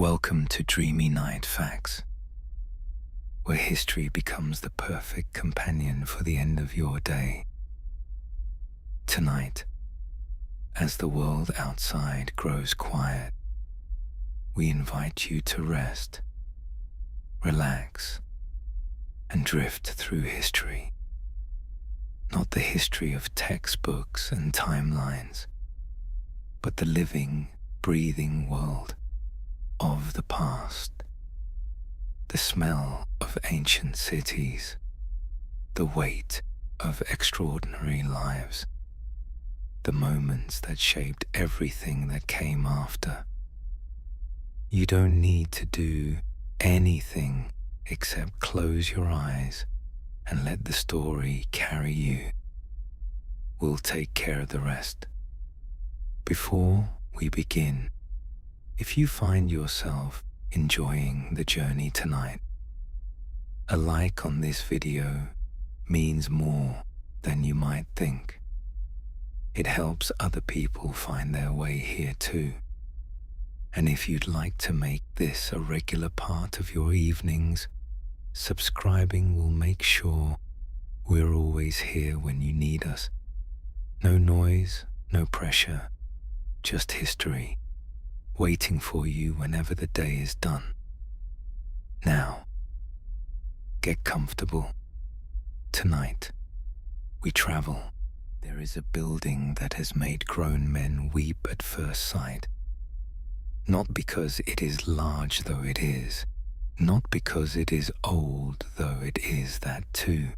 Welcome to Dreamy Night Facts, where history becomes the perfect companion for the end of your day. Tonight, as the world outside grows quiet, we invite you to rest, relax, and drift through history. Not the history of textbooks and timelines, but the living, breathing world of the past. The smell of ancient cities, the weight of extraordinary lives, the moments that shaped everything that came after. You don't need to do anything except close your eyes and let the story carry you. We'll take care of the rest. Before we begin, if you find yourself enjoying the journey tonight, a like on this video means more than you might think. It helps other people find their way here too. And if you'd like to make this a regular part of your evenings, subscribing will make sure we're always here when you need us. No noise, no pressure, just history, waiting for you whenever the day is done. Now, get comfortable. Tonight, we travel. There is a building that has made grown men weep at first sight. Not because it is large though it is, not because it is old though it is that too,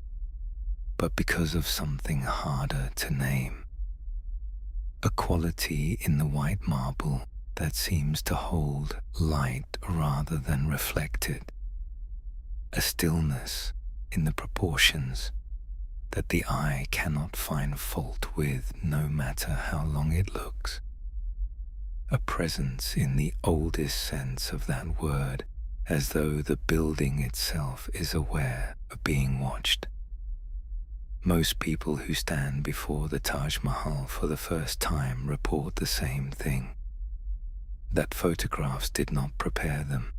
but because of something harder to name. A quality in the white marble that seems to hold light rather than reflect it. A stillness in the proportions that the eye cannot find fault with no matter how long it looks. A presence in the oldest sense of that word, as though the building itself is aware of being watched. Most people who stand before the Taj Mahal for the first time report the same thing. That photographs did not prepare them,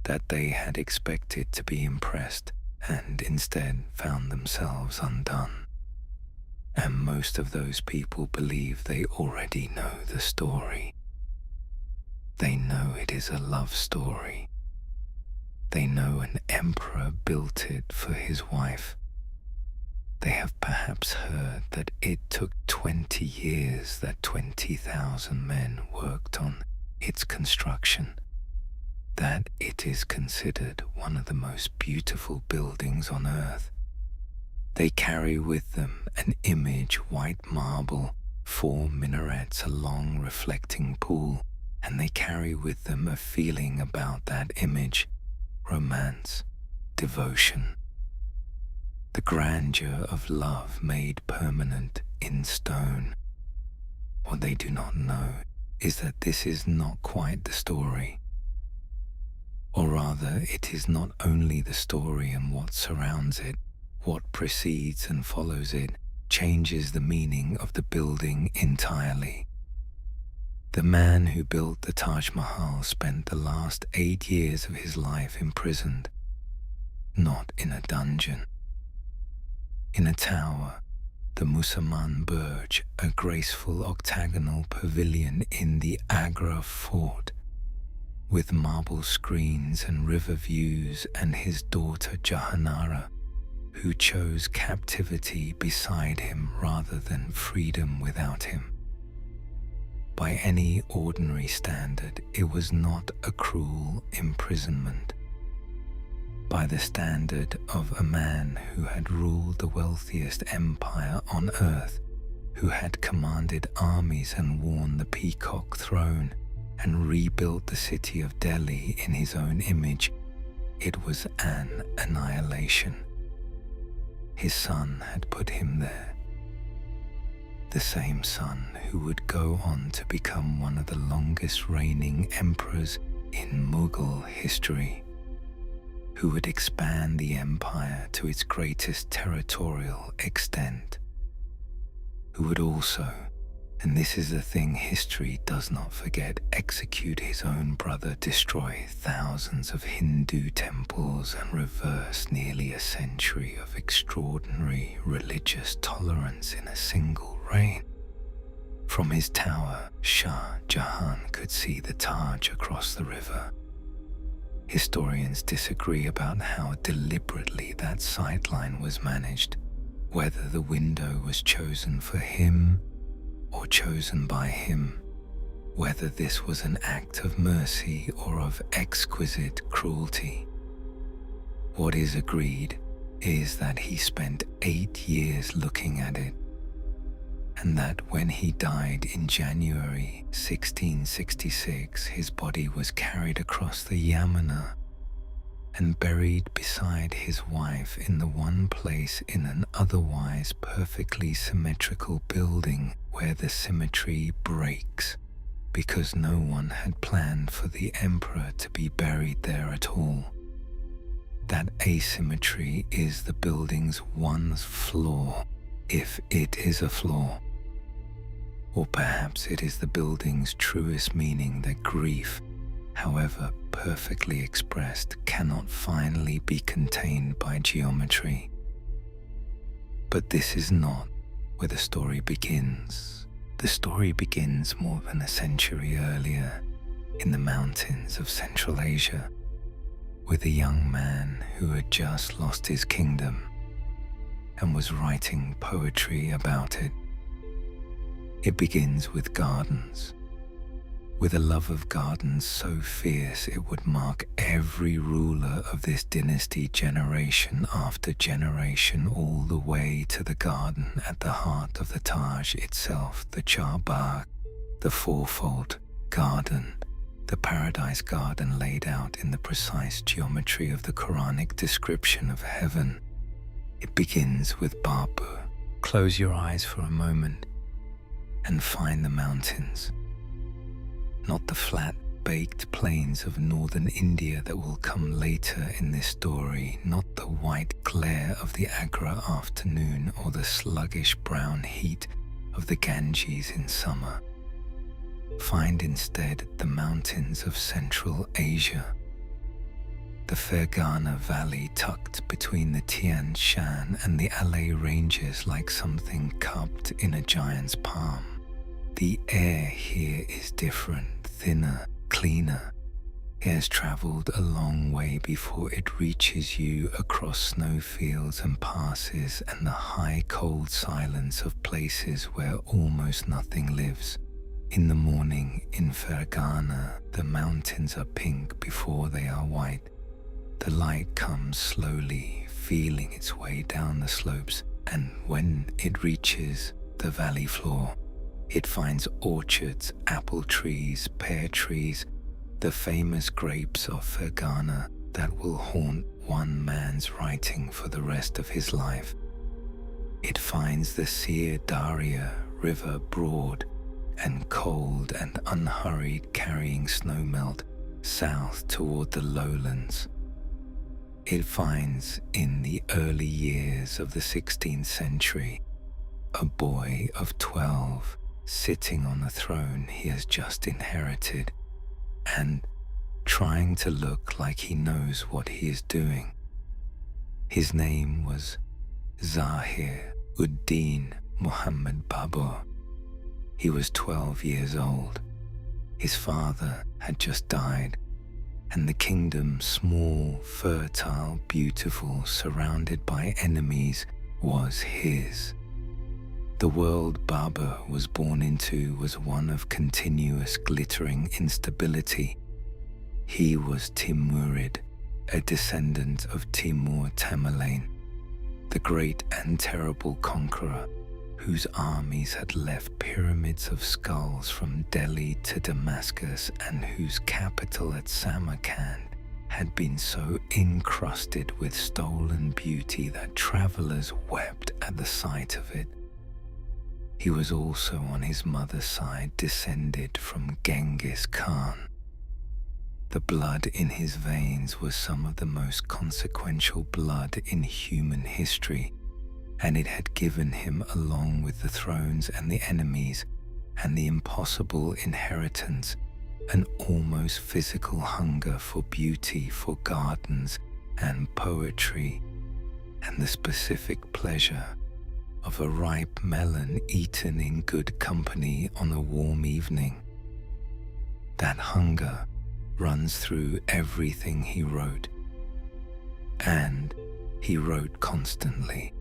that they had expected to be impressed and instead found themselves undone. And most of those people believe they already know the story. They know it is a love story. They know an emperor built it for his wife. They have perhaps heard that it took 20 years that 20,000 men worked on its construction, that it is considered one of the most beautiful buildings on earth. They carry with them an image white marble, 4 minarets, a long reflecting pool, and they carry with them a feeling about that image, romance, devotion. The grandeur of love made permanent in stone. What they do not know is that this is not quite the story. Or rather, it is not only the story and what surrounds it, what precedes and follows it changes the meaning of the building entirely. The man who built the Taj Mahal spent the last 8 years of his life imprisoned, not in a dungeon. In a tower, the Musaman Burj, a graceful octagonal pavilion in the Agra fort, with marble screens and river views, and his daughter Jahanara, who chose captivity beside him rather than freedom without him. By any ordinary standard, it was not a cruel imprisonment. By the standard of a man who had ruled the wealthiest empire on earth, who had commanded armies and worn the peacock throne, and rebuilt the city of Delhi in his own image, it was an annihilation. His son had put him there. The same son who would go on to become one of the longest reigning emperors in Mughal history, who would expand the empire to its greatest territorial extent, who would also And this is the thing history does not forget: execute his own brother, destroy thousands of Hindu temples, and reverse nearly a century of extraordinary religious tolerance in a single reign. From his tower, Shah Jahan could see the Taj across the river. Historians disagree about how deliberately that sightline was managed, whether the window was chosen for him or chosen by him, whether this was an act of mercy or of exquisite cruelty. What is agreed is that he spent 8 years looking at it, and that when he died in January 1666, his body was carried across the Yamuna and buried beside his wife in the one place in an otherwise perfectly symmetrical building where the symmetry breaks, because no one had planned for the emperor to be buried there at all. That asymmetry is the building's one flaw, if it is a flaw. Or perhaps it is the building's truest meaning, that grief, however perfectly expressed, cannot finally be contained by geometry. But this is not where the story begins. The story begins more than a century earlier, in the mountains of Central Asia, with a young man who had just lost his kingdom and was writing poetry about it. It begins with gardens, with a love of gardens so fierce it would mark every ruler of this dynasty, generation after generation, all the way to the garden at the heart of the Taj itself, the Char Bagh, the fourfold garden, the paradise garden laid out in the precise geometry of the Quranic description of heaven. It begins with Babur. Close your eyes for a moment and find the mountains, not the flat, baked plains of northern India that will come later in this story, not the white glare of the Agra afternoon or the sluggish brown heat of the Ganges in summer. Find instead the mountains of Central Asia, the Fergana Valley tucked between the Tian Shan and the Alay Ranges like something cupped in a giant's palm. The air here is different, thinner, cleaner. It has traveled a long way before it reaches you across snowfields and passes and the high cold silence of places where almost nothing lives. In the morning in Fergana, the mountains are pink before they are white. The light comes slowly, feeling its way down the slopes, and when it reaches the valley floor, it finds orchards, apple trees, pear trees, the famous grapes of Fergana that will haunt one man's writing for the rest of his life. It finds the Seer Daria River broad and cold and unhurried, carrying snowmelt south toward the lowlands. It finds, in the early years of the 16th century, a boy of 12 sitting on the throne he has just inherited and trying to look like he knows what he is doing. His name was Zahir ud-Din Muhammad Babur. He was 12 years old. His father had just died, and the kingdom, small, fertile, beautiful, surrounded by enemies, was his. The world Babur was born into was one of continuous glittering instability. He was Timurid, a descendant of Timur Tamerlane, the great and terrible conqueror whose armies had left pyramids of skulls from Delhi to Damascus and whose capital at Samarkand had been so encrusted with stolen beauty that travelers wept at the sight of it. He was also on his mother's side descended from Genghis Khan. The blood in his veins was some of the most consequential blood in human history, and it had given him, along with the thrones and the enemies, and the impossible inheritance, an almost physical hunger for beauty, for gardens and poetry, and the specific pleasure of a ripe melon eaten in good company on a warm evening. That hunger runs through everything he wrote, and he wrote constantly.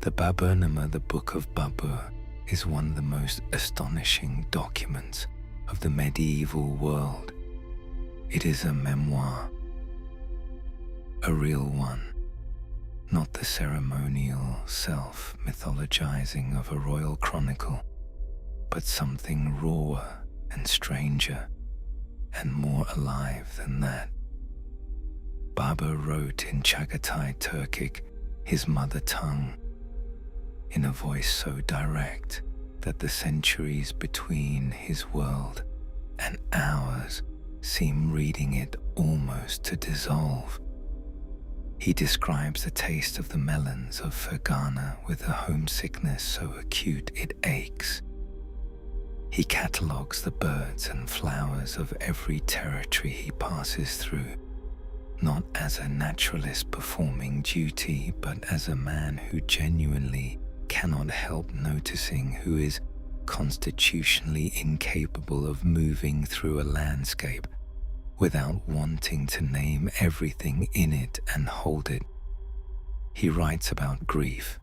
The Baburnama, the Book of Babur, is one of the most astonishing documents of the medieval world. It is a memoir, a real one, not the ceremonial self-mythologizing of a royal chronicle, but something rawer and stranger and more alive than that. Babur wrote in Chagatai Turkic, his mother tongue, in a voice so direct that the centuries between his world and ours seem reading it almost to dissolve. He describes the taste of the melons of Fergana with a homesickness so acute it aches. He catalogues the birds and flowers of every territory he passes through, not as a naturalist performing duty, but as a man who genuinely cannot help noticing, who is constitutionally incapable of moving through a landscape without wanting to name everything in it and hold it. He writes about grief.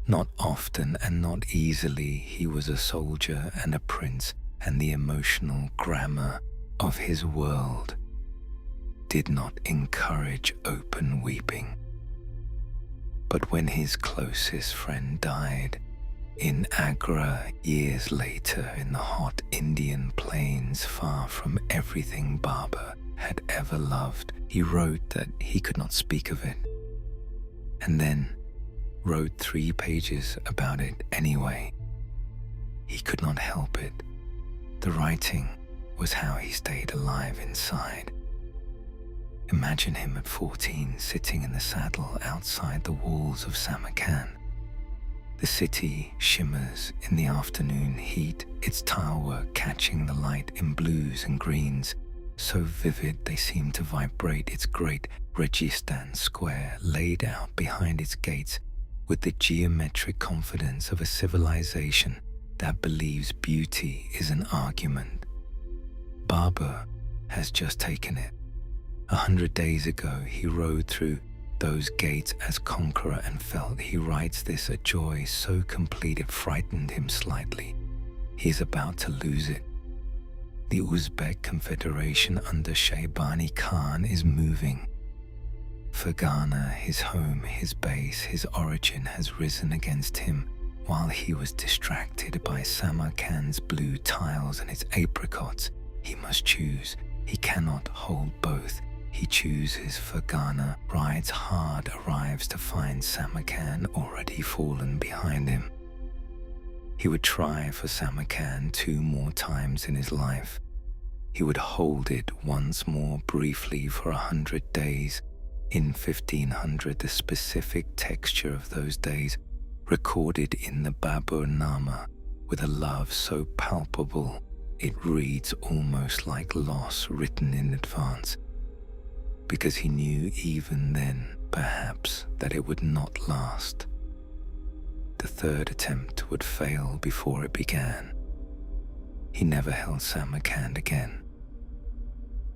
Not often and not easily. He was a soldier and a prince, and the emotional grammar of his world did not encourage open weeping. But when his closest friend died in Agra years later in the hot Indian plains, far from everything Babur had ever loved, he wrote that he could not speak of it, and then wrote 3 pages about it anyway. He could not help it. The writing was how he stayed alive inside. Imagine him at 14 sitting in the saddle outside the walls of Samarkand. The city shimmers in the afternoon heat, its tilework catching the light in blues and greens, so vivid they seem to vibrate. Its great Registan square laid out behind its gates with the geometric confidence of a civilization that believes beauty is an argument. Babur has just taken it. 100 days ago, he rode through those gates as conqueror and felt, he writes this, a joy so complete it frightened him slightly. He is about to lose it. The Uzbek Confederation under Shaybani Khan is moving. Fergana, his home, his base, his origin, has risen against him while he was distracted by Samarkand's blue tiles and its apricots. He must choose. He cannot hold both. He chooses Fergana, rides hard, arrives to find Samarkand already fallen behind him. He would try for Samarkand 2 more times in his life. He would hold it once more briefly for 100 days. In 1500, the specific texture of those days, recorded in the Baburnama with a love so palpable, it reads almost like loss written in advance, because he knew even then, perhaps, that it would not last. The 3rd attempt would fail before it began. He never held Samarkand again.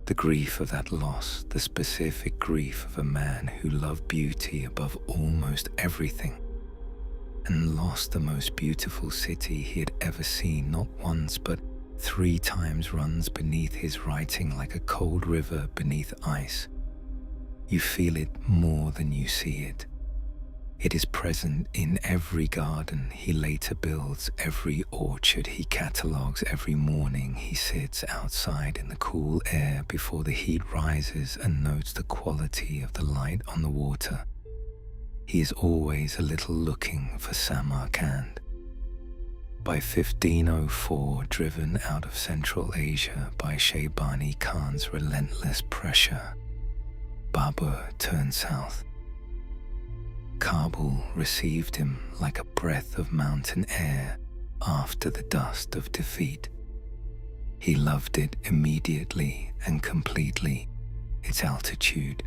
The grief of that loss, the specific grief of a man who loved beauty above almost everything, and lost the most beautiful city he had ever seen, not once but 3 times, runs beneath his writing like a cold river beneath ice. You feel it more than you see it. It is present in every garden he later builds, every orchard he catalogues. Every morning he sits outside in the cool air before the heat rises and notes the quality of the light on the water. He is always a little looking for Samarkand. By 1504, driven out of Central Asia by Shaybani Khan's relentless pressure, Babur turned south. Kabul received him like a breath of mountain air, after the dust of defeat. He loved it immediately and completely, its altitude,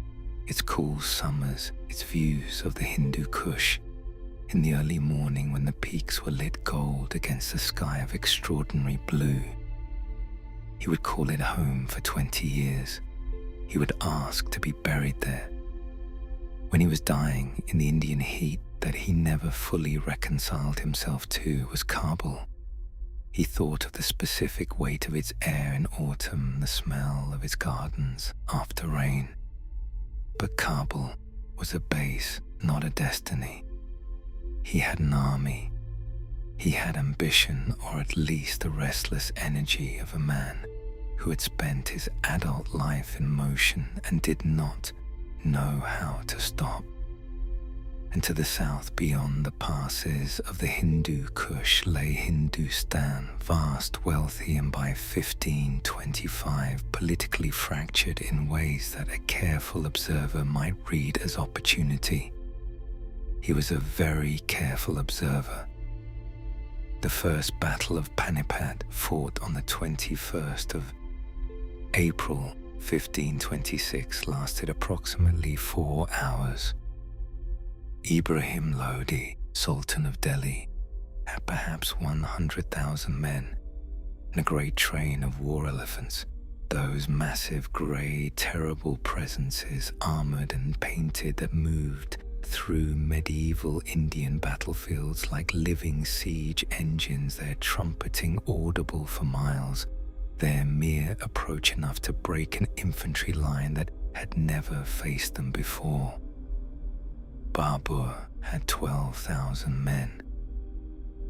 its cool summers, its views of the Hindu Kush, in the early morning when the peaks were lit gold against a sky of extraordinary blue. He would call it home for 20 years. He would ask to be buried there. When he was dying in the Indian heat that he never fully reconciled himself to was Kabul. He thought of the specific weight of its air in autumn, the smell of its gardens after rain. But Kabul was a base, not a destiny. He had an army. He had ambition, or at least the restless energy of a man who had spent his adult life in motion and did not know how to stop. And to the south, beyond the passes of the Hindu Kush, lay Hindustan, vast, wealthy, and by 1525 politically fractured in ways that a careful observer might read as opportunity. He was a very careful observer. The first Battle of Panipat, fought on the 21st of April 1526, lasted approximately 4 hours. Ibrahim Lodi, Sultan of Delhi, had perhaps 100,000 men and a great train of war elephants, those massive grey, terrible presences, armoured and painted, that moved through medieval Indian battlefields like living siege engines, their trumpeting audible for miles, their mere approach enough to break an infantry line that had never faced them before. Babur had 12,000 men.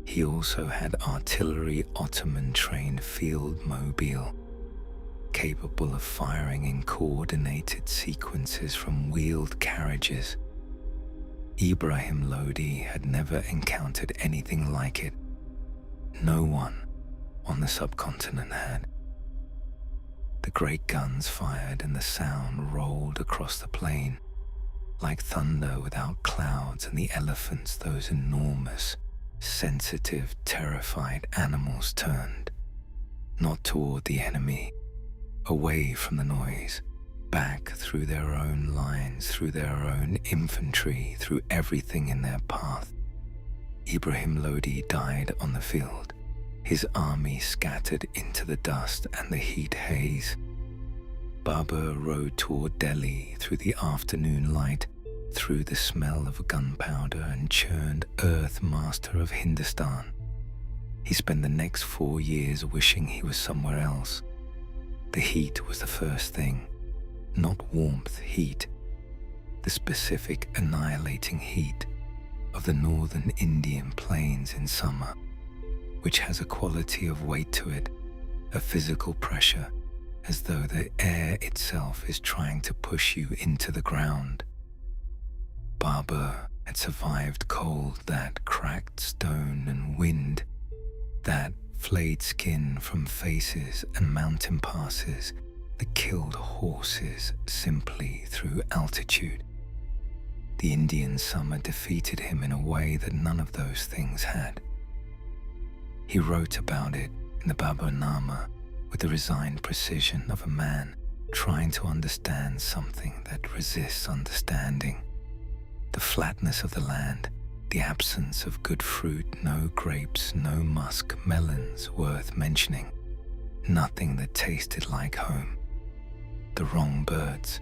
He also had artillery Ottoman-trained field mobile, capable of firing in coordinated sequences from wheeled carriages. Ibrahim Lodi had never encountered anything like it. No one on the subcontinent had. The great guns fired and the sound rolled across the plain like thunder without clouds, and the elephants, those enormous, sensitive, terrified animals, turned, not toward the enemy, away from the noise, back through their own lines, through their own infantry, through everything in their path. Ibrahim Lodi died on the field, his army scattered into the dust and the heat haze. Babur rode toward Delhi through the afternoon light, through the smell of gunpowder and churned earth, master of Hindustan. He spent the next 4 years wishing he was somewhere else. The heat was the first thing, not warmth, heat, the specific annihilating heat of the northern Indian plains in summer, which has a quality of weight to it, a physical pressure, as though the air itself is trying to push you into the ground. Babur had survived cold, that cracked stone and wind, that flayed skin from faces and mountain passes that killed horses simply through altitude. The Indian summer defeated him in a way that none of those things had. He wrote about it in the Baburnama with the resigned precision of a man trying to understand something that resists understanding. The flatness of the land, the absence of good fruit, no grapes, no musk melons worth mentioning, nothing that tasted like home, the wrong birds.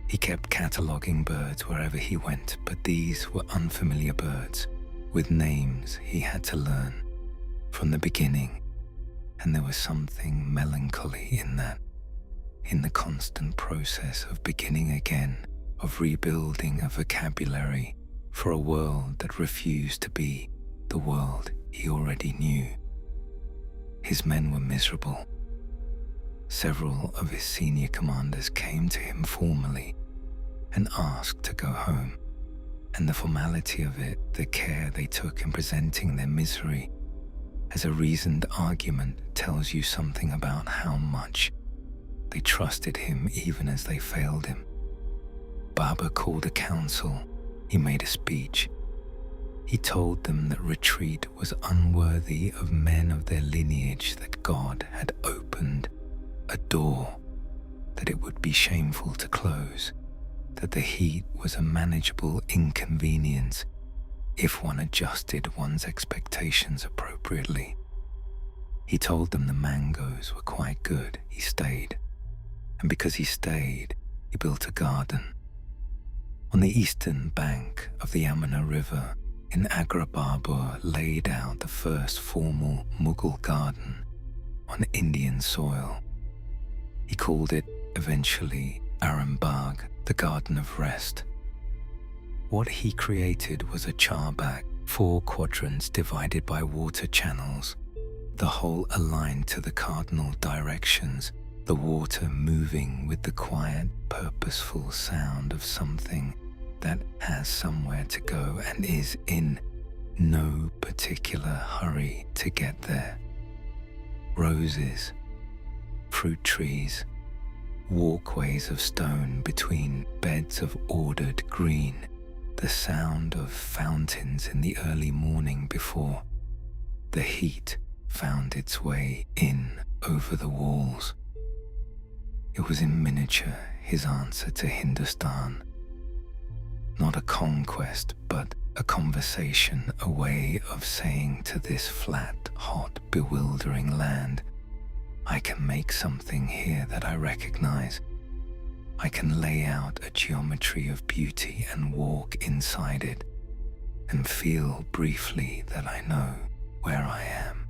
He kept cataloguing birds wherever he went, but these were unfamiliar birds with names he had to learn from the beginning, and there was something melancholy in that, in the constant process of beginning again, of rebuilding a vocabulary for a world that refused to be the world he already knew. His men were miserable. Several of his senior commanders came to him formally and asked to go home, and the formality of it, the care they took in presenting their misery as a reasoned argument, tells you something about how much they trusted him even as they failed him. Babur called a council. He made a speech. He told them that retreat was unworthy of men of their lineage, that God had opened a door that it would be shameful to close, that the heat was a manageable inconvenience if one adjusted one's expectations appropriately. He told them the mangoes were quite good. He stayed, and because he stayed, he built a garden. On the eastern bank of the Yamuna River, in Agra, Babur laid out the first formal Mughal garden on Indian soil. He called it eventually Arambagh, the Garden of Rest. What he created was a charbagh, 4 quadrants divided by water channels, the whole aligned to the cardinal directions, the water moving with the quiet, purposeful sound of something that has somewhere to go and is in no particular hurry to get there. Roses, fruit trees, walkways of stone between beds of ordered green, the sound of fountains in the early morning before the heat found its way in over the walls. It was in miniature his answer to Hindustan. Not a conquest, but a conversation, a way of saying to this flat, hot, bewildering land, I can make something here that I recognize. I can lay out a geometry of beauty and walk inside it and feel briefly that I know where I am.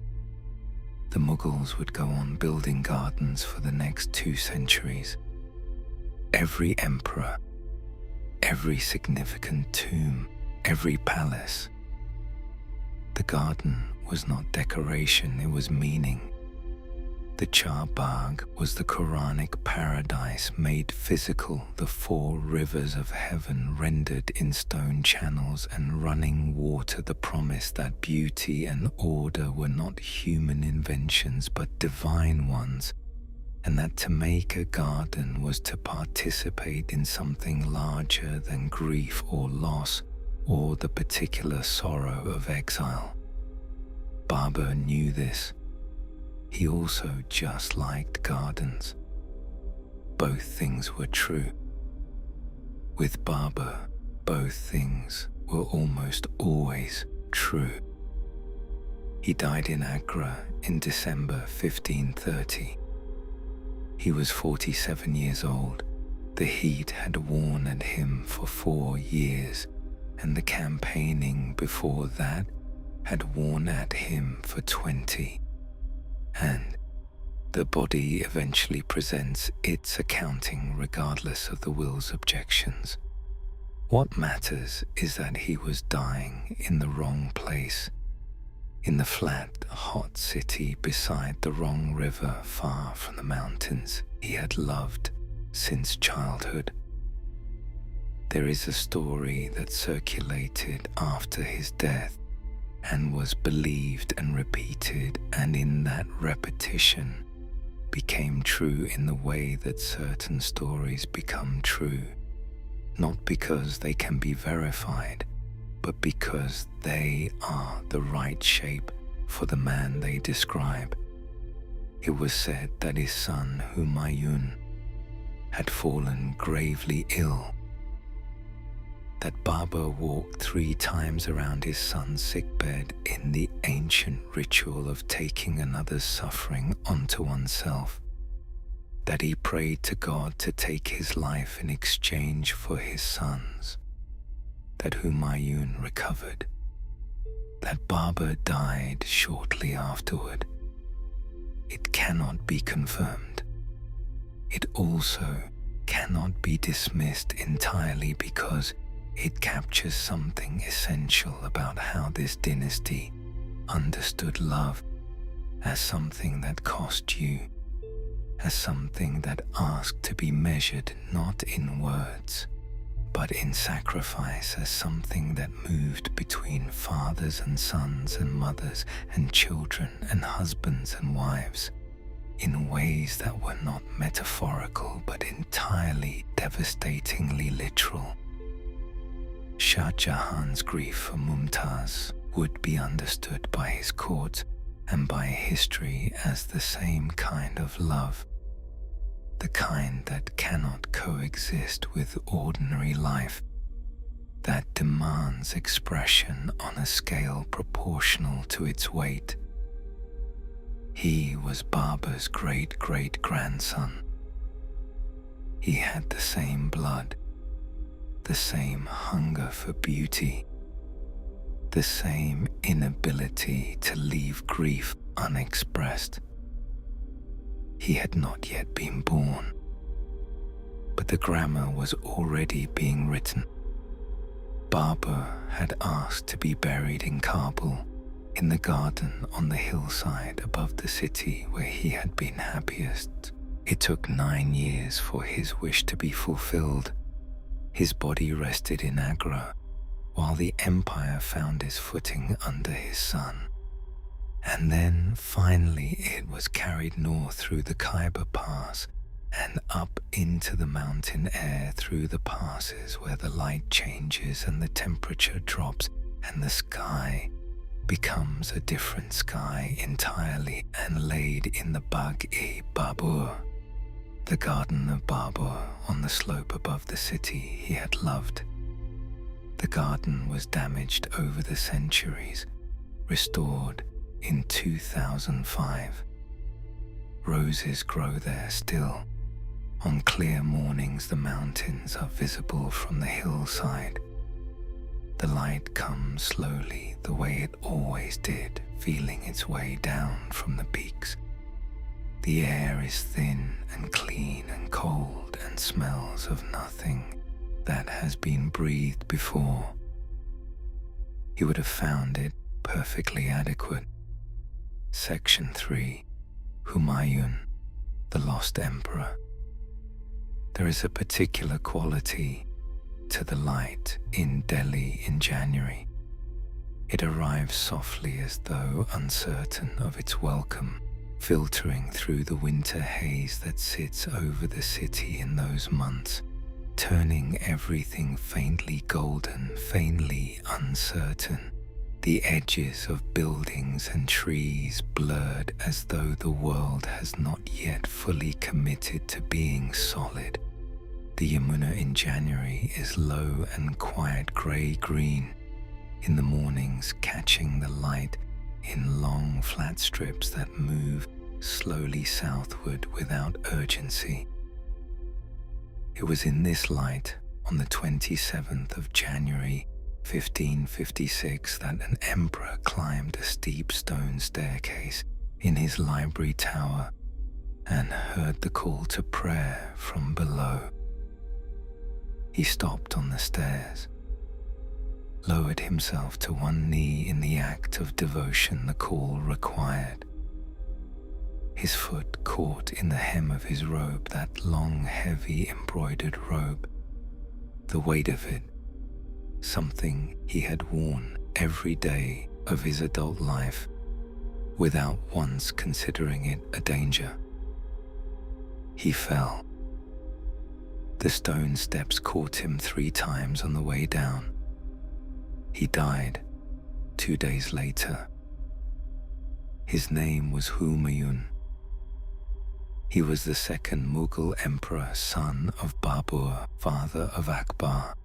The Mughals would go on building gardens for the next 2 centuries. Every emperor, every significant tomb, every palace. The garden was not decoration, it was meaning. The charbagh was the Quranic paradise made physical, the 4 rivers of heaven rendered in stone channels and running water, the promise that beauty and order were not human inventions but divine ones, and that to make a garden was to participate in something larger than grief or loss or the particular sorrow of exile. Babur knew this. He also just liked gardens. Both things were true. With Babur, both things were almost always true. He died in Agra in December 1530. He was 47 years old. The heat had worn at him for 4 years, and the campaigning before that had worn at him for 20. And the body eventually presents its accounting regardless of the will's objections. What matters is that he was dying in the wrong place, in the flat, hot city beside the wrong river, far from the mountains he had loved since childhood. There is a story that circulated after his death and was believed and repeated, and in that repetition became true in the way that certain stories become true, not because they can be verified, but because they are the right shape for the man they describe. It was said that his son Humayun had fallen gravely ill, that Babur walked 3 times around his son's sickbed in the ancient ritual of taking another's suffering onto oneself, that he prayed to God to take his life in exchange for his son's, that Humayun recovered, that Babur died shortly afterward. It cannot be confirmed. It also cannot be dismissed entirely because it captures something essential about how this dynasty understood love as something that cost you, as something that asked to be measured not in words, but in sacrifice, as something that moved between fathers and sons and mothers and children and husbands and wives, in ways that were not metaphorical but entirely devastatingly literal. Shah Jahan's grief for Mumtaz would be understood by his court and by history as the same kind of love, the kind that cannot coexist with ordinary life, that demands expression on a scale proportional to its weight. He was Babur's great-great-grandson. He had the same blood, the same hunger for beauty, the same inability to leave grief unexpressed. He had not yet been born, but the grammar was already being written. Babur had asked to be buried in Kabul, in the garden on the hillside above the city where he had been happiest. It took 9 years for his wish to be fulfilled. His body rested in Agra, while the empire found its footing under his son. And then, finally, it was carried north through the Khyber Pass and up into the mountain air through the passes where the light changes and the temperature drops and the sky becomes a different sky entirely, and laid in the Bagh-e-Babur, the garden of Babur on the slope above the city he had loved. The garden was damaged over the centuries, restored in 2005. Roses grow there still. On clear mornings the mountains are visible from the hillside. The light comes slowly the way it always did, feeling its way down from the peaks. The air is thin and clean and cold and smells of nothing that has been breathed before. He would have found it perfectly adequate. Section 3. Humayun, the Lost Emperor. There is a particular quality to the light in Delhi in January. It arrives softly as though uncertain of its welcome, filtering through the winter haze that sits over the city in those months, turning everything faintly golden, faintly uncertain. The edges of buildings and trees blurred as though the world has not yet fully committed to being solid. The Yamuna in January is low and quiet grey-green, in the mornings catching the light in long flat strips that move slowly southward without urgency. It was in this light, on the 27th of January 1556, that an emperor climbed a steep stone staircase in his library tower and heard the call to prayer from below. He stopped on the stairs, lowered himself to one knee in the act of devotion the call required. His foot caught in the hem of his robe, that long, heavy, embroidered robe. The weight of it, something he had worn every day of his adult life, without once considering it a danger. He fell. The stone steps caught him 3 times on the way down. He died 2 days later. His name was Humayun. He was the second Mughal emperor, son of Babur, father of Akbar,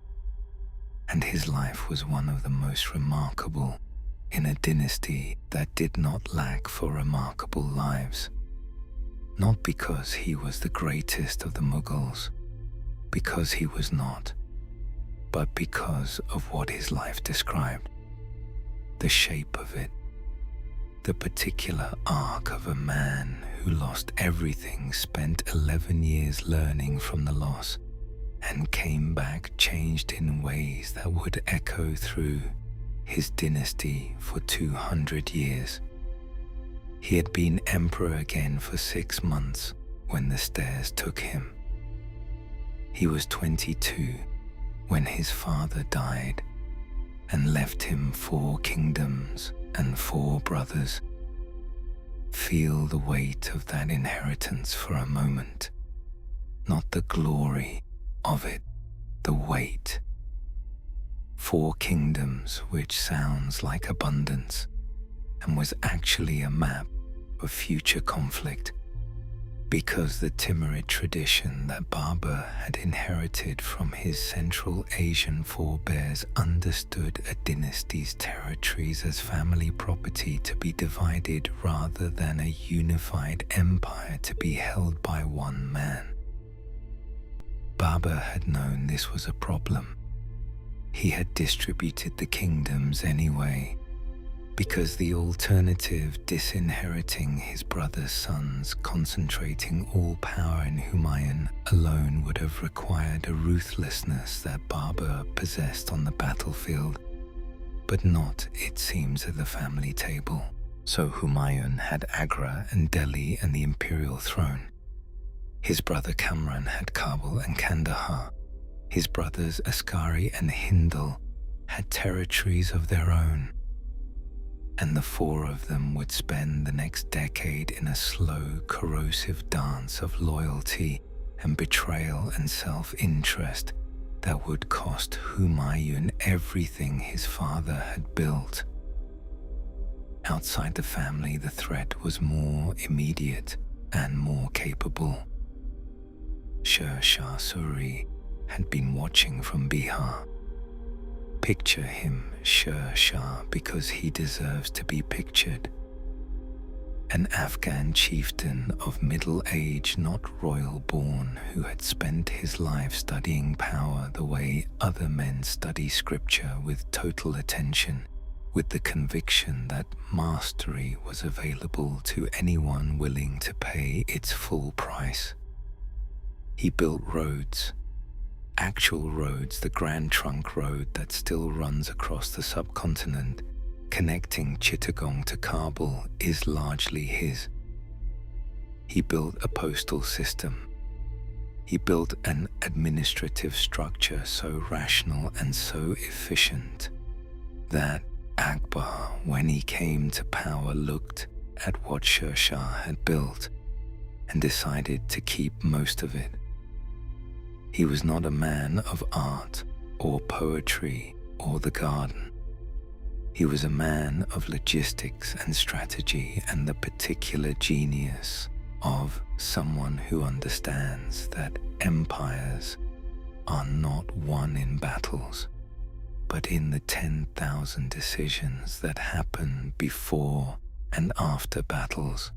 and his life was one of the most remarkable in a dynasty that did not lack for remarkable lives. Not because he was the greatest of the Mughals, because he was not, but because of what his life described, the shape of it, the particular arc of a man who lost everything, spent 11 years learning from the loss, and came back changed in ways that would echo through his dynasty for 200 years. He had been emperor again for 6 months when the stairs took him. He was 22 when his father died and left him 4 kingdoms and 4 brothers. Feel the weight of that inheritance for a moment, not the glory of it, the weight. 4 kingdoms, which sounds like abundance, and was actually a map of future conflict, because the Timurid tradition that Babur had inherited from his Central Asian forebears understood a dynasty's territories as family property to be divided rather than a unified empire to be held by one man. Babur had known this was a problem. He had distributed the kingdoms anyway, because the alternative, disinheriting his brother's sons, concentrating all power in Humayun alone, would have required a ruthlessness that Babur possessed on the battlefield, but not, it seems, at the family table. So Humayun had Agra and Delhi and the imperial throne. His brother Kamran had Kabul and Kandahar. His brothers Askari and Hindal had territories of their own, and the 4 of them would spend the next decade in a slow, corrosive dance of loyalty and betrayal and self-interest that would cost Humayun everything his father had built. Outside the family, the threat was more immediate and more capable. Shah Suri had been watching from Bihar. Picture him, Shah, because he deserves to be pictured. An Afghan chieftain of middle age, not royal born, who had spent his life studying power the way other men study scripture, with total attention, with the conviction that mastery was available to anyone willing to pay its full price. He built roads, actual roads. The Grand Trunk Road that still runs across the subcontinent, connecting Chittagong to Kabul, is largely his. He built a postal system. He built an administrative structure so rational and so efficient that Akbar, when he came to power, looked at what Shah had built and decided to keep most of it. He was not a man of art or poetry or the garden. He was a man of logistics and strategy, and the particular genius of someone who understands that empires are not won in battles, but in the 10,000 decisions that happen before and after battles,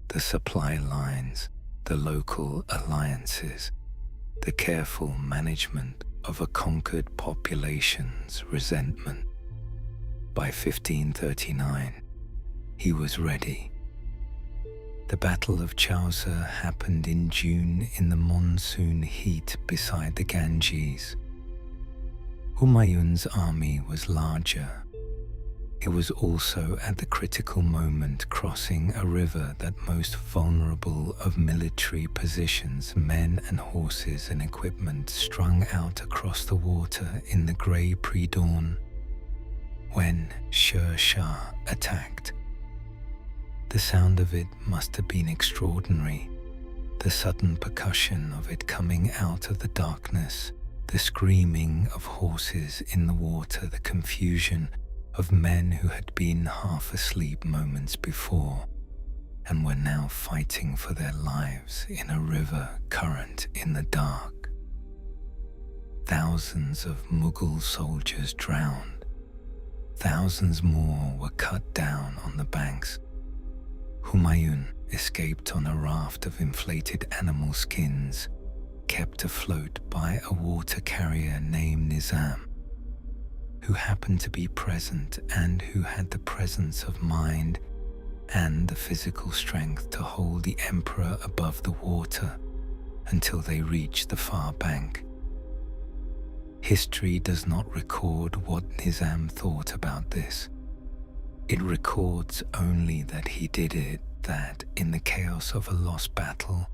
the supply lines, the local alliances, the careful management of a conquered population's resentment. By 1539, he was ready. The Battle of Chausa happened in June in the monsoon heat beside the Ganges. Humayun's army was larger. It was also at the critical moment crossing a river that most vulnerable of military positions, men and horses and equipment strung out across the water in the grey pre-dawn, when Shah attacked. The sound of it must have been extraordinary, the sudden percussion of it coming out of the darkness, the screaming of horses in the water, the confusion of men who had been half asleep moments before and were now fighting for their lives in a river current in the dark. Thousands of Mughal soldiers drowned. Thousands more were cut down on the banks. Humayun escaped on a raft of inflated animal skins, kept afloat by a water carrier named Nizam, who happened to be present and who had the presence of mind and the physical strength to hold the emperor above the water until they reached the far bank. History does not record what Nizam thought about this. It records only that he did it, that in the chaos of a lost battle,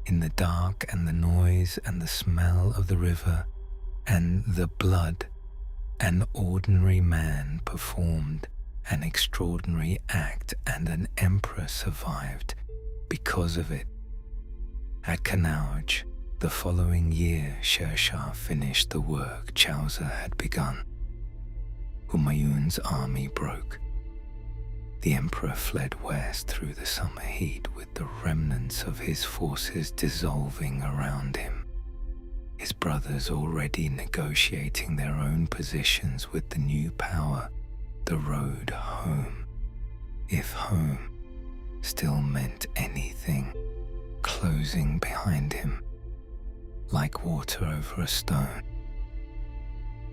in the dark and the noise and the smell of the river and the blood, an ordinary man performed an extraordinary act, and an emperor survived because of it. At Kanauj, the following year, Shah finished the work Chausa had begun. Humayun's army broke. The emperor fled west through the summer heat with the remnants of his forces dissolving around him. His brothers already negotiating their own positions with the new power, the road home. If home still meant anything, closing behind him, like water over a stone.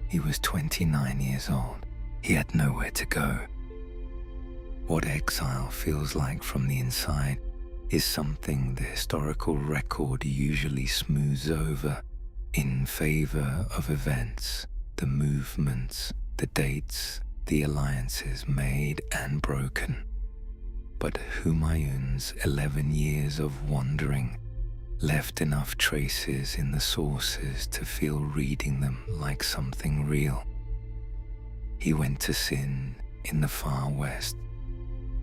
He was 29 years old. He had nowhere to go. What exile feels like from the inside is something the historical record usually smooths over in favor of events, the movements, the dates, the alliances made and broken. But Humayun's 11 years of wandering left enough traces in the sources to feel reading them like something real. He went to Sind in the far west.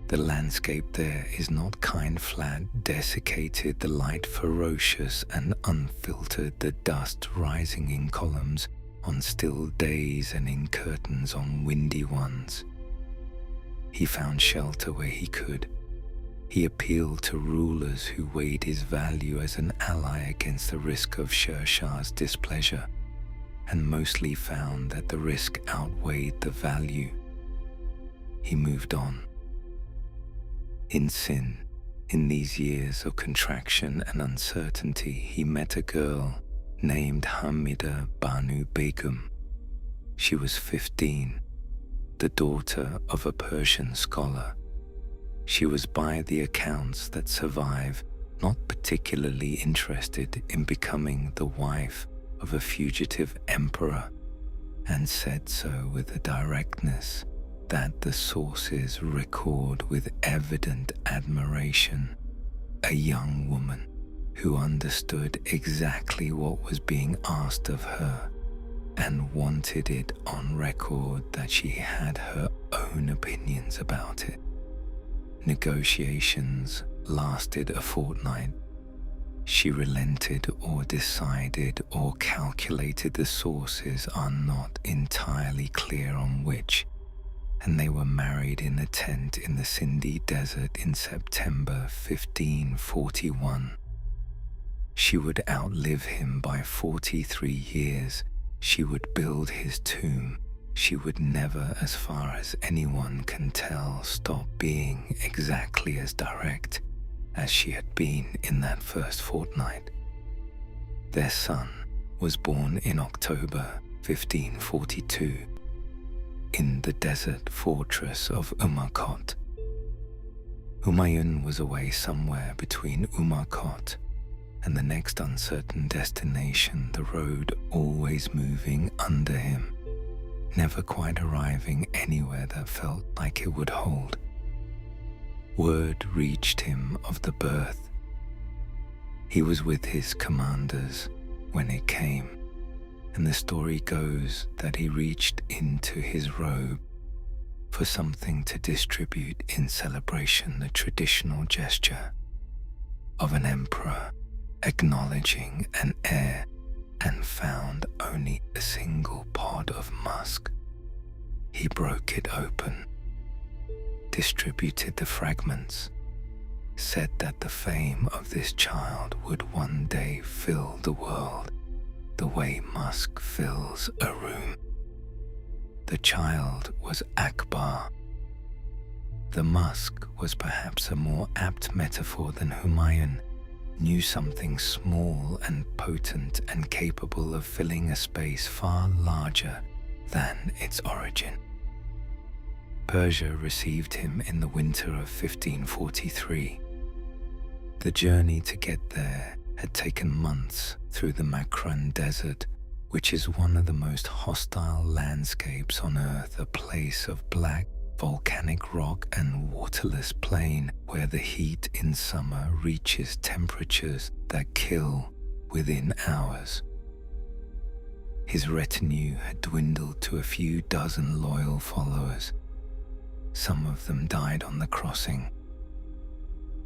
The landscape there is not kind flat, desiccated, the light ferocious and unfiltered, the dust rising in columns on still days and in curtains on windy ones. He found shelter where he could. He appealed to rulers who weighed his value as an ally against the risk of Shah's displeasure, and mostly found that the risk outweighed the value. He moved on. In Sind, in these years of contraction and uncertainty, he met a girl named Hamida Banu Begum. She was 15, the daughter of a Persian scholar. She was, by the accounts that survive, not particularly interested in becoming the wife of a fugitive emperor, and said so with a directness that the sources record with evident admiration. A young woman who understood exactly what was being asked of her and wanted it on record that she had her own opinions about it. Negotiations lasted a fortnight. She relented or decided or calculated, the sources are not entirely clear on which, and they were married in a tent in the Sindhi desert in September 1541. She would outlive him by 43 years. She would build his tomb. She would never, as far as anyone can tell, stop being exactly as direct as she had been in that first fortnight. Their son was born in October 1542 in the desert fortress of Umarkot. Humayun was away somewhere between Umarkot and the next uncertain destination, the road always moving under him, never quite arriving anywhere that felt like it would hold. Word reached him of the birth. He was with his commanders when it came, and the story goes that he reached into his robe for something to distribute in celebration, the traditional gesture of an emperor acknowledging an heir, and found only a single pod of musk. He broke it open, distributed the fragments, said that the fame of this child would one day fill the world the way musk fills a room. The child was Akbar. The musk was perhaps a more apt metaphor than Humayun knew something small and potent and capable of filling a space far larger than its origin. Persia received him in the winter of 1543. The journey to get there had taken months through the Makran Desert, which is one of the most hostile landscapes on Earth, a place of black volcanic rock and waterless plain where the heat in summer reaches temperatures that kill within hours. His retinue had dwindled to a few dozen loyal followers. Some of them died on the crossing.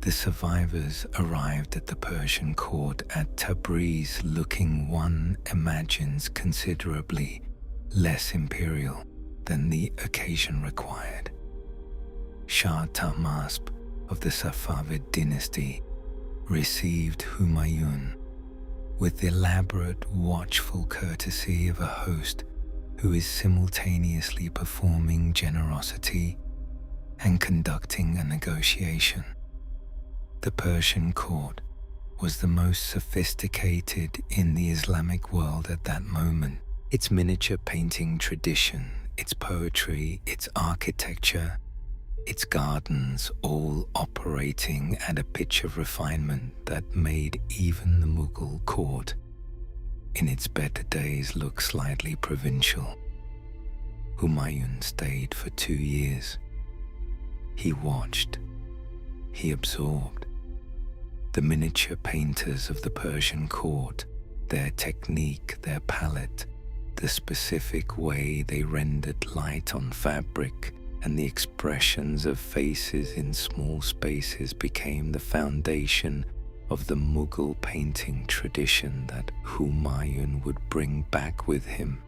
The survivors arrived at the Persian court at Tabriz looking, one imagines, considerably less imperial, than the occasion required. Shah Tahmasp of the Safavid dynasty received Humayun with the elaborate, watchful courtesy of a host who is simultaneously performing generosity and conducting a negotiation. The Persian court was the most sophisticated in the Islamic world at that moment. Its miniature painting tradition, its poetry, its architecture, its gardens, all operating at a pitch of refinement that made even the Mughal court in its better days look slightly provincial. Humayun stayed for 2 years. He watched, he absorbed. The miniature painters of the Persian court, their technique, their palette, the specific way they rendered light on fabric, and the expressions of faces in small spaces became the foundation of the Mughal painting tradition that Humayun would bring back with him,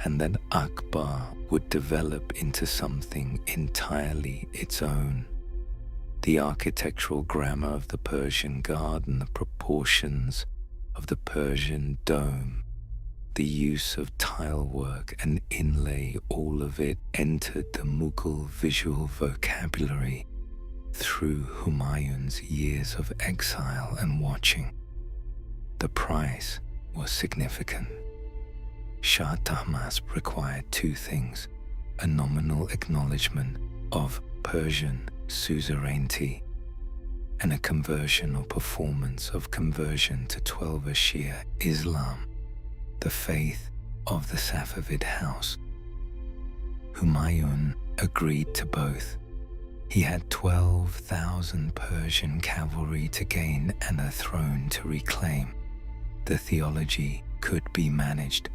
and that Akbar would develop into something entirely its own. The architectural grammar of the Persian garden, the proportions of the Persian dome, the use of tile work and inlay, all of it entered the Mughal visual vocabulary through Humayun's years of exile and watching. The price was significant. Shah Tahmasp required 2 things: a nominal acknowledgement of Persian suzerainty and a conversion or performance of conversion to 12 Shia Islam, the faith of the Safavid house. Humayun agreed to both. He had 12,000 Persian cavalry to gain and a throne to reclaim. The theology could be managed.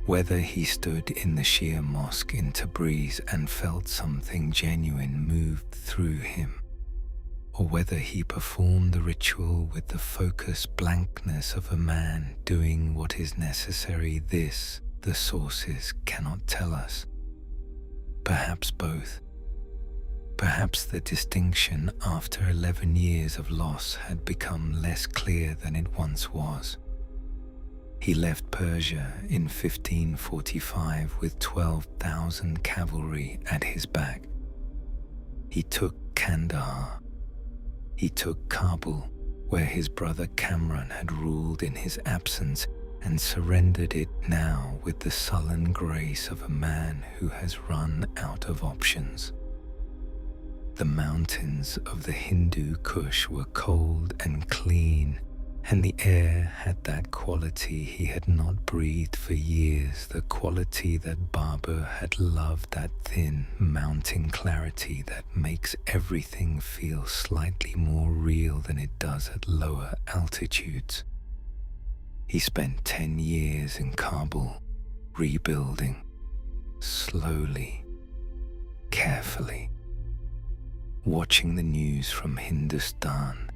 Whether he stood in the Shia mosque in Tabriz and felt something genuine moved through him, or whether he performed the ritual with the focused blankness of a man doing what is necessary, this the sources cannot tell us. Perhaps both. Perhaps the distinction after 11 years of loss had become less clear than it once was. He left Persia in 1545 with 12,000 cavalry at his back. He took Kandahar. He took Kabul, where his brother Kamran had ruled in his absence, and surrendered it now with the sullen grace of a man who has run out of options. The mountains of the Hindu Kush were cold and clean, and the air had that quality he had not breathed for years, the quality that Babur had loved, that thin, mounting clarity that makes everything feel slightly more real than it does at lower altitudes. He spent 10 years in Kabul, rebuilding, slowly, carefully, watching the news from Hindustan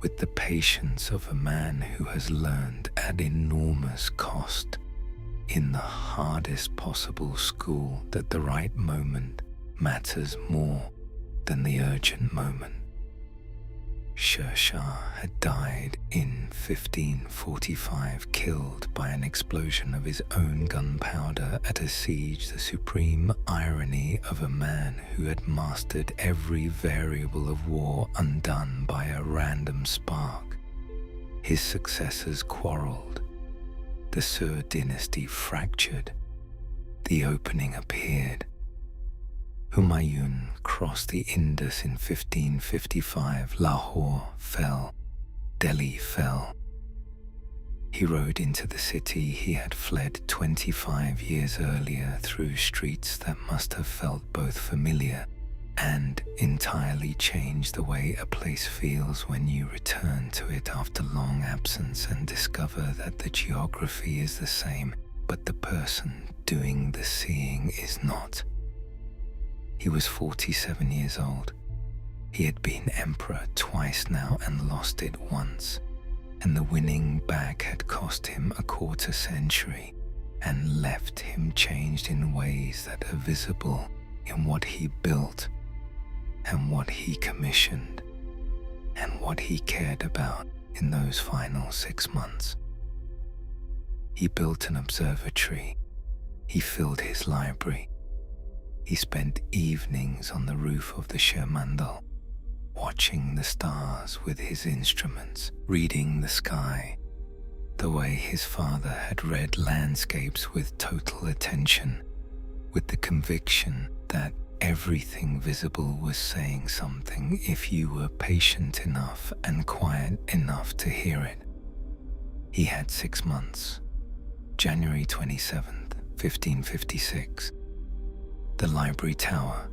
with the patience of a man who has learned at enormous cost in the hardest possible school that the right moment matters more than the urgent moment. Shah had died in 1545, killed by an explosion of his own gunpowder at a siege, the supreme irony of a man who had mastered every variable of war undone by a random spark. His successors quarreled. The Sur dynasty fractured. The opening appeared. Humayun crossed the Indus in 1555. Lahore fell. Delhi fell. He rode into the city he had fled 25 years earlier through streets that must have felt both familiar and entirely changed the way a place feels when you return to it after long absence and discover that the geography is the same, but the person doing the seeing is not. He was 47 years old. He had been emperor twice now and lost it once, and the winning back had cost him a quarter century. and left him changed in ways that are visible in what he built and what he commissioned and what he cared about in those final 6 months. He built an observatory. He filled his library. He spent evenings on the roof of the Shermandal, watching the stars with his instruments, reading the sky, the way his father had read landscapes with total attention, with the conviction that everything visible was saying something if you were patient enough and quiet enough to hear it. He had 6 months. January 27th, 1556. The library tower,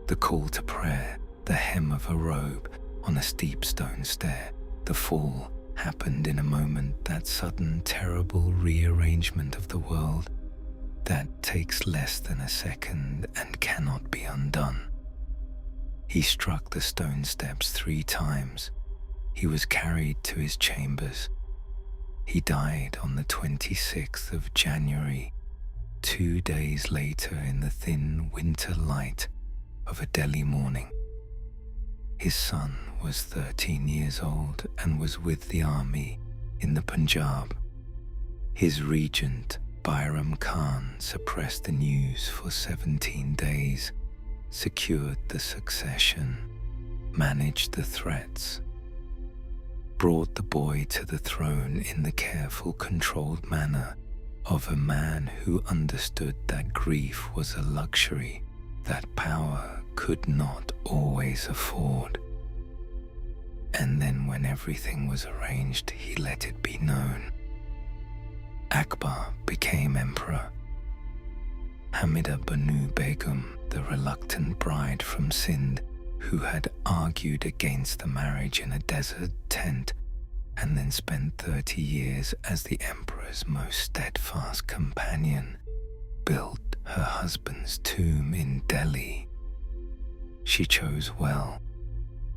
the call to prayer, the hem of a robe on a steep stone stair. The fall happened in a moment, that sudden, terrible rearrangement of the world that takes less than a second and cannot be undone. He struck the stone steps 3 times. He was carried to his chambers. He died on the 26th of January, 2 days later in the thin winter light of a Delhi morning. His son was 13 years old and was with the army in the Punjab. His regent, Bairam Khan, suppressed the news for 17 days, secured the succession, managed the threats, brought the boy to the throne in the careful, controlled manner of a man who understood that grief was a luxury that power could not always afford. And then when everything was arranged, he let it be known. Akbar became emperor. Hamida Banu Begum, the reluctant bride from Sindh, who had argued against the marriage in a desert tent and then spent 30 years as the emperor's most steadfast companion, built her husband's tomb in Delhi. She chose well.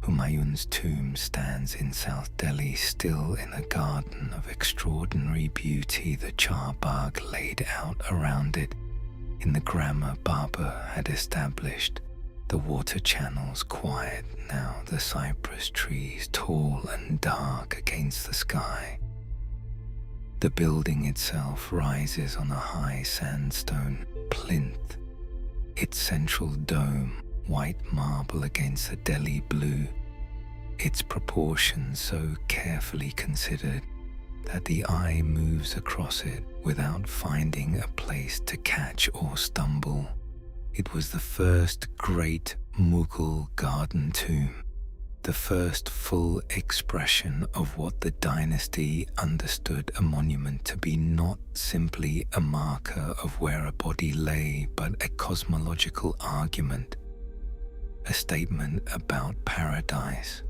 Humayun's tomb stands in South Delhi, still in a garden of extraordinary beauty, the Char Bagh laid out around it in the grammar Babur had established, the water channels quiet now, the cypress trees tall and dark against the sky. The building itself rises on a high sandstone plinth, its central dome white marble against the Delhi blue, its proportions so carefully considered that the eye moves across it without finding a place to catch or stumble. It was the first great Mughal garden tomb, the first full expression of what the dynasty understood a monument to be, not simply a marker of where a body lay, but a cosmological argument, a statement about paradise,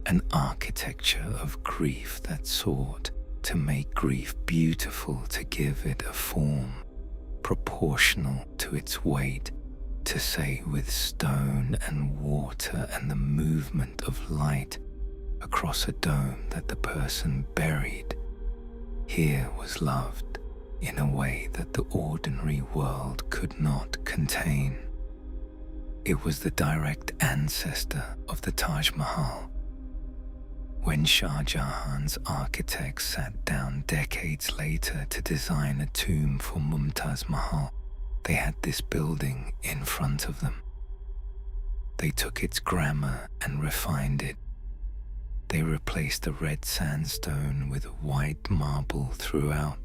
an architecture of grief that sought to make grief beautiful, to give it a form proportional to its weight, to say with stone and water and the movement of light across a dome that the person buried here was loved in a way that the ordinary world could not contain. It was the direct ancestor of the Taj Mahal. When Shah Jahan's architects sat down decades later to design a tomb for Mumtaz Mahal, they had this building in front of them. They took its grammar and refined it. They replaced the red sandstone with white marble throughout.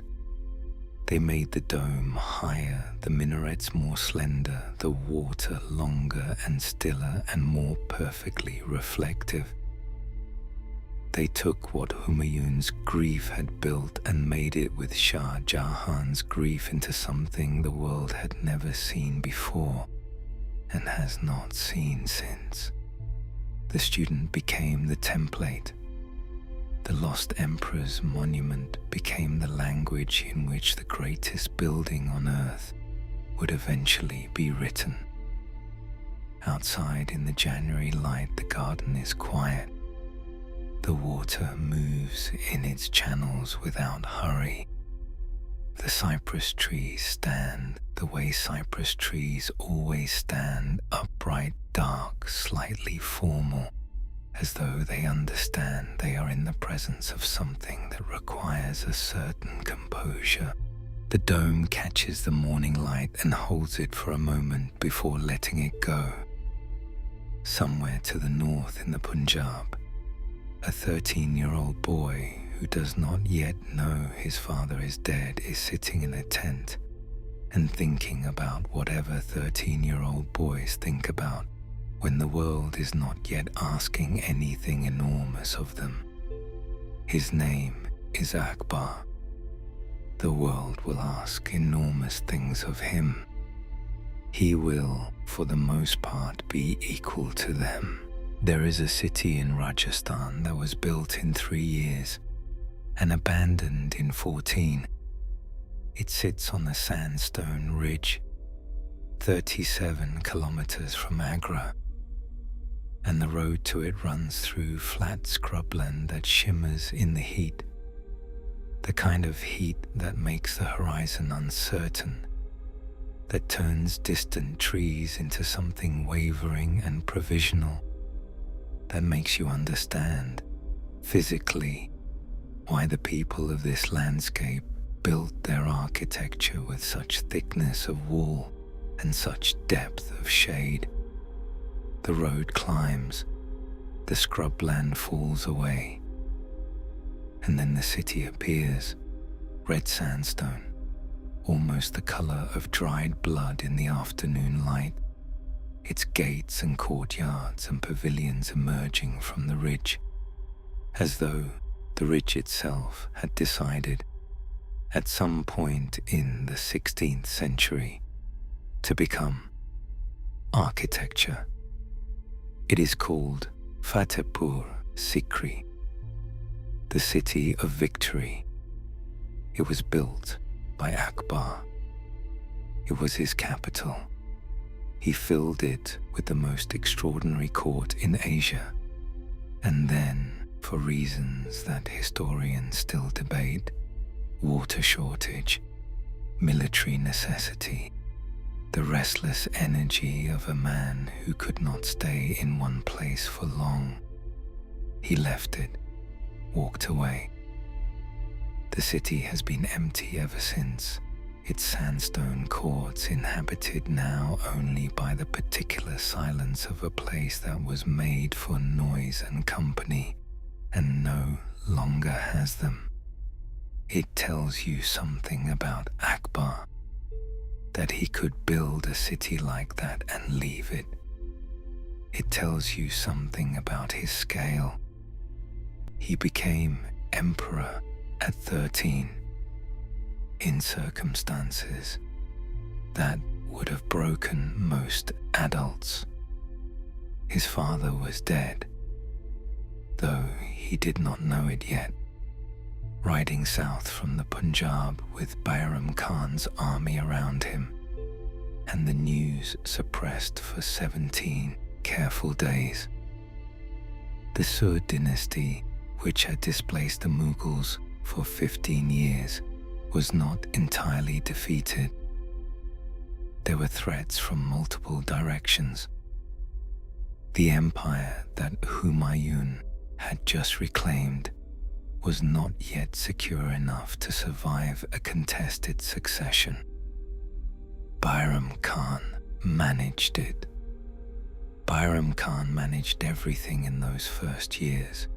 They made the dome higher, the minarets more slender, the water longer and stiller and more perfectly reflective. They took what Humayun's grief had built and made it with Shah Jahan's grief into something the world had never seen before and has not seen since. The student became the template. The lost emperor's monument became the language in which the greatest building on earth would eventually be written. Outside in the January light, the garden is quiet. The water moves in its channels without hurry. The The cypress trees stand the way cypress trees always stand, upright, dark, slightly formal, as though they understand they are in the presence of something that requires a certain composure. The dome catches the morning light and holds it for a moment before letting it go. Somewhere to the north in the Punjab, a 13-year-old boy who does not yet know his father is dead is sitting in a tent and thinking about whatever 13-year-old boys think about when the world is not yet asking anything enormous of them. His name is Akbar. The world will ask enormous things of him. He will, for the most part, be equal to them. There is a city in Rajasthan that was built in 3 years and abandoned in 14. It sits on a sandstone ridge, 37 kilometers from Agra, and the road to it runs through flat scrubland that shimmers in the heat, the kind of heat that makes the horizon uncertain, that turns distant trees into something wavering and provisional, that makes you understand, physically, why the people of this landscape built their architecture with such thickness of wall and such depth of shade. The road climbs, the scrubland falls away, and then the city appears, red sandstone, almost the color of dried blood in the afternoon light, its gates and courtyards and pavilions emerging from the ridge, as though the ridge itself had decided, at some point in the 16th century, to become architecture. It is called Fatehpur Sikri, the city of victory. It was built by Akbar. It was his capital. He filled it with the most extraordinary court in Asia, and then, for reasons that historians still debate, water shortage, military necessity, the restless energy of a man who could not stay in one place for long, he left it, walked away. The city has been empty ever since, its sandstone courts inhabited now only by the particular silence of a place that was made for noise and company, and no longer has them. It tells you something about Akbar, that he could build a city like that and leave it. It tells you something about his scale. He became emperor at 13, in circumstances that would have broken most adults. His father was dead, though he did not know it yet, riding south from the Punjab with Bayram Khan's army around him, and the news suppressed for 17 careful days. The Sood dynasty, which had displaced the Mughals for 15 years, was not entirely defeated. There were threats from multiple directions. The empire that Humayun had just reclaimed was not yet secure enough to survive a contested succession. Bayram Khan managed it. Bayram Khan managed everything in those first years.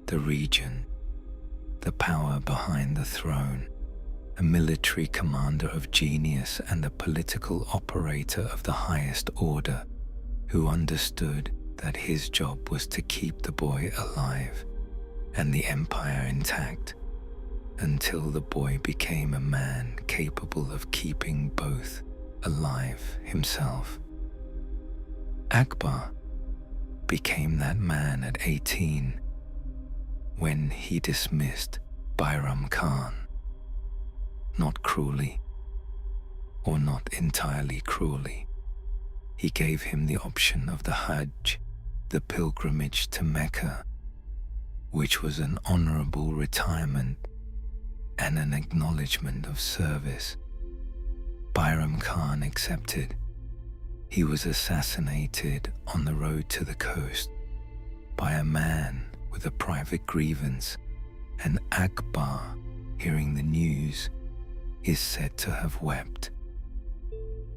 The region, the power behind the throne, a military commander of genius and a political operator of the highest order, who understood that his job was to keep the boy alive and the empire intact until the boy became a man capable of keeping both alive himself. Akbar became that man at 18 when he dismissed Bayram Khan, not cruelly, or not entirely cruelly. He gave him the option of the Hajj, the pilgrimage to Mecca, which was an honorable retirement, and an acknowledgement of service. Bayram Khan accepted. He was assassinated on the road to the coast by a man with a private grievance, and Akbar, hearing the news, is said to have wept.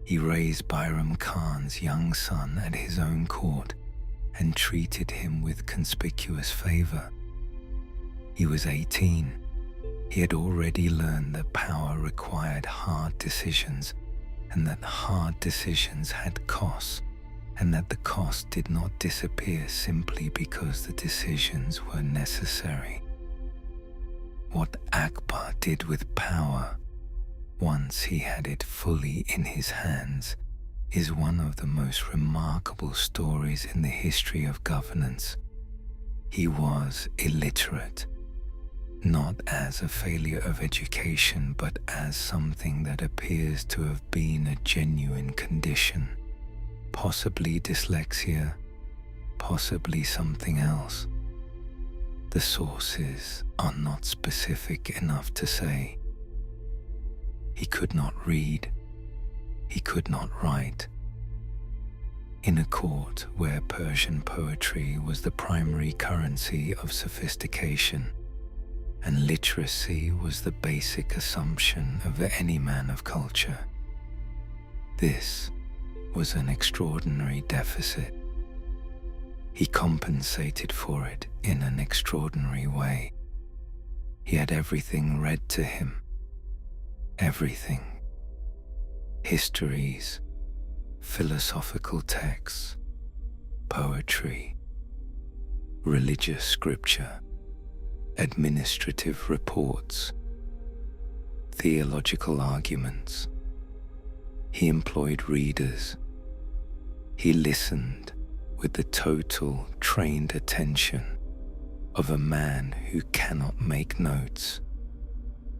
He raised Bayram Khan's young son at his own court and treated him with conspicuous favor. He was 18. He had already learned that power required hard decisions, and that hard decisions had costs, and that the costs did not disappear simply because the decisions were necessary. What Akbar did with power, once he had it fully in his hands, is one of the most remarkable stories in the history of governance. He was illiterate, not as a failure of education, but as something that appears to have been a genuine condition, possibly dyslexia, possibly something else. The sources are not specific enough to say. He could not read. He could not write. In a court where Persian poetry was the primary currency of sophistication, and literacy was the basic assumption of any man of culture, this was an extraordinary deficit. He compensated for it in an extraordinary way. He had everything read to him. Everything. Histories, philosophical texts, poetry, religious scripture, administrative reports, theological arguments. He employed readers. He listened with the total trained attention of a man who cannot make notes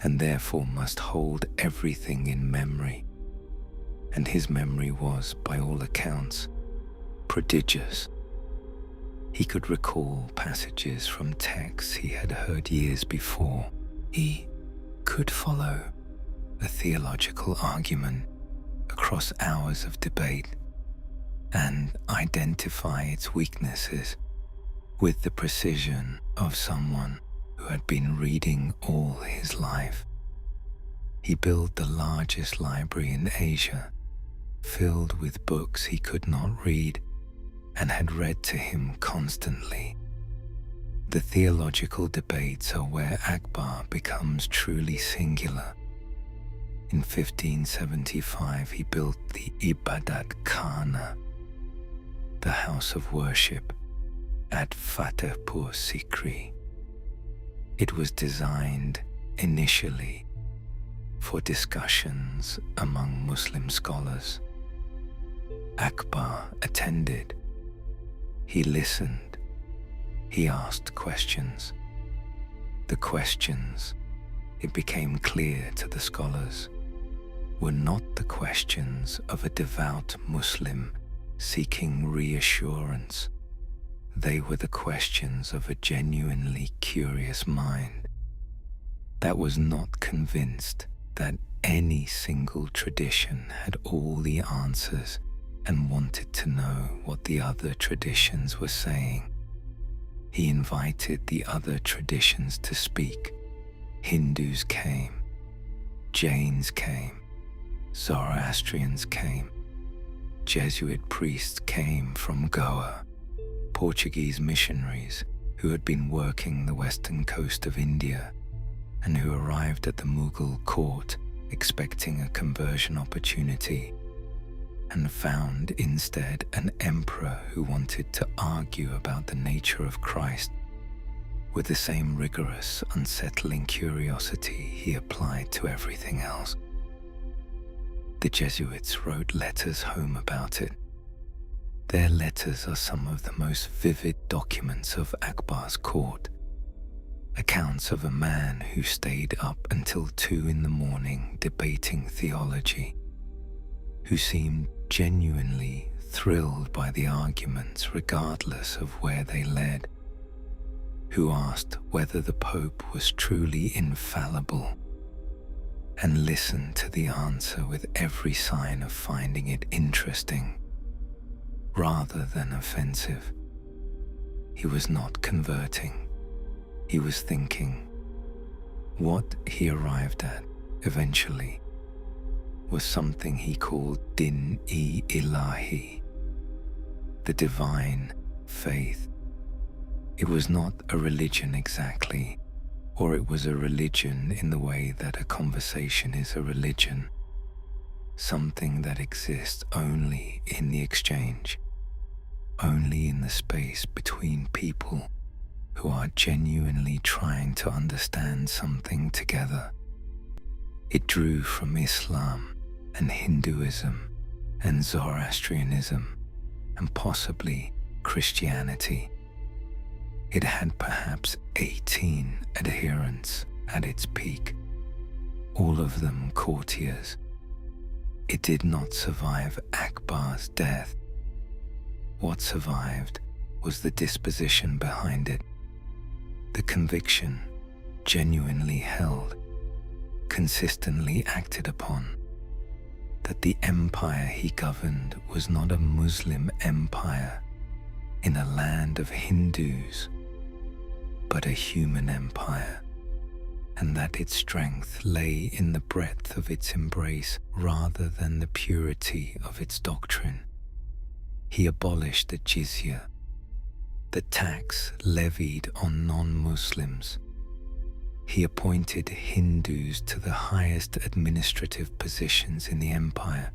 and therefore must hold everything in memory. And his memory was, by all accounts, prodigious. He could recall passages from texts he had heard years before. He could follow a theological argument across hours of debate and identify its weaknesses with the precision of someone who had been reading all his life. He built the largest library in Asia, filled with books he could not read and had read to him constantly. The theological debates are where Akbar becomes truly singular. In 1575, he built the Ibadat Khana, the house of worship, at Fatehpur Sikri. It was designed initially for discussions among Muslim scholars. Akbar attended. He listened. He asked questions. The questions, it became clear to the scholars, were not the questions of a devout Muslim seeking reassurance. They were the questions of a genuinely curious mind that was not convinced that any single tradition had all the answers and wanted to know what the other traditions were saying. He invited the other traditions to speak. Hindus came, Jains came, Zoroastrians came, Jesuit priests came from Goa, Portuguese missionaries who had been working the western coast of India and who arrived at the Mughal court expecting a conversion opportunity and found instead an emperor who wanted to argue about the nature of Christ with the same rigorous, unsettling curiosity he applied to everything else. The Jesuits wrote letters home about it. Their letters are some of the most vivid documents of Akbar's court. Accounts of a man who stayed up until 2 a.m. debating theology, who seemed genuinely thrilled by the arguments regardless of where they led, who asked whether the Pope was truly infallible and listened to the answer with every sign of finding it interesting rather than offensive. He was not converting. He was thinking. What he arrived at eventually was something he called Din-e-Ilahi, the divine faith. It was not a religion exactly, or it was a religion in the way that a conversation is a religion, something that exists only in the exchange, only in the space between people who are genuinely trying to understand something together. It drew from Islam and Hinduism and Zoroastrianism and possibly Christianity. It had perhaps 18 adherents at its peak, all of them courtiers. It did not survive Akbar's death. What survived was the disposition behind it, the conviction, genuinely held, consistently acted upon, that the empire he governed was not a Muslim empire in a land of Hindus, but a human empire, and that its strength lay in the breadth of its embrace rather than the purity of its doctrine. He abolished the jizya, the tax levied on non-Muslims. He appointed Hindus to the highest administrative positions in the empire.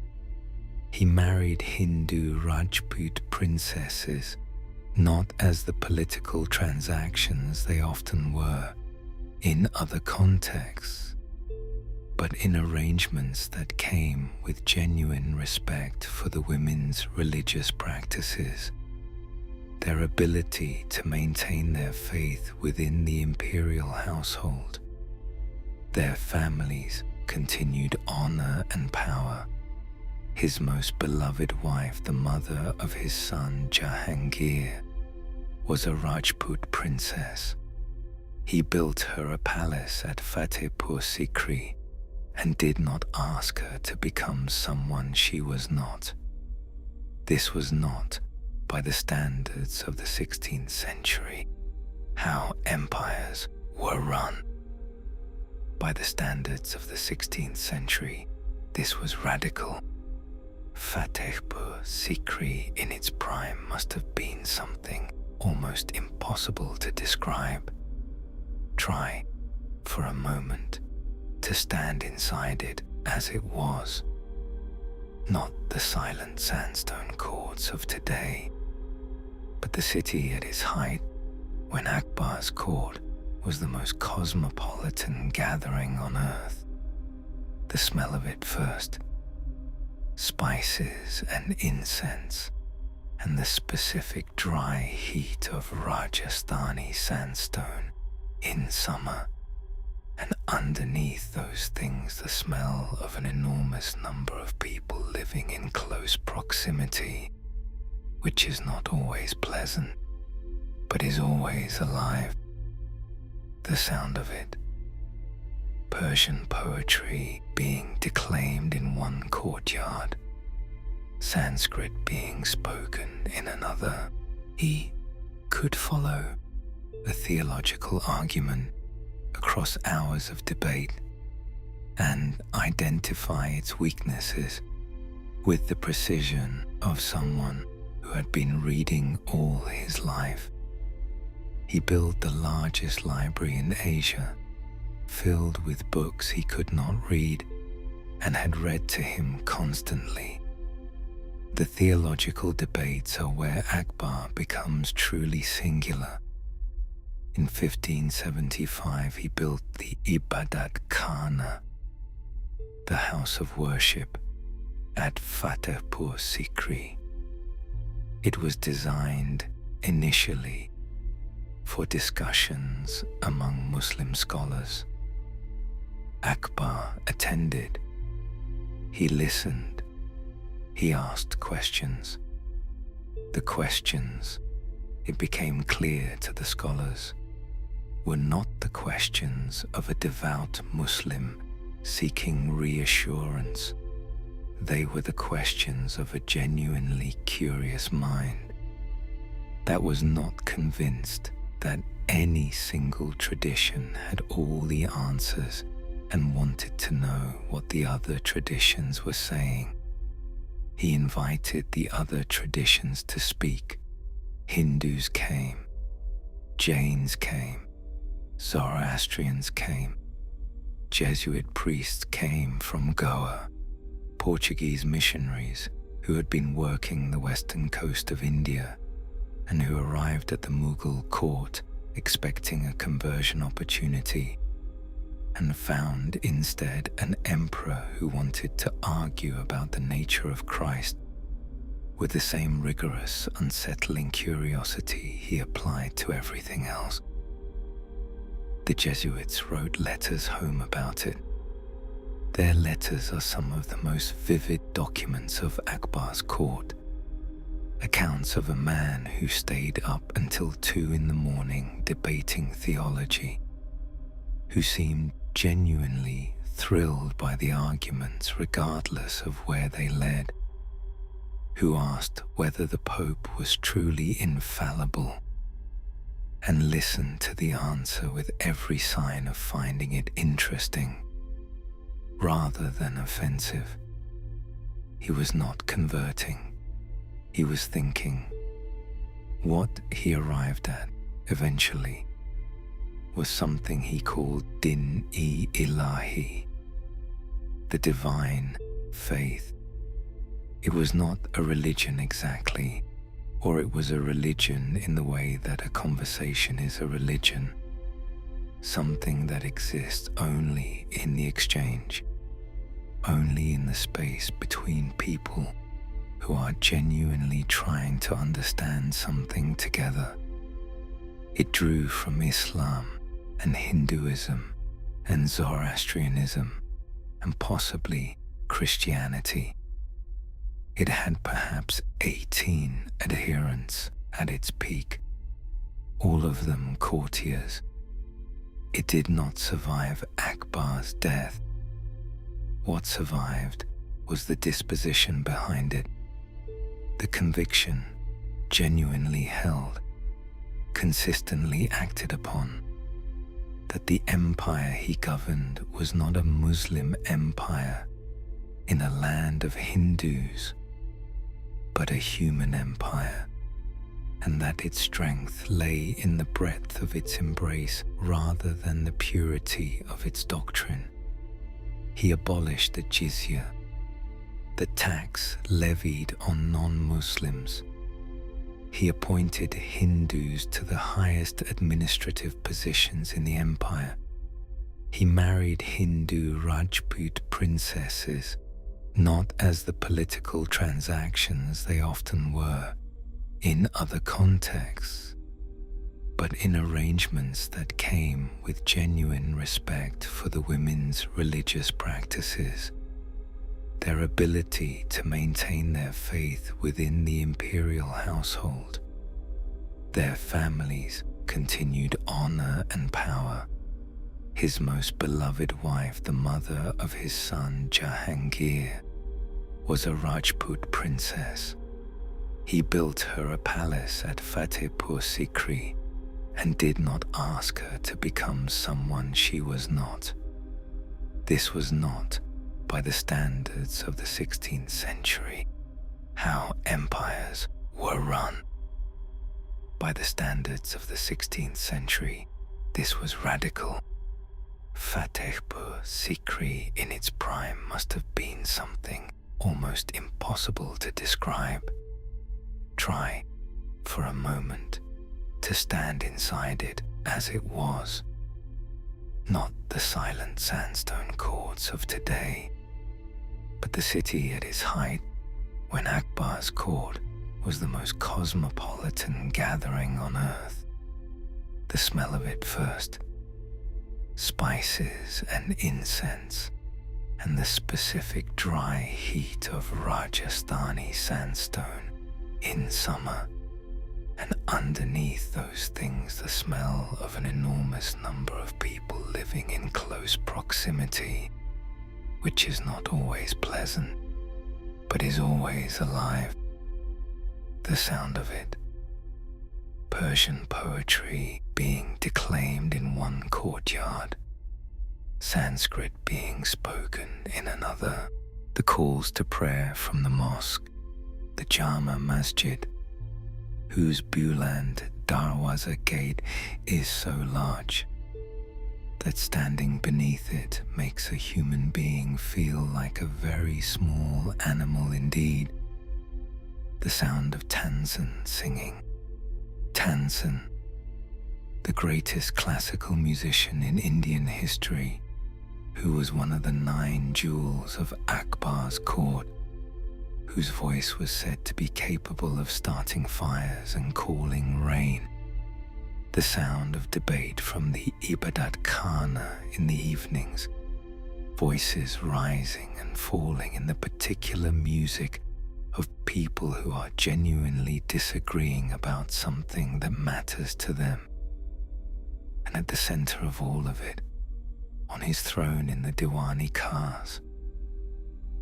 He married Hindu Rajput princesses, not as the political transactions they often were in other contexts, but in arrangements that came with genuine respect for the women's religious practices, their ability to maintain their faith within the imperial household, their families' continued honor and power. His most beloved wife, the mother of his son Jahangir, was a Rajput princess. He built her a palace at Fatehpur Sikri and did not ask her to become someone she was not. This was not, by the standards of the 16th century, how empires were run. By the standards of the 16th century, this was radical. Fatehpur Sikri in its prime must have been something almost impossible to describe. Try, for a moment, to stand inside it as it was. Not the silent sandstone courts of today, but the city at its height, when Akbar's court was the most cosmopolitan gathering on earth. The smell of it first, spices and incense, and the specific dry heat of Rajasthani sandstone in summer, and underneath those things the smell of an enormous number of people living in close proximity, which is not always pleasant, but is always alive. The sound of it, Persian poetry being declaimed in one courtyard, Sanskrit being spoken in another. He could follow a theological argument across hours of debate and identify its weaknesses with the precision of someone who had been reading all his life. He built the largest library in Asia, filled with books he could not read and had read to him constantly. The theological debates are where Akbar becomes truly singular. In 1575, he built the Ibadat Khana, the house of worship, at Fatehpur Sikri. It was designed initially for discussions among Muslim scholars. Akbar attended. He listened. He asked questions. The questions, it became clear to the scholars, were not the questions of a devout Muslim seeking reassurance. They were the questions of a genuinely curious mind that was not convinced that any single tradition had all the answers and wanted to know what the other traditions were saying. He invited the other traditions to speak. Hindus came, Jains came, Zoroastrians came, Jesuit priests came from Goa, Portuguese missionaries who had been working the western coast of India and who arrived at the Mughal court expecting a conversion opportunity and found instead an emperor who wanted to argue about the nature of Christ with the same rigorous, unsettling curiosity he applied to everything else. The Jesuits wrote letters home about it. Their letters are some of the most vivid documents of Akbar's court. Accounts of a man who stayed up until 2 in the morning debating theology, who seemed genuinely thrilled by the arguments regardless of where they led, who asked whether the Pope was truly infallible and listened to the answer with every sign of finding it interesting rather than offensive. He was not converting. He was thinking. What he arrived at eventually was something he called Din-e-Ilahi, the divine faith. It was not a religion exactly, or it was a religion in the way that a conversation is a religion, something that exists only in the exchange, only in the space between people who are genuinely trying to understand something together. It drew from Islam and Hinduism and Zoroastrianism and possibly Christianity. It had perhaps 18 adherents at its peak, all of them courtiers. It did not survive Akbar's death. What survived was the disposition behind it, the conviction, genuinely held, consistently acted upon, that the empire he governed was not a Muslim empire in a land of Hindus, but a human empire, and that its strength lay in the breadth of its embrace rather than the purity of its doctrine. He abolished the jizya, the tax levied on non-Muslims. He appointed Hindus to the highest administrative positions in the empire. He married Hindu Rajput princesses, not as the political transactions they often were in other contexts, but in arrangements that came with genuine respect for the women's religious practices, their ability to maintain their faith within the imperial household, their families' continued honor and power. His most beloved wife, the mother of his son Jahangir, was a Rajput princess. He built her a palace at Fatehpur Sikri and did not ask her to become someone she was not. This was not, by the standards of the 16th century, how empires were run. By the standards of the 16th century, this was radical. Fatehpur Sikri in its prime must have been something almost impossible to describe. Try, for a moment, to stand inside it as it was. Not the silent sandstone courts of today, but the city at its height, when Akbar's court was the most cosmopolitan gathering on earth. The smell of it first, spices and incense, and the specific dry heat of Rajasthani sandstone in summer, and underneath those things the smell of an enormous number of people living in close proximity, which is not always pleasant, but is always alive. The sound of it. Persian poetry being declaimed in one courtyard, Sanskrit being spoken in another, the calls to prayer from the mosque, the Jama Masjid, whose Buland Darwaza gate is so large that standing beneath it makes a human being feel like a very small animal indeed. The sound of Tansen singing. Tansen, the greatest classical musician in Indian history, who was one of the 9 jewels of Akbar's court, whose voice was said to be capable of starting fires and calling rain. The sound of debate from the Ibadat Khana in the evenings, voices rising and falling in the particular music of people who are genuinely disagreeing about something that matters to them. And at the center of all of it, on his throne in the Diwani cars,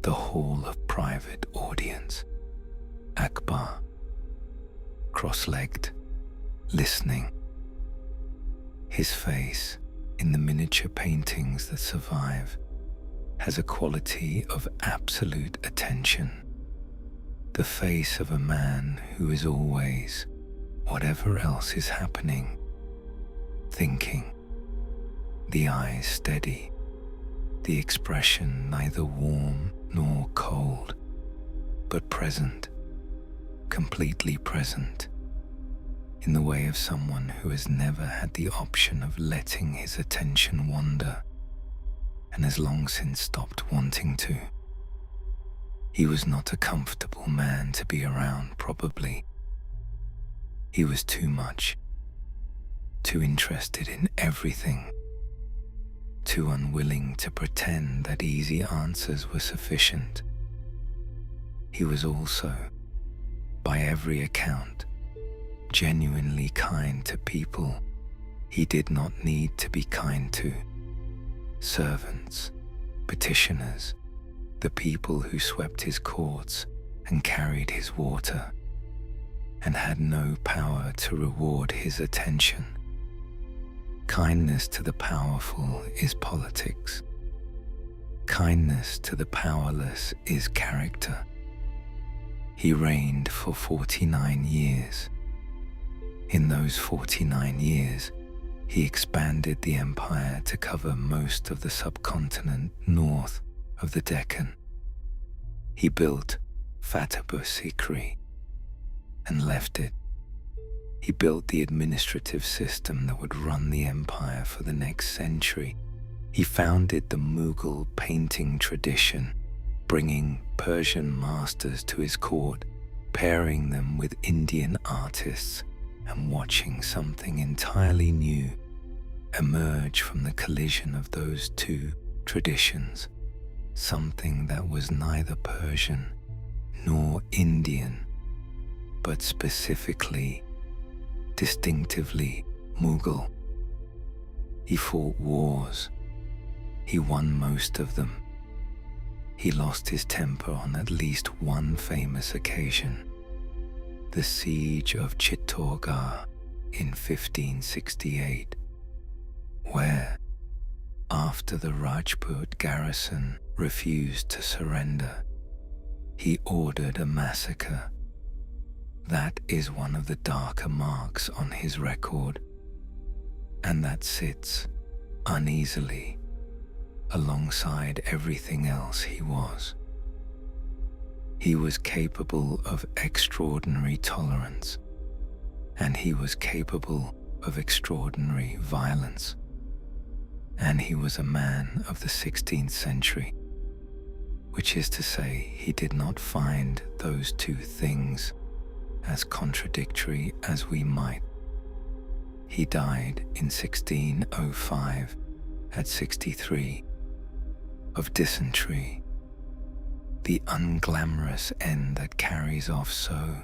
the hall of private audience, Akbar, cross-legged, listening. His face, in the miniature paintings that survive, has a quality of absolute attention. The face of a man who is always, whatever else is happening, thinking. The eyes steady, the expression neither warm nor cold, but present, completely present, in the way of someone who has never had the option of letting his attention wander, and has long since stopped wanting to. He was not a comfortable man to be around, probably. He was too much, too interested in everything, too unwilling to pretend that easy answers were sufficient. He was also, by every account, genuinely kind to people he did not need to be kind to. Servants, petitioners, the people who swept his courts and carried his water, and had no power to reward his attention. Kindness to the powerful is politics. Kindness to the powerless is character. He reigned for 49 years. In those 49 years, he expanded the empire to cover most of the subcontinent north of the Deccan. He built Fatehpur Sikri and left it. He built the administrative system that would run the empire for the next century. He founded the Mughal painting tradition, bringing Persian masters to his court, pairing them with Indian artists, and watching something entirely new emerge from the collision of those two traditions, something that was neither Persian nor Indian, but specifically, distinctively Mughal. He fought wars. He won most of them. He lost his temper on at least one famous occasion, the siege of Chittorgarh in 1568, where, after the Rajput garrison refused to surrender, he ordered a massacre. That is one of the darker marks on his record, and that sits uneasily alongside everything else he was. He was capable of extraordinary tolerance, and he was capable of extraordinary violence, and he was a man of the 16th century, which is to say he did not find those two things as contradictory as we might. He died in 1605 at 63 of dysentery, the unglamorous end that carries off so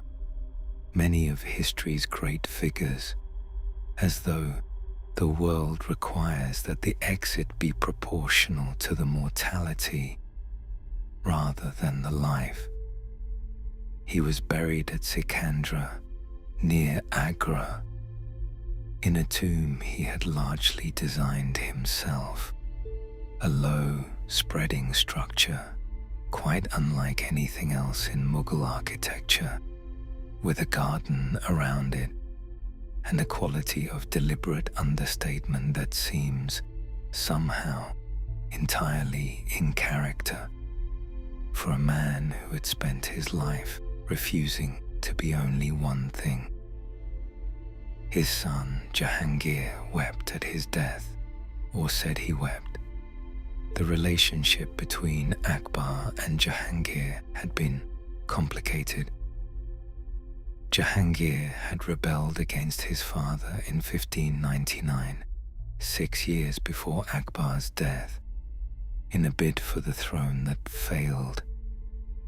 many of history's great figures, as though the world requires that the exit be proportional to the mortality rather than the life. He was buried at Sikandra, near Agra, in a tomb he had largely designed himself, a low, spreading structure, quite unlike anything else in Mughal architecture, with a garden around it, and a quality of deliberate understatement that seems, somehow, entirely in character for a man who had spent his life refusing to be only one thing. His son, Jahangir, wept at his death, or said he wept. The relationship between Akbar and Jahangir had been complicated. Jahangir had rebelled against his father in 1599, 6 years before Akbar's death, in a bid for the throne that failed,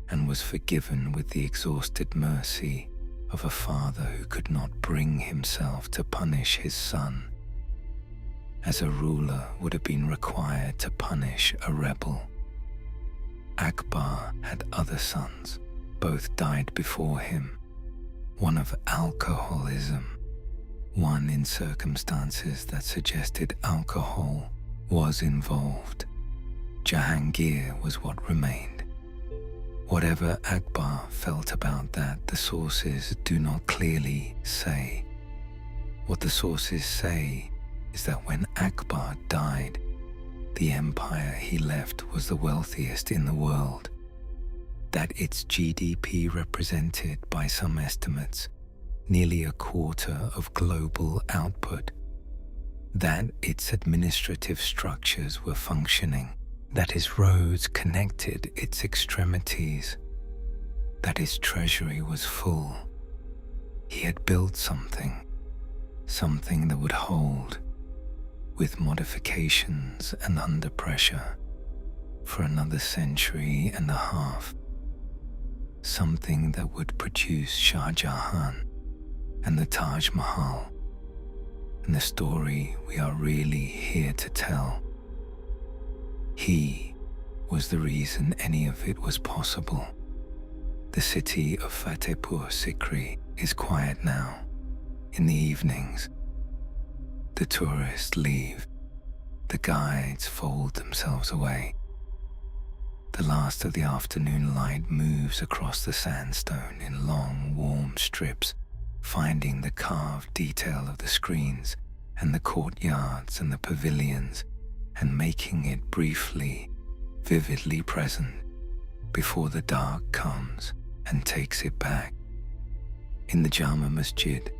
and was forgiven with the exhausted mercy of a father who could not bring himself to punish his son, as a ruler would have been required to punish a rebel. Akbar had other sons, both died before him, one of alcoholism, one in circumstances that suggested alcohol was involved. Jahangir was what remained. Whatever Akbar felt about that, the sources do not clearly say. What the sources say is that when Akbar died, the empire he left was the wealthiest in the world, that its GDP represented, by some estimates, nearly a quarter of global output, that its administrative structures were functioning, that his roads connected its extremities, that his treasury was full. He had built something that would hold, with modifications and under pressure, for another century and a half. Something that would produce Shah Jahan and the Taj Mahal, and the story we are really here to tell. He was the reason any of it was possible. The city of Fatehpur Sikri is quiet now. In the evenings, the tourists leave. The guides fold themselves away. The last of the afternoon light moves across the sandstone in long, warm strips, finding the carved detail of the screens and the courtyards and the pavilions, and making it briefly, vividly present before the dark comes and takes it back. In the Jama Masjid,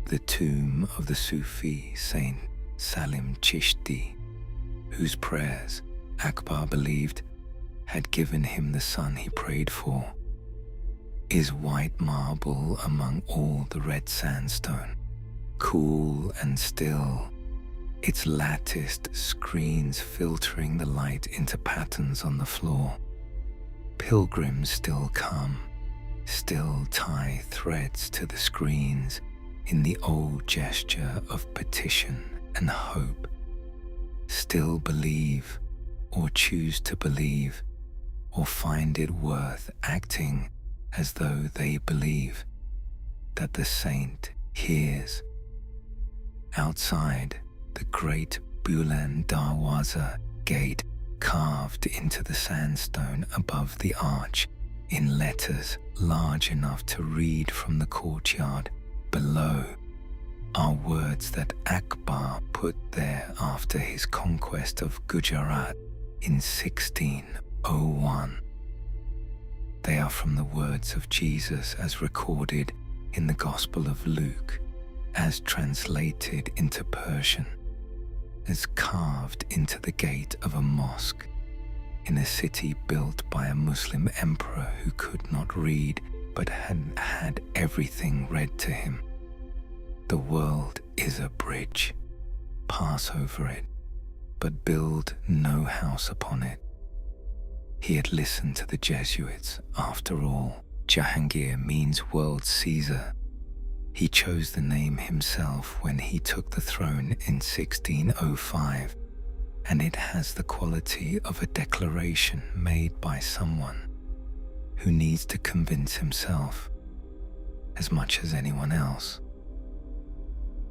the tomb of the Sufi Saint Salim Chishti, whose prayers Akbar believed had given him the son he prayed for, is white marble among all the red sandstone, cool and still, its latticed screens filtering the light into patterns on the floor. Pilgrims still come, still tie threads to the screens in the old gesture of petition and hope, still believe or choose to believe or find it worth acting as though they believe that the saint hears. Outside, the great Buland Darwaza gate carved into the sandstone above the arch in letters large enough to read from the courtyard below are words that Akbar put there after his conquest of Gujarat in 1601. They are from the words of Jesus as recorded in the Gospel of Luke, as translated into Persian, as carved into the gate of a mosque in a city built by a Muslim emperor who could not read but had had everything read to him. The world is a bridge. Pass over it, but build no house upon it. He had listened to the Jesuits. After all, Jahangir means world Caesar. He chose the name himself when he took the throne in 1605, and it has the quality of a declaration made by someone who needs to convince himself as much as anyone else.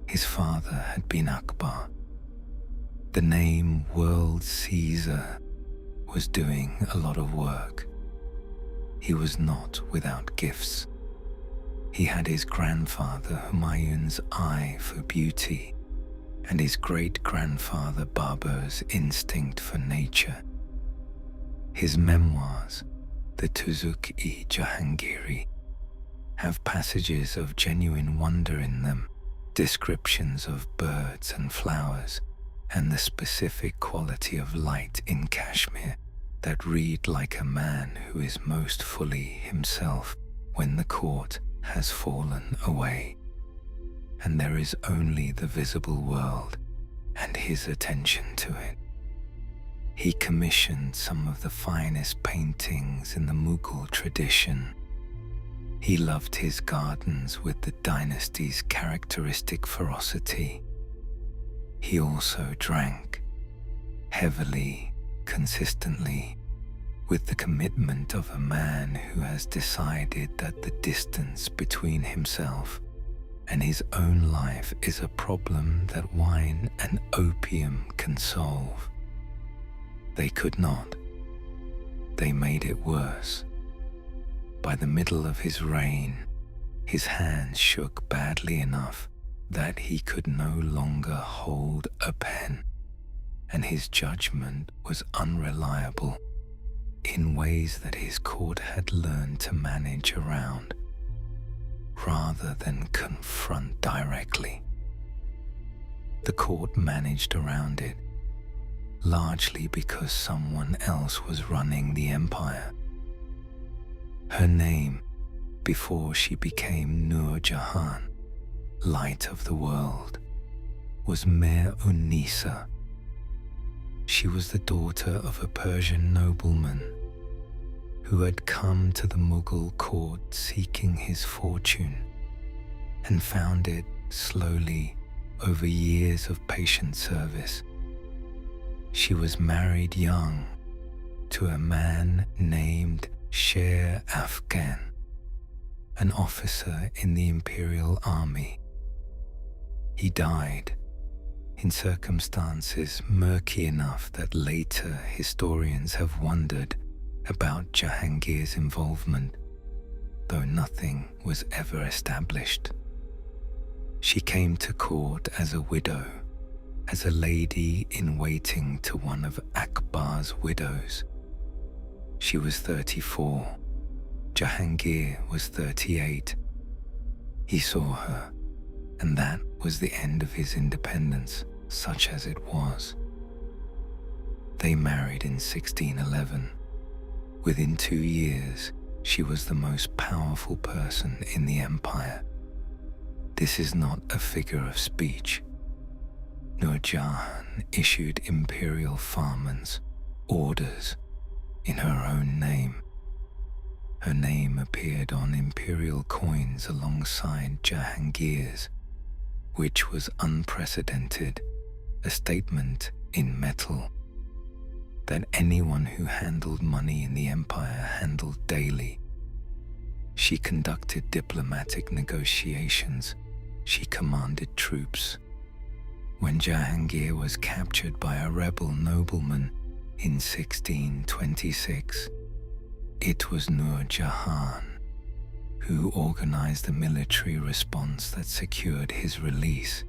His father had been Akbar. The name World Caesar was doing a lot of work. He was not without gifts. He had his grandfather Humayun's eye for beauty and his great-grandfather Babur's instinct for nature. His memoirs, the Tuzuk-i Jahangiri, have passages of genuine wonder in them, descriptions of birds and flowers, and the specific quality of light in Kashmir that read like a man who is most fully himself when the court has fallen away, and there is only the visible world and his attention to it. He commissioned some of the finest paintings in the Mughal tradition. He loved his gardens with the dynasty's characteristic ferocity. He also drank heavily, consistently, with the commitment of a man who has decided that the distance between himself and his own life is a problem that wine and opium can solve. They could not. They made it worse. By the middle of his reign, his hands shook badly enough that he could no longer hold a pen, and his judgment was unreliable in ways that his court had learned to manage around, rather than confront directly. The court managed around it, largely because someone else was running the empire. Her name, before she became Nur Jahan, light of the world, was Mer Unisa. She was the daughter of a Persian nobleman who had come to the Mughal court seeking his fortune and found it slowly over years of patient service. She was married young to a man named Shah Afghan, an officer in the imperial army. He died in circumstances murky enough that later historians have wondered about Jahangir's involvement, though nothing was ever established. She came to court as a widow, as a lady in waiting to one of Akbar's widows. She was 34. Jahangir was 38. He saw her, and that was the end of his independence, such as it was. They married in 1611. Within 2 years, she was the most powerful person in the empire. This is not a figure of speech. Nur Jahan issued imperial farmans orders in her own name. Her name appeared on imperial coins alongside Jahangir's, which was unprecedented, a statement in metal that anyone who handled money in the empire handled daily. She conducted diplomatic negotiations. She commanded troops. When Jahangir was captured by a rebel nobleman in 1626, it was Nur Jahan who organized the military response that secured his release.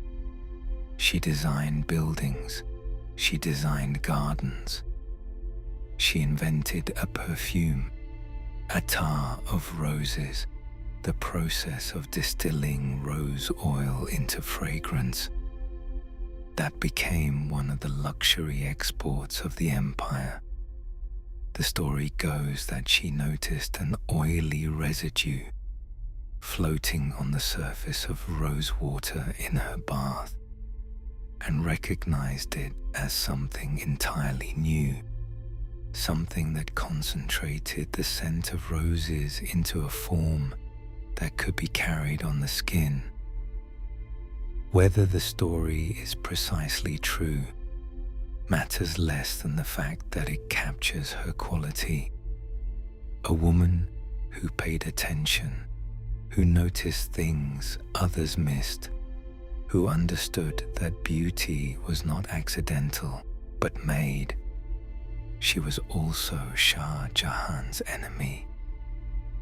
She designed buildings. She designed gardens. She invented a perfume, attar of roses, the process of distilling rose oil into fragrance. That became one of the luxury exports of the empire. The story goes that she noticed an oily residue floating on the surface of rose water in her bath and recognized it as something entirely new, something that concentrated the scent of roses into a form that could be carried on the skin. Whether the story is precisely true, matters less than the fact that it captures her quality. A woman who paid attention, who noticed things others missed, who understood that beauty was not accidental but made. She was also Shah Jahan's enemy.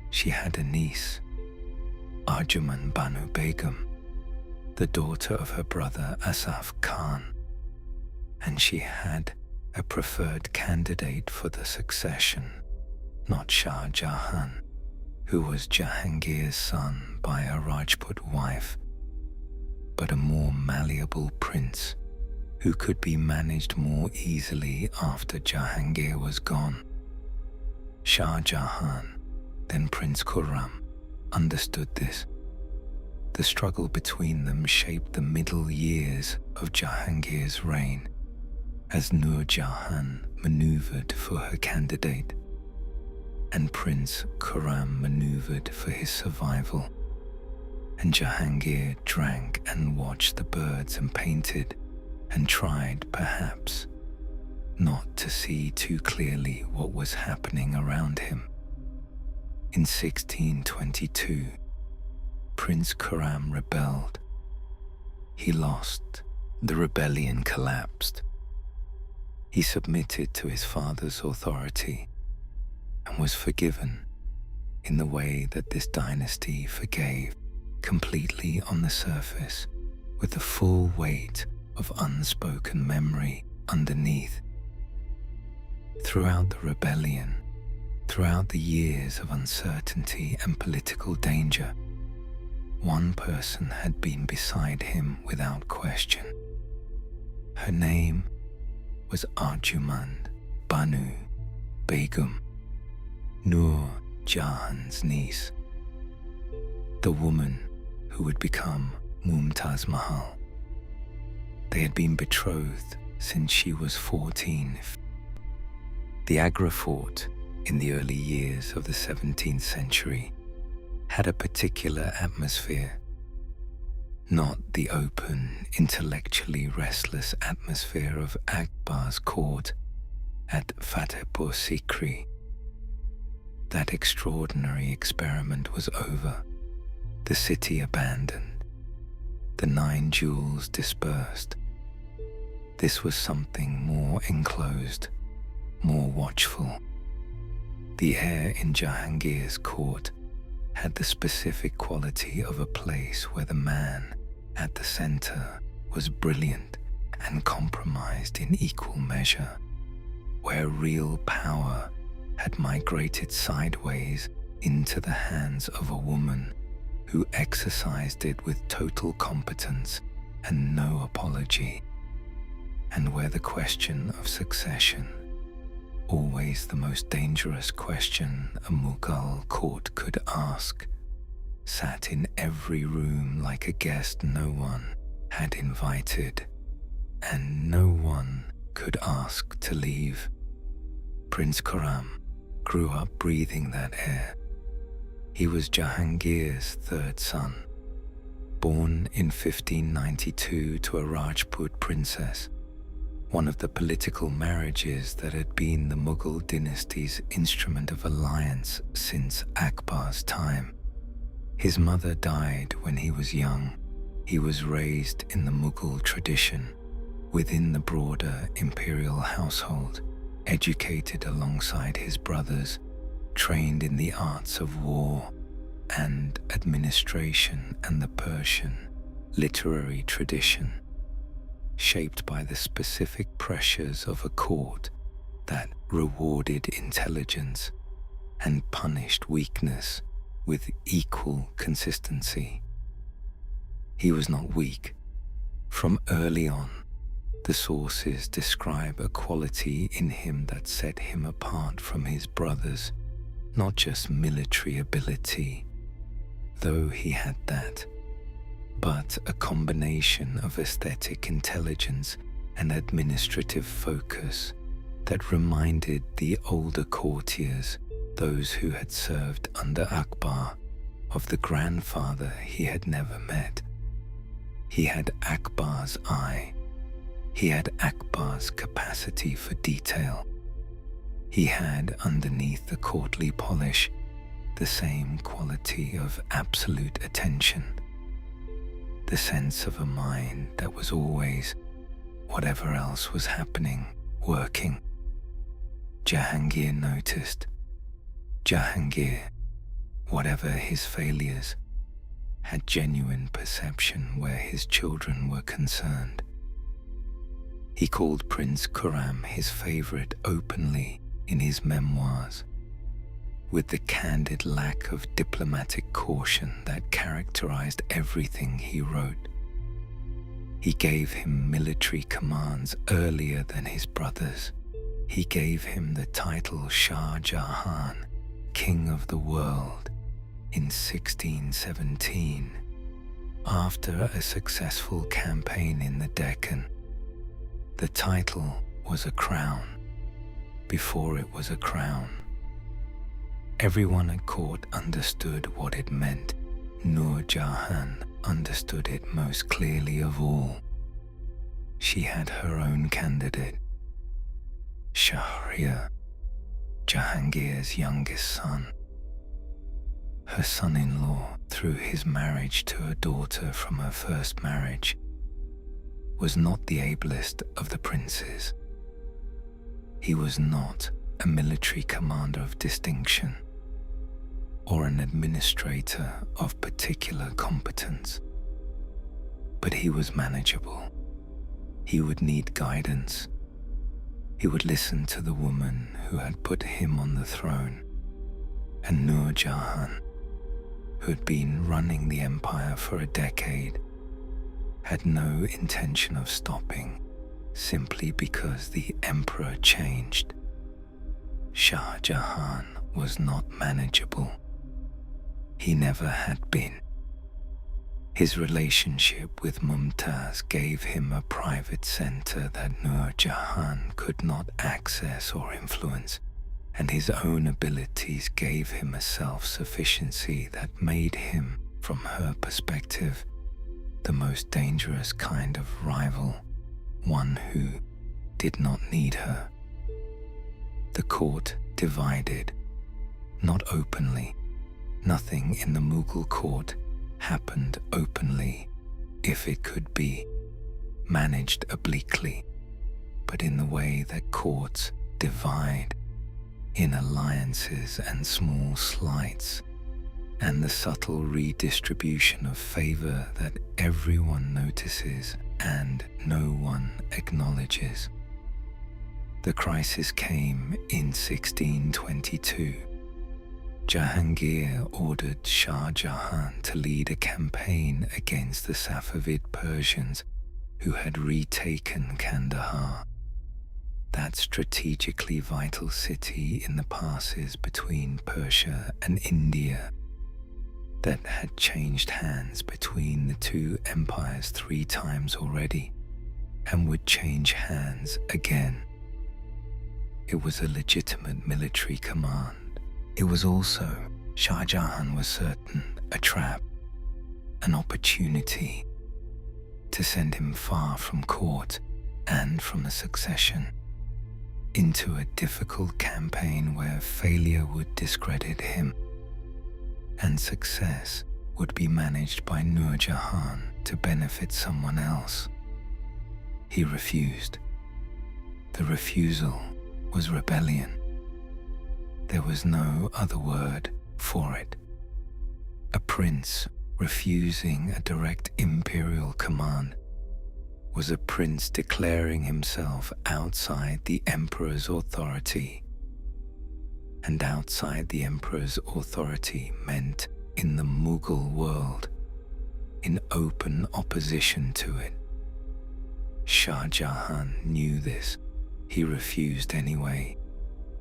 She had a niece, Arjuman Banu Begum, the daughter of her brother Asaf Khan, and she had a preferred candidate for the succession, not Shah Jahan, who was Jahangir's son by a Rajput wife, but a more malleable prince who could be managed more easily after Jahangir was gone. Shah Jahan, then Prince Khurram, understood this. The struggle between them shaped the middle years of Jahangir's reign, as Nur Jahan maneuvered for her candidate, and Prince Khurram maneuvered for his survival, and Jahangir drank and watched the birds and painted, and tried, perhaps, not to see too clearly what was happening around him. In 1622, Prince Khurram rebelled. He lost. The rebellion collapsed. He submitted to his father's authority and was forgiven in the way that this dynasty forgave, completely on the surface, with the full weight of unspoken memory underneath. Throughout the rebellion, throughout the years of uncertainty and political danger, one person had been beside him without question. Her name was Arjuman Banu Begum, Nur Jahan's niece, the woman who would become Mumtaz Mahal. They had been betrothed since she was 14. The Agra fort in the early years of the 17th century had a particular atmosphere, not the open, intellectually restless atmosphere of Akbar's court at Fatehpur Sikri. That extraordinary experiment was over, the city abandoned, the 9 jewels dispersed. This was something more enclosed, more watchful. The air in Jahangir's court had the specific quality of a place where the man at the center was brilliant and compromised in equal measure, where real power had migrated sideways into the hands of a woman who exercised it with total competence and no apology, and where the question of succession, always the most dangerous question a Mughal court could ask, sat in every room like a guest no one had invited, and no one could ask to leave. Prince Khurram grew up breathing that air. He was Jahangir's 3rd son, born in 1592 to a Rajput princess, one of the political marriages that had been the Mughal dynasty's instrument of alliance since Akbar's time. His mother died when he was young. He was raised in the Mughal tradition, within the broader imperial household, educated alongside his brothers, trained in the arts of war and administration and the Persian literary tradition, shaped by the specific pressures of a court that rewarded intelligence and punished weakness with equal consistency. He was not weak. From early on, the sources describe a quality in him that set him apart from his brothers, not just military ability, though he had that, but a combination of aesthetic intelligence and administrative focus that reminded the older courtiers, those who had served under Akbar, of the grandfather he had never met. He had Akbar's eye. He had Akbar's capacity for detail. He had, underneath the courtly polish, the same quality of absolute attention, the sense of a mind that was always, whatever else was happening, working. Jahangir noticed. Jahangir, whatever his failures, had genuine perception where his children were concerned. He called Prince Khurram his favorite openly in his memoirs, with the candid lack of diplomatic caution that characterized everything he wrote. He gave him military commands earlier than his brothers. He gave him the title Shah Jahan, King of the World, in 1617, after a successful campaign in the Deccan. The title was a crown, before it was a crown. Everyone at court understood what it meant. Nur Jahan understood it most clearly of all. She had her own candidate, Shahryar, Jahangir's youngest son. Her son-in-law, through his marriage to a daughter from her first marriage, was not the ablest of the princes. He was not a military commander of distinction or an administrator of particular competence, but he was manageable. He would need guidance. He would listen to the woman who had put him on the throne, and Nur Jahan, who had been running the empire for a decade, had no intention of stopping simply because the emperor changed. Shah Jahan was not manageable. He never had been. His relationship with Mumtaz gave him a private center that Nur Jahan could not access or influence, and his own abilities gave him a self-sufficiency that made him, from her perspective, the most dangerous kind of rival, one who did not need her. The court divided, not openly. Nothing in the Mughal court happened openly, if it could be, managed obliquely, but in the way that courts divide, in alliances and small slights, and the subtle redistribution of favor that everyone notices and no one acknowledges. The crisis came in 1622. Jahangir ordered Shah Jahan to lead a campaign against the Safavid Persians who had retaken Kandahar, that strategically vital city in the passes between Persia and India that had changed hands between the two empires 3 times already and would change hands again. It was a legitimate military command. It was also, Shah Jahan was certain, a trap, an opportunity to send him far from court and from the succession, into a difficult campaign where failure would discredit him and success would be managed by Nur Jahan to benefit someone else. He refused. The refusal was rebellion. There was no other word for it. A prince refusing a direct imperial command was a prince declaring himself outside the emperor's authority. And outside the emperor's authority meant in the Mughal world, in open opposition to it. Shah Jahan knew this. He refused anyway.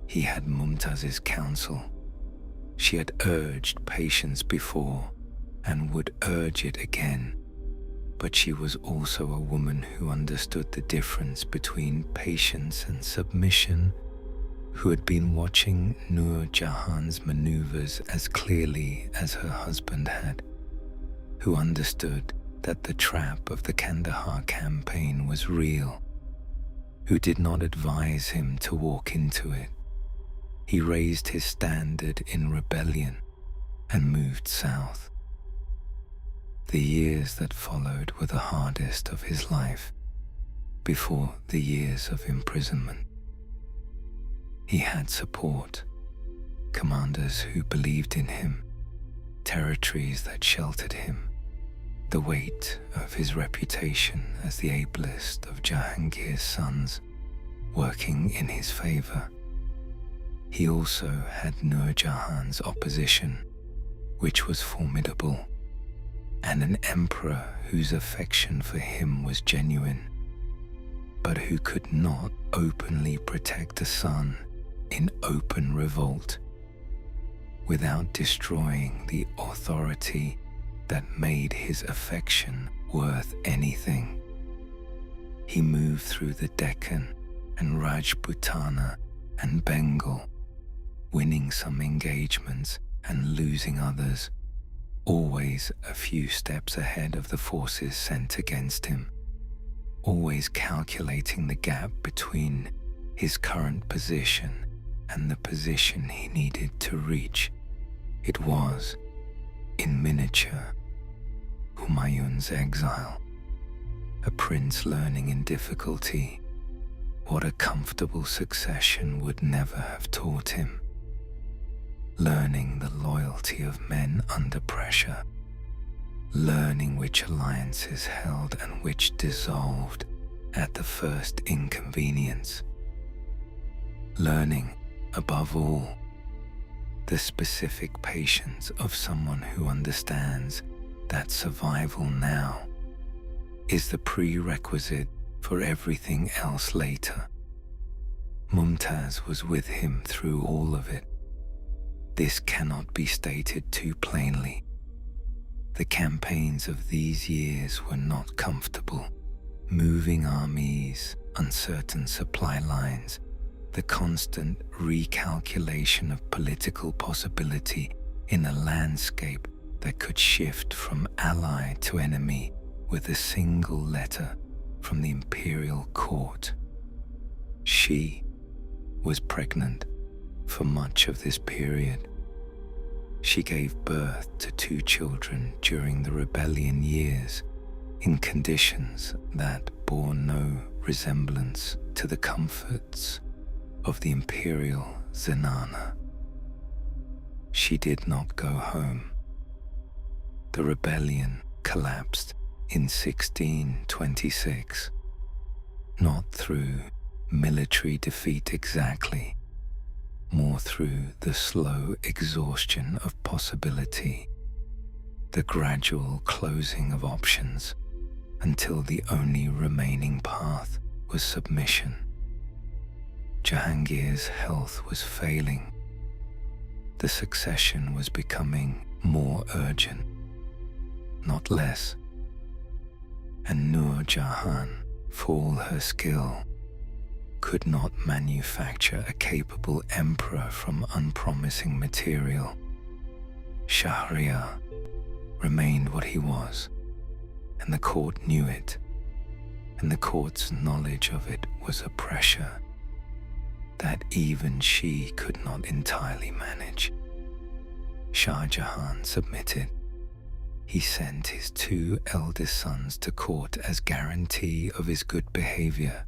He had Mumtaz's counsel. She had urged patience before and would urge it again. But she was also a woman who understood the difference between patience and submission, who had been watching Nur Jahan's maneuvers as clearly as her husband had, who understood that the trap of the Kandahar campaign was real who did not advise him to walk into it. He raised his standard in rebellion and moved south. The years that followed were the hardest of his life, before the years of imprisonment. He had support, commanders who believed in him, territories that sheltered him, the weight of his reputation as the ablest of Jahangir's sons working in his favor. He also had Nur Jahan's opposition, which was formidable, and an emperor whose affection for him was genuine, but who could not openly protect a son in open revolt without destroying the authority that made his affection worth anything. He moved through the Deccan and Rajputana and Bengal, winning some engagements and losing others, always a few steps ahead of the forces sent against him, always calculating the gap between his current position and the position he needed to reach. It was, in miniature, Humayun's exile, a prince learning in difficulty what a comfortable succession would never have taught him, learning the loyalty of men under pressure, learning which alliances held and which dissolved at the first inconvenience, learning, above all, the specific patience of someone who understands that survival now is the prerequisite for everything else later. Mumtaz was with him through all of it. This cannot be stated too plainly. The campaigns of these years were not comfortable. Moving armies, uncertain supply lines, the constant recalculation of political possibility in a landscape that could shift from ally to enemy with a single letter from the imperial court. She was pregnant for much of this period. She gave birth to 2 children during the rebellion years in conditions that bore no resemblance to the comforts of the imperial zenana. She did not go home. The rebellion collapsed in 1626, not through military defeat exactly, more through the slow exhaustion of possibility, the gradual closing of options until the only remaining path was submission. Jahangir's health was failing. The succession was becoming more urgent, not less. And Nur Jahan, for all her skill, could not manufacture a capable emperor from unpromising material. Shahryar remained what he was, and the court knew it, and the court's knowledge of it was a pressure that even she could not entirely manage. Shah Jahan submitted. He sent his 2 eldest sons to court as guarantee of his good behavior,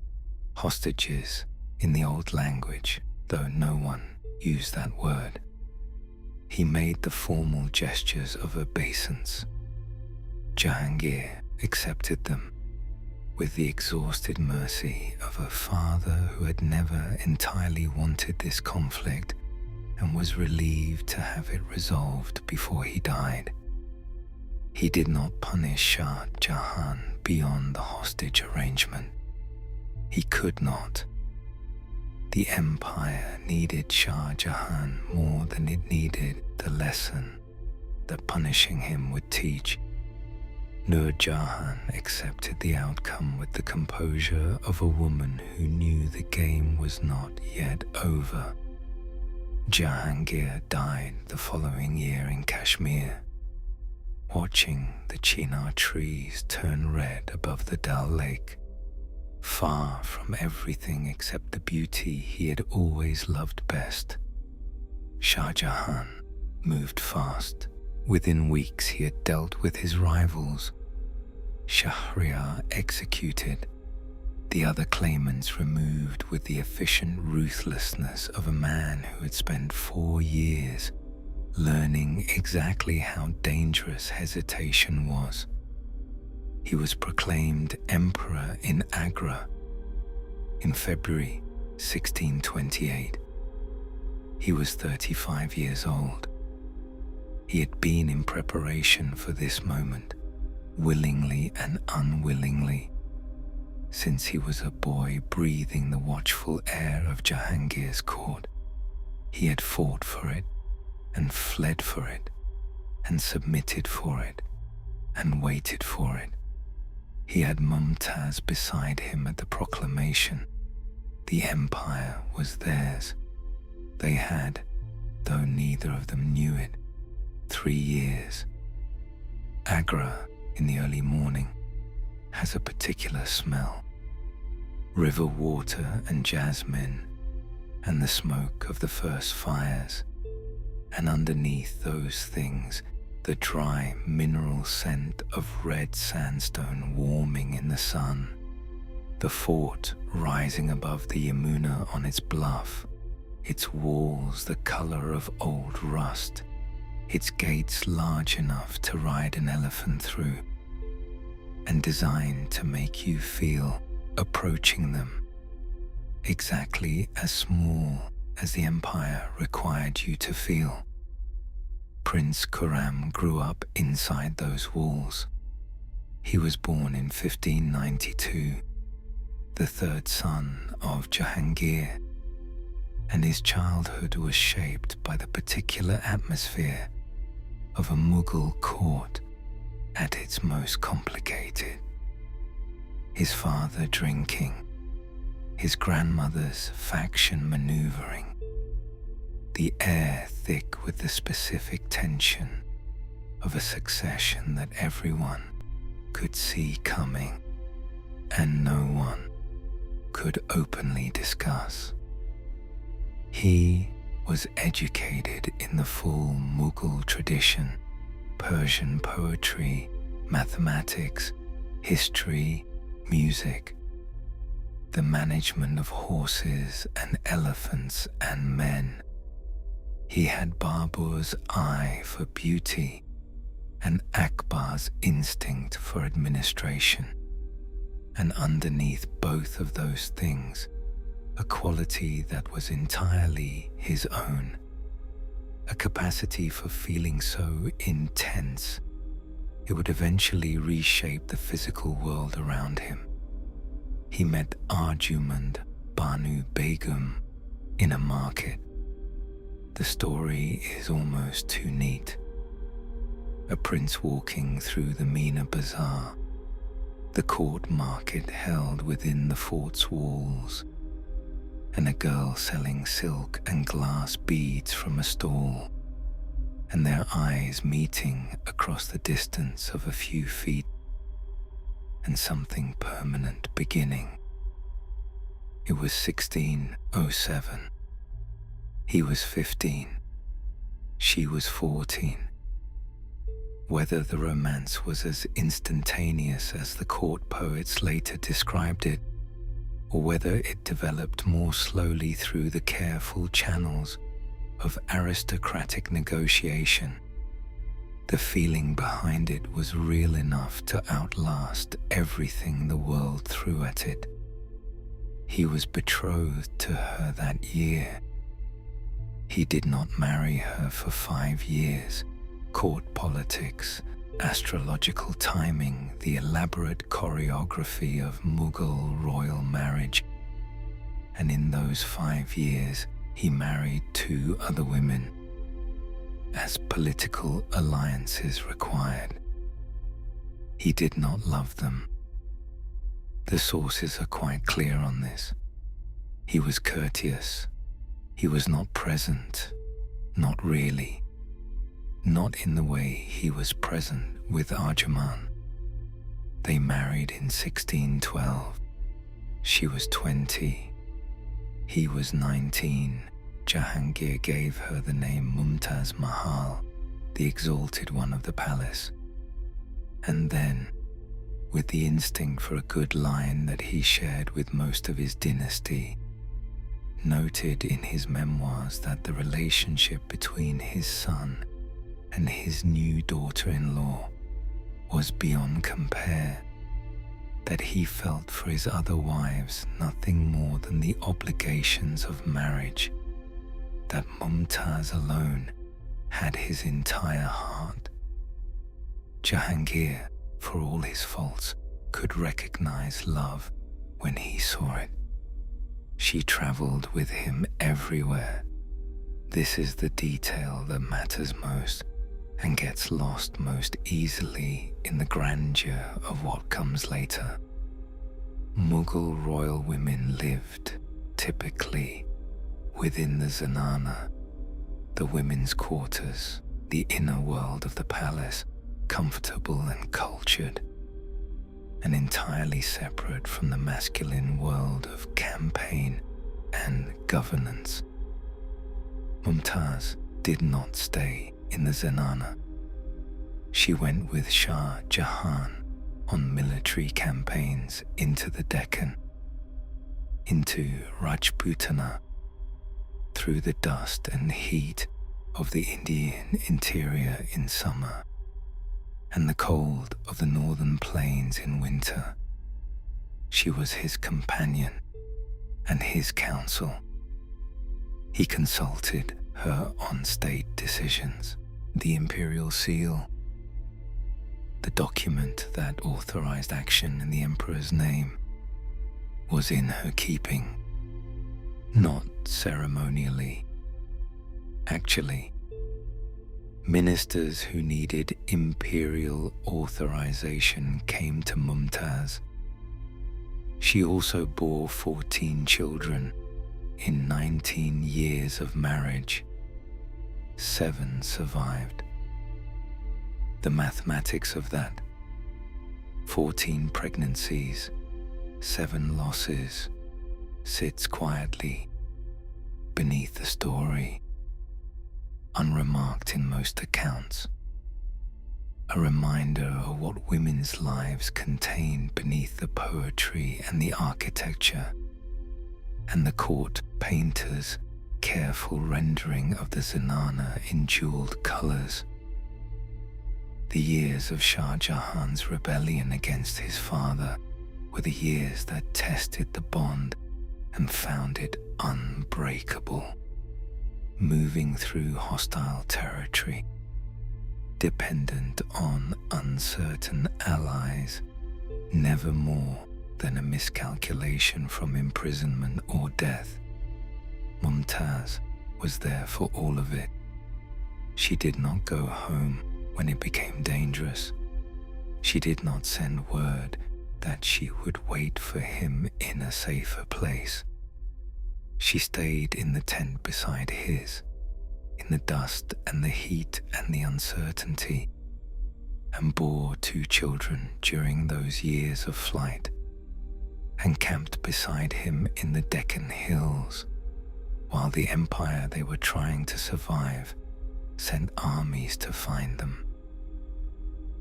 hostages in the old language, though no one used that word. He made the formal gestures of obeisance. Jahangir accepted them with the exhausted mercy of a father who had never entirely wanted this conflict and was relieved to have it resolved before he died. He did not punish Shah Jahan beyond the hostage arrangement. He could not. The empire needed Shah Jahan more than it needed the lesson that punishing him would teach. Nur Jahan accepted the outcome with the composure of a woman who knew the game was not yet over. Jahangir died the following year in Kashmir, watching the chinar trees turn red above the Dal Lake. far from everything except the beauty he had always loved best. Shah Jahan moved fast. Within weeks he had dealt with his rivals. Shahryar executed, the other claimants removed with the efficient ruthlessness of a man who had spent 4 years learning exactly how dangerous hesitation was. He was proclaimed emperor in Agra in February 1628. He was 35 years old. He had been in preparation for this moment, willingly and unwillingly, since he was a boy breathing the watchful air of Jahangir's court. He had fought for it, and fled for it, and submitted for it, and waited for it. He had Mumtaz beside him at the proclamation. The empire was theirs. They had, though neither of them knew it, 3 years. Agra, in the early morning, has a particular smell. River water and jasmine, and the smoke of the first fires, and underneath those things, the dry mineral scent of red sandstone warming in the sun. The fort rising above the Yamuna on its bluff, its walls the color of old rust, its gates large enough to ride an elephant through, and designed to make you feel, approaching them, exactly as small as the empire required you to feel. Prince Khurram grew up inside those walls. He was born in 1592, the third son of Jahangir, and his childhood was shaped by the particular atmosphere of a Mughal court at its most complicated. His father drinking, his grandmother's faction maneuvering, the air thick with the specific tension of a succession that everyone could see coming and no one could openly discuss. He was educated in the full Mughal tradition, Persian poetry, mathematics, history, music, the management of horses and elephants and men. He had Babur's eye for beauty and Akbar's instinct for administration, and underneath both of those things, a quality that was entirely his own, a capacity for feeling so intense it would eventually reshape the physical world around him. He met Arjumand Banu Begum in a market. The story is almost too neat. A prince walking through the Meena Bazaar, the court market held within the fort's walls, and a girl selling silk and glass beads from a stall, and their eyes meeting across the distance of a few feet, and something permanent beginning. It was 1607. He was 15. She was 14. Whether the romance was as instantaneous as the court poets later described it, or whether it developed more slowly through the careful channels of aristocratic negotiation, the feeling behind it was real enough to outlast everything the world threw at it. He was betrothed to her that year. He did not marry her for 5 years. Court politics, astrological timing, the elaborate choreography of Mughal royal marriage, and in those 5 years he married 2 other women, as political alliances required. He did not love them. The sources are quite clear on this. He was courteous. He was not present, not really. Not in the way he was present with Arjumand. They married in 1612. She was 20. He was 19. Jahangir gave her the name Mumtaz Mahal, the exalted one of the palace. And then, with the instinct for a good line that he shared with most of his dynasty, noted in his memoirs that the relationship between his son and his new daughter-in-law was beyond compare, that he felt for his other wives nothing more than the obligations of marriage, that Mumtaz alone had his entire heart. Jahangir, for all his faults, could recognize love when he saw it. She traveled with him everywhere. This is the detail that matters most and gets lost most easily in the grandeur of what comes later. Mughal royal women lived, typically, within the zanana, the women's quarters, the inner world of the palace, comfortable and cultured, and entirely separate from the masculine world of campaign and governance. Mumtaz did not stay in the zanana. She went with Shah Jahan on military campaigns into the Deccan, into Rajputana, through the dust and heat of the Indian interior in summer, and the cold of the northern plains in winter. She was his companion and his counsel. He consulted her on state decisions. The imperial seal, the document that authorized action in the emperor's name, was in her keeping, not ceremonially. Actually, ministers who needed imperial authorization came to Mumtaz. She also bore 14 children in 19 years of marriage. 7 survived. The mathematics of that: 14 pregnancies, 7 losses, sits quietly beneath the story, unremarked in most accounts. A reminder of what women's lives contain beneath the poetry and the architecture, and the court painter's careful rendering of the zanana in jeweled colors. The years of Shah Jahan's rebellion against his father were the years that tested the bond and found it unbreakable, moving through hostile territory, dependent on uncertain allies, never more than a miscalculation from imprisonment or death. Mumtaz was there for all of it. She did not go home when it became dangerous. She did not send word that she would wait for him in a safer place. She stayed in the tent beside his, in the dust and the heat and the uncertainty, and bore 2 children during those years of flight, and camped beside him in the Deccan hills, while the empire they were trying to survive sent armies to find them.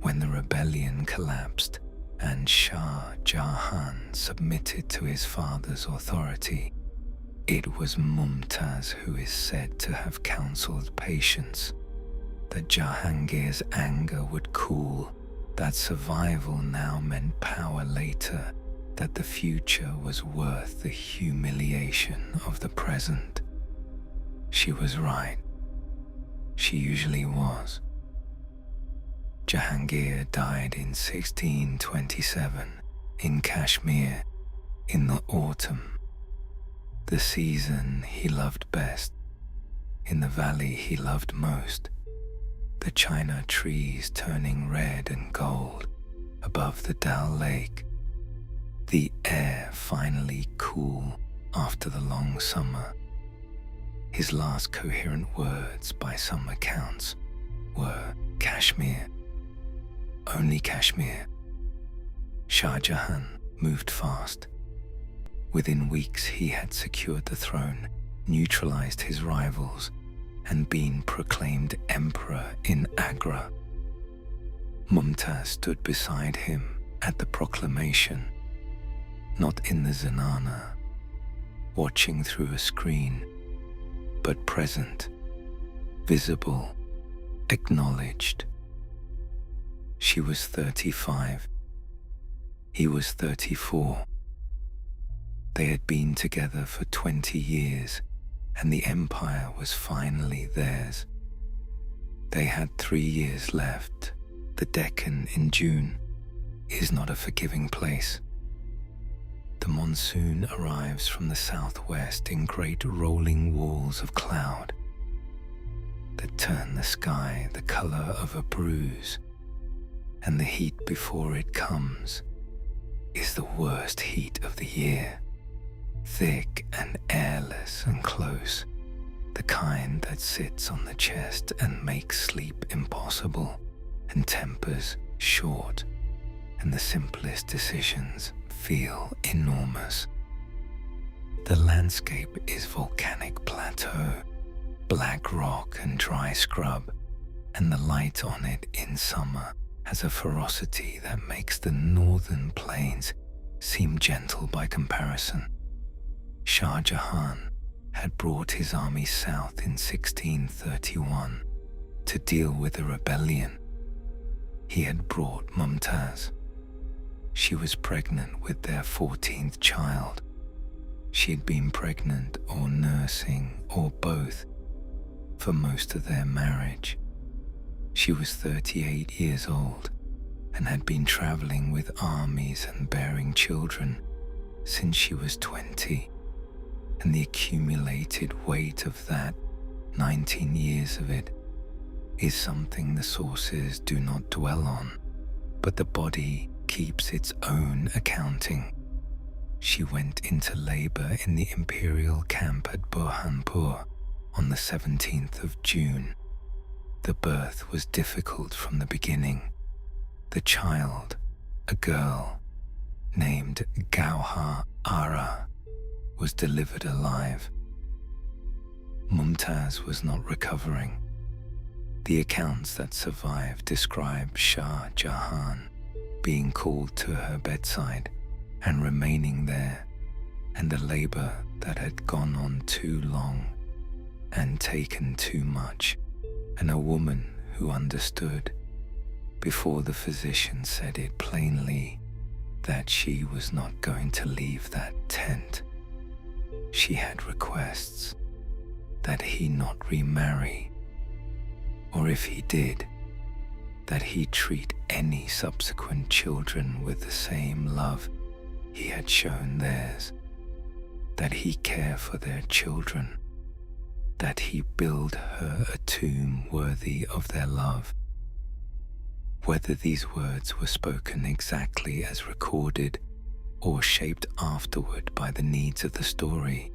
When the rebellion collapsed and Shah Jahan submitted to his father's authority, it was Mumtaz who is said to have counseled patience, that Jahangir's anger would cool, that survival now meant power later, that the future was worth the humiliation of the present. She was right. She usually was. Jahangir died in 1627 in Kashmir in the autumn, the season he loved best, in the valley he loved most, the china trees turning red and gold above the Dal Lake, the air finally cool after the long summer. His last coherent words, by some accounts, were Kashmir. Only Kashmir. Shah Jahan moved fast. Within weeks he had secured the throne, neutralized his rivals, and been proclaimed emperor in Agra. Mumtaz stood beside him at the proclamation, not in the zenana, watching through a screen, but present, visible, acknowledged. She was 35. He was 34. They had been together for 20 years, and the empire was finally theirs. They had 3 years left. The Deccan in June is not a forgiving place. The monsoon arrives from the southwest in great rolling walls of cloud that turn the sky the color of a bruise, and the heat before it comes is the worst heat of the year, thick and airless and close, the kind that sits on the chest and makes sleep impossible, and tempers short, and the simplest decisions feel enormous. The landscape is volcanic plateau, black rock and dry scrub, and the light on it in summer has a ferocity that makes the northern plains seem gentle by comparison. Shah Jahan had brought his army south in 1631 to deal with a rebellion. He had brought Mumtaz. She was pregnant with their 14th child. She had been pregnant or nursing or both for most of their marriage. She was 38 years old and had been traveling with armies and bearing children since she was 20, and the accumulated weight of that, 19 years of it, is something the sources do not dwell on, but the body keeps its own accounting. She went into labor in the imperial camp at Burhanpur on the 17th of June. The birth was difficult from the beginning. The child, a girl named Gauhar Ara, was delivered alive. Mumtaz was not recovering. The accounts that survive describe Shah Jahan being called to her bedside and remaining there, and a labor that had gone on too long and taken too much, and a woman who understood before the physician said it plainly that she was not going to leave that tent. She had requests that he not remarry, or if he did, that he treat any subsequent children with the same love he had shown theirs, that he care for their children, that he build her a tomb worthy of their love. Whether these words were spoken exactly as recorded or shaped afterward by the needs of the story,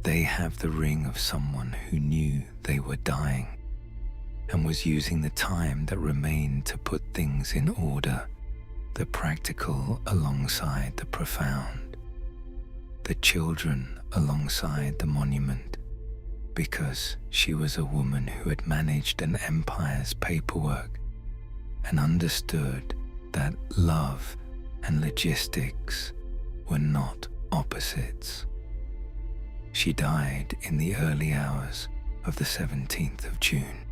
they have the ring of someone who knew they were dying and was using the time that remained to put things in order, the practical alongside the profound, the children alongside the monument, because she was a woman who had managed an empire's paperwork and understood that love and logistics were not opposites. She died in the early hours of the 17th of June,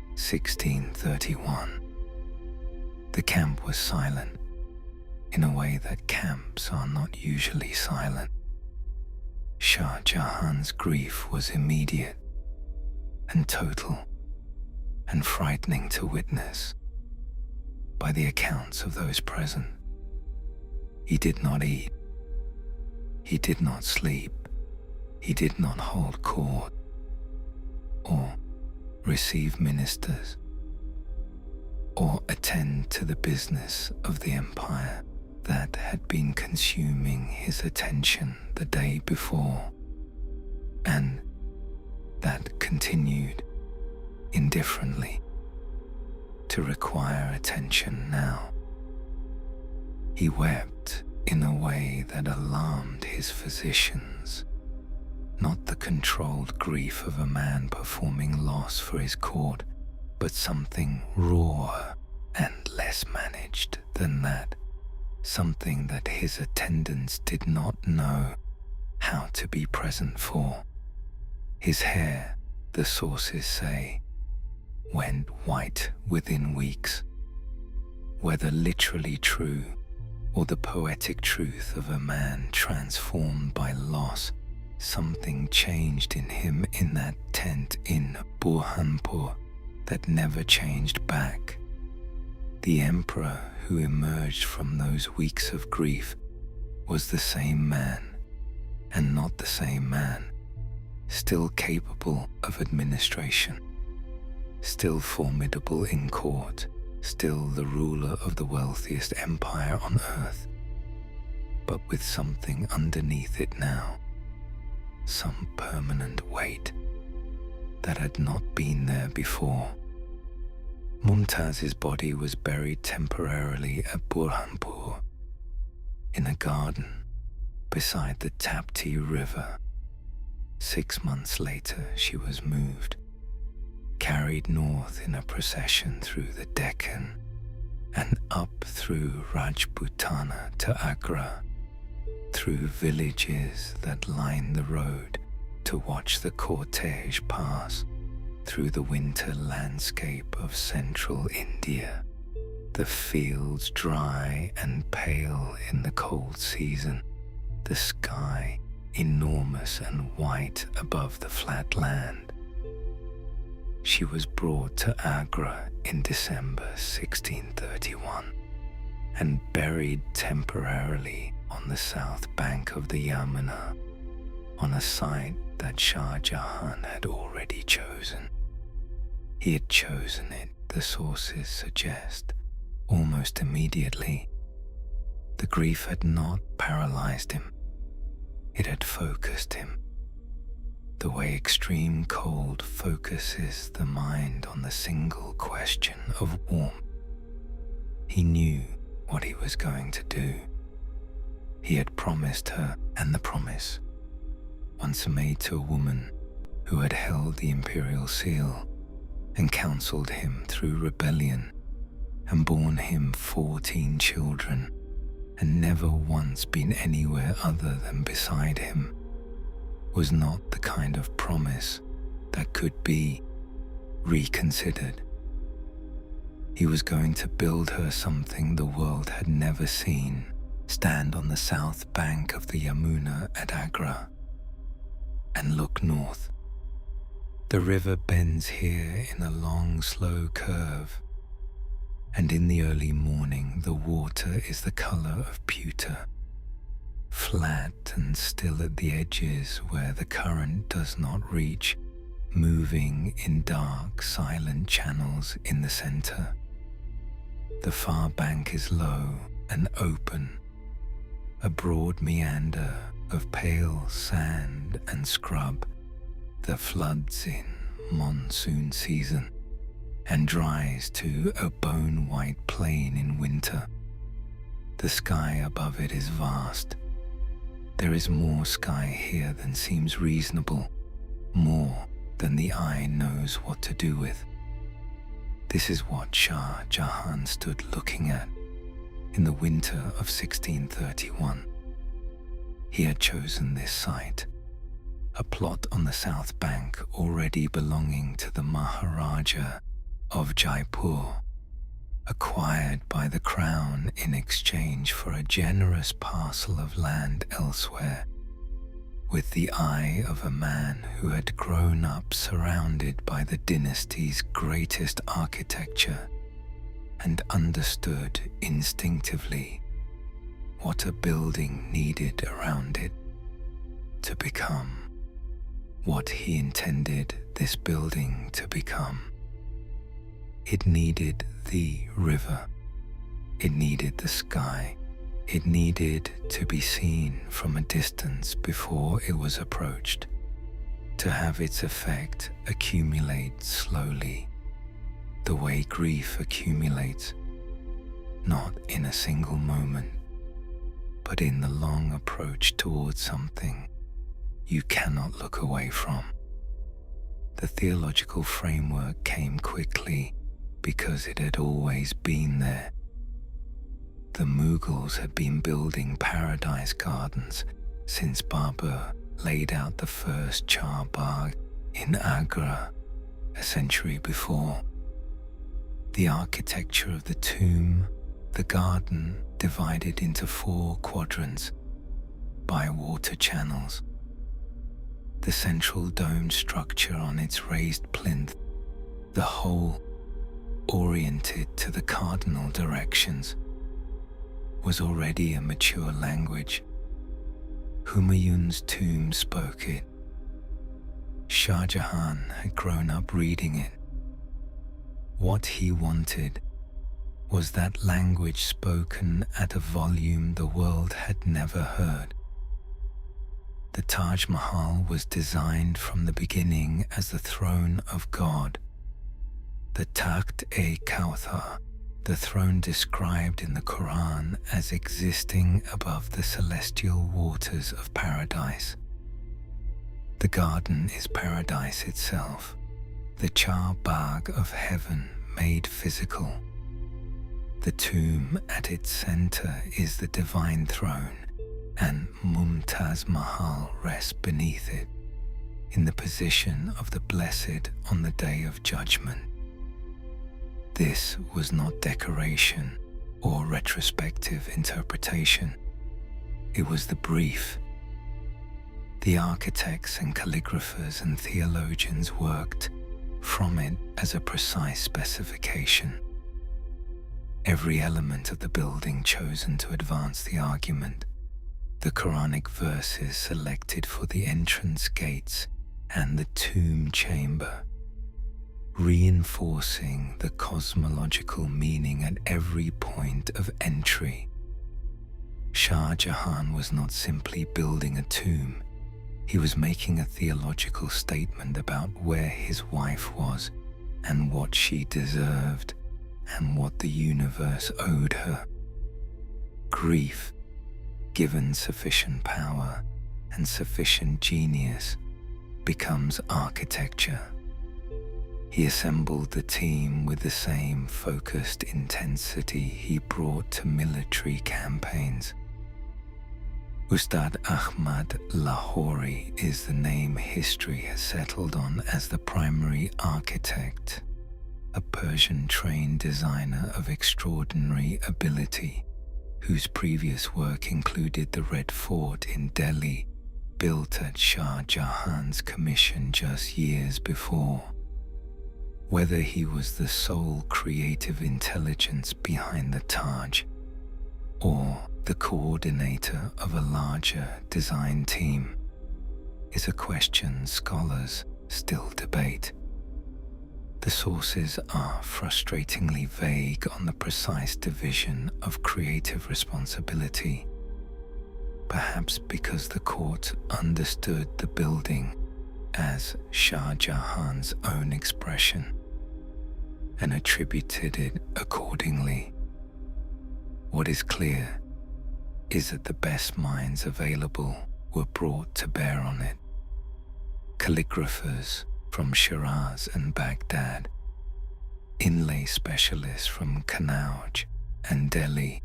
1631. The camp was silent, in a way that camps are not usually silent. Shah Jahan's grief was immediate and total and frightening to witness. By the accounts of those present, he did not eat, he did not sleep, he did not hold court or receive ministers or attend to the business of the empire that had been consuming his attention the day before, and that continued indifferently to require attention now. He wept in a way that alarmed his physicians. Not the controlled grief of a man performing loss for his court, but something rawer and less managed than that, something that his attendants did not know how to be present for. His hair, the sources say, went white within weeks. Whether literally true or the poetic truth of a man transformed by loss, something changed in him in that tent in Burhanpur that never changed back. The emperor who emerged from those weeks of grief was the same man, and not the same man, still capable of administration, still formidable in court, still the ruler of the wealthiest empire on earth, but with something underneath it now, some permanent weight that had not been there before. Mumtaz's body was buried temporarily at Burhanpur, in a garden beside the Tapti River. 6 months later, she was moved, carried north in a procession through the Deccan and up through Rajputana to Agra, through villages that lined the road to watch the cortege pass, through the winter landscape of central India, the fields dry and pale in the cold season, the sky enormous and white above the flat land. She was brought to Agra in December 1631 and buried temporarily on the south bank of the Yamuna, on a site that Shah Jahan had already chosen. He had chosen it, the sources suggest, almost immediately. The grief had not paralyzed him. It had focused him, the way extreme cold focuses the mind on the single question of warmth. He knew what he was going to do. He had promised her, and the promise, once made to a woman who had held the imperial seal and counseled him through rebellion and borne him 14 children and never once been anywhere other than beside him, was not the kind of promise that could be reconsidered. He was going to build her something the world had never seen, stand on the south bank of the Yamuna at Agra and look north. The river bends here in a long, slow curve, and in the early morning the water is the color of pewter, flat and still at the edges where the current does not reach, moving in dark, silent channels in the center. The far bank is low and open, a broad meander of pale sand and scrub that floods in monsoon season and dries to a bone-white plain in winter. The sky above it is vast. There is more sky here than seems reasonable, more than the eye knows what to do with. This is what Shah Jahan stood looking at in the winter of 1631. He had chosen this site, a plot on the south bank already belonging to the Maharaja of Jaipur, acquired by the crown in exchange for a generous parcel of land elsewhere, with the eye of a man who had grown up surrounded by the dynasty's greatest architecture and understood instinctively what a building needed around it to become what he intended this building to become. It needed the river, it needed the sky, it needed to be seen from a distance before it was approached, to have its effect accumulate slowly, the way grief accumulates, not in a single moment, but in the long approach towards something you cannot look away from. The theological framework came quickly because it had always been there. The Mughals had been building paradise gardens since Babur laid out the first Char Bagh in Agra a century before. The architecture of the tomb, the garden divided into 4 quadrants by water channels. The central domed structure on its raised plinth, the whole oriented to the cardinal directions, was already a mature language. Humayun's tomb spoke it. Shah Jahan had grown up reading it. What he wanted was that language spoken at a volume the world had never heard. The Taj Mahal was designed from the beginning as the throne of God. The Takht-e-Kauthar, the throne described in the Quran as existing above the celestial waters of paradise. The garden is paradise itself, the Char Bagh of heaven made physical. The tomb at its center is the divine throne, and Mumtaz Mahal rests beneath it, in the position of the blessed on the day of judgment. This was not decoration or retrospective interpretation. It was the brief. The architects and calligraphers and theologians worked from it as a precise specification. Every element of the building chosen to advance the argument, the Quranic verses selected for the entrance gates and the tomb chamber, reinforcing the cosmological meaning at every point of entry. Shah Jahan was not simply building a tomb, he was making a theological statement about where his wife was and what she deserved and what the universe owed her. Grief, given sufficient power and sufficient genius, becomes architecture. He assembled the team with the same focused intensity he brought to military campaigns. Ustad Ahmad Lahori is the name history has settled on as the primary architect, a Persian-trained designer of extraordinary ability, whose previous work included the Red Fort in Delhi, built at Shah Jahan's commission just years before. Whether he was the sole creative intelligence behind the Taj, or the coordinator of a larger design team, is a question scholars still debate. The sources are frustratingly vague on the precise division of creative responsibility, perhaps because the court understood the building as Shah Jahan's own expression and attributed it accordingly. What is clear is that the best minds available were brought to bear on it. Calligraphers from Shiraz and Baghdad, inlay specialists from Kannauj and Delhi,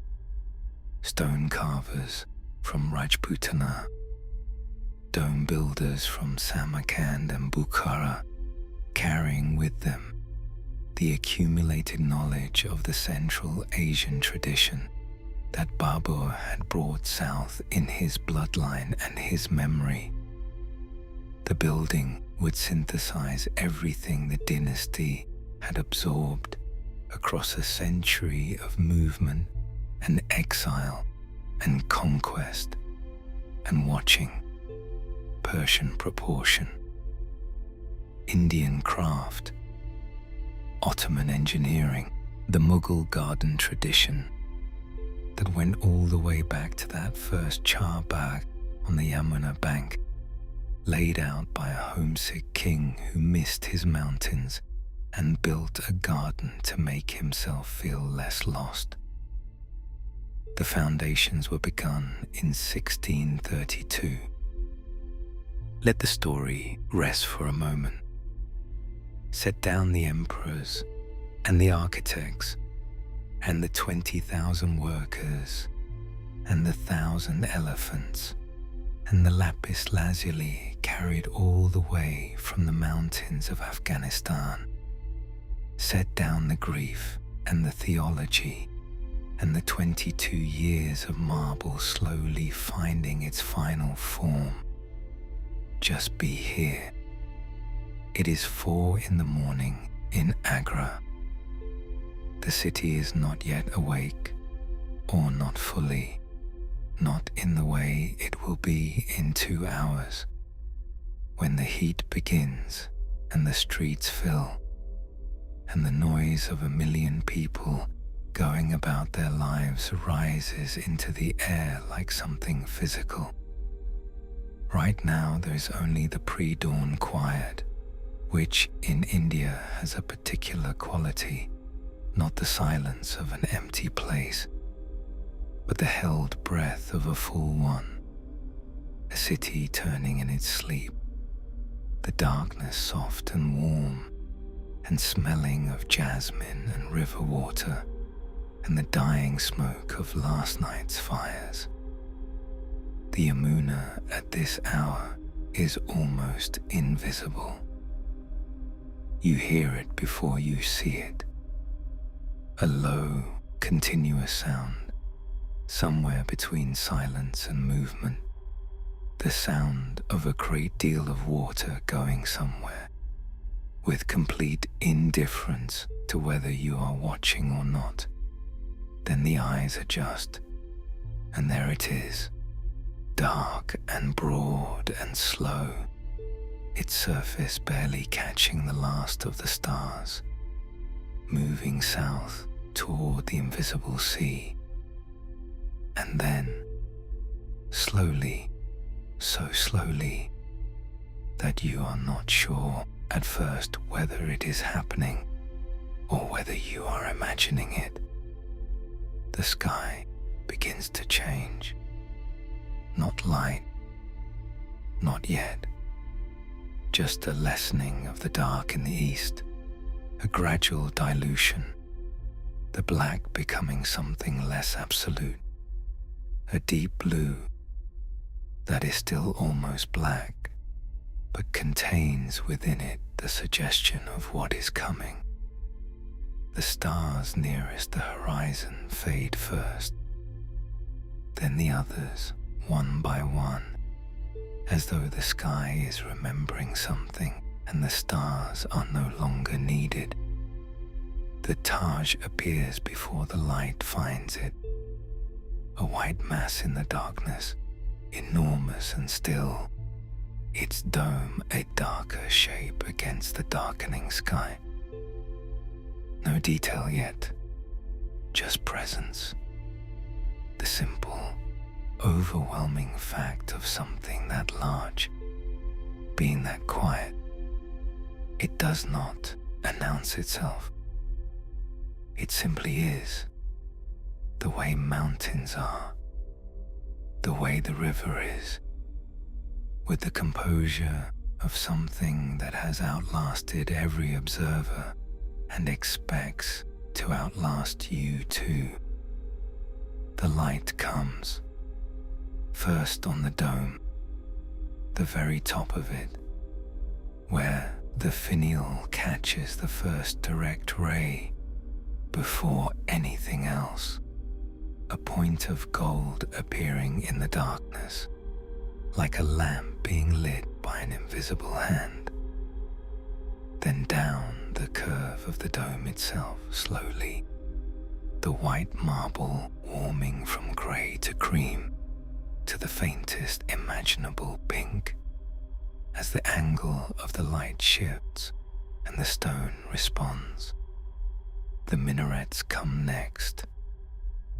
stone carvers from Rajputana, dome builders from Samarkand and Bukhara, carrying with them the accumulated knowledge of the Central Asian tradition that Babur had brought south in his bloodline and his memory. The building would synthesize everything the dynasty had absorbed across a century of movement and exile and conquest and watching. Persian proportion, Indian craft, Ottoman engineering, the Mughal garden tradition that went all the way back to that first Char Bagh on the Yamuna bank, laid out by a homesick king who missed his mountains and built a garden to make himself feel less lost. The foundations were begun in 1632. Let the story rest for a moment. Set down the emperors and the architects and the 20,000 workers and the 1,000 elephants and the lapis lazuli carried all the way from the mountains of Afghanistan. Set down the grief and the theology and the 22 years of marble slowly finding its final form. Just be here. It is 4 a.m. in Agra. The city is not yet awake, or not fully, not in the way it will be in 2 hours, when the heat begins and the streets fill, and the noise of 1 million people going about their lives rises into the air like something physical. Right now there is only the pre-dawn quiet, which in India has a particular quality, not the silence of an empty place, but the held breath of a full one, a city turning in its sleep, the darkness soft and warm, and smelling of jasmine and river water, and the dying smoke of last night's fires. The Yamuna at this hour is almost invisible. You hear it before you see it. A low, continuous sound, somewhere between silence and movement. The sound of a great deal of water going somewhere, with complete indifference to whether you are watching or not. Then the eyes adjust, and there it is, dark and broad and slow, its surface barely catching the last of the stars, moving south toward the invisible sea. And then, slowly, so slowly, that you are not sure at first whether it is happening or whether you are imagining it, the sky begins to change. Not light, not yet, just a lessening of the dark in the east, a gradual dilution, the black becoming something less absolute, a deep blue that is still almost black, but contains within it the suggestion of what is coming. The stars nearest the horizon fade first, then the others, one by one, as though the sky is remembering something and the stars are no longer needed. The Taj appears before the light finds it, a white mass in the darkness, enormous and still, its dome a darker shape against the darkening sky. No detail yet, just presence. The simple, overwhelming fact of something that large, being that quiet. It does not announce itself. It simply is, the way mountains are, the way the river is, with the composure of something that has outlasted every observer and expects to outlast you too. The light comes, first on the dome, the very top of it, where the finial catches the first direct ray before anything else, a point of gold appearing in the darkness, like a lamp being lit by an invisible hand. Then down the curve of the dome itself slowly, the white marble warming from grey to cream to the faintest imaginable pink, as the angle of the light shifts and the stone responds. The minarets come next,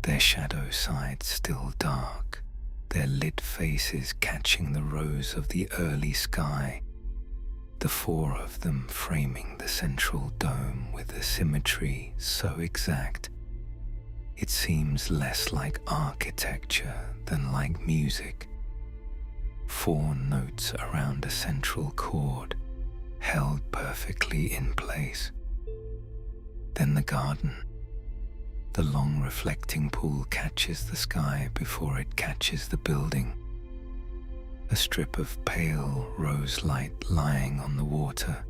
their shadow sides still dark, their lit faces catching the rose of the early sky, the four of them framing the central dome with a symmetry so exact It seems less like architecture than like music. 4 notes around a central chord, held perfectly in place. Then the garden. The long reflecting pool catches the sky before it catches the building. A strip of pale rose light lying on the water,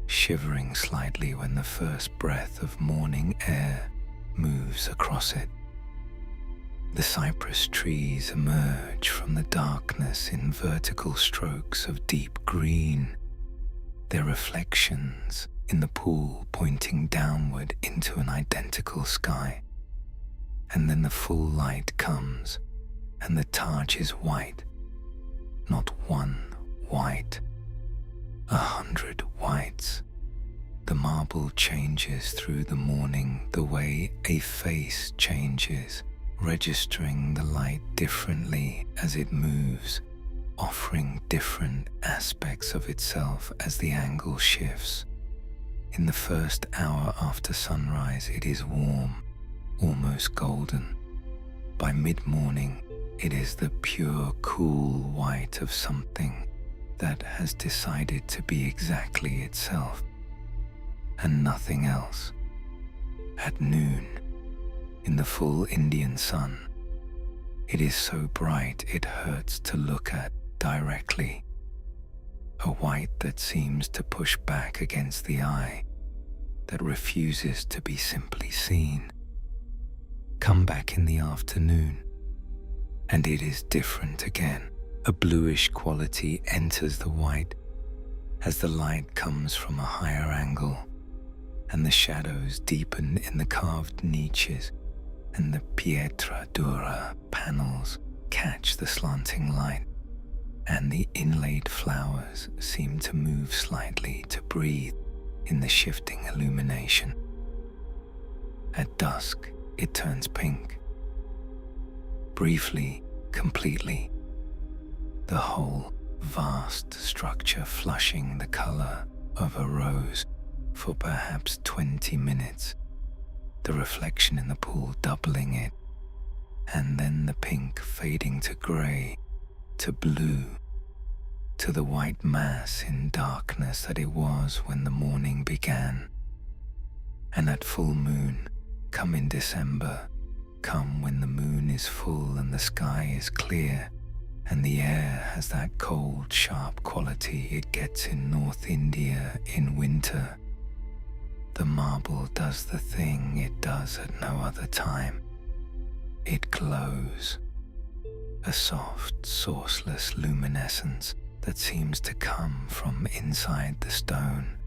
shivering slightly when the first breath of morning air moves across it. The cypress trees emerge from the darkness in vertical strokes of deep green, their reflections in the pool pointing downward into an identical sky. And then the full light comes, and the Taj is white. Not one white, 100 whites. The marble changes through the morning the way a face changes, registering the light differently as it moves, offering different aspects of itself as the angle shifts. In the first hour after sunrise, it is warm, almost golden. By mid-morning, it is the pure, cool white of something that has decided to be exactly itself and nothing else. At noon, in the full Indian sun, it is so bright it hurts to look at directly. A white that seems to push back against the eye, that refuses to be simply seen. Come back in the afternoon, and it is different again. A bluish quality enters the white as the light comes from a higher angle, and the shadows deepen in the carved niches, and the pietra dura panels catch the slanting light, and the inlaid flowers seem to move slightly to breathe in the shifting illumination. At dusk, it turns pink. Briefly, completely, the whole vast structure flushing the color of a rose for perhaps 20 minutes, the reflection in the pool doubling it, and then the pink fading to grey, to blue, to the white mass in darkness that it was when the morning began. And at full moon, come in December, come when the moon is full and the sky is clear, and the air has that cold, sharp quality it gets in North India in winter. The marble does the thing it does at no other time. It glows, a soft, sourceless luminescence that seems to come from inside the stone,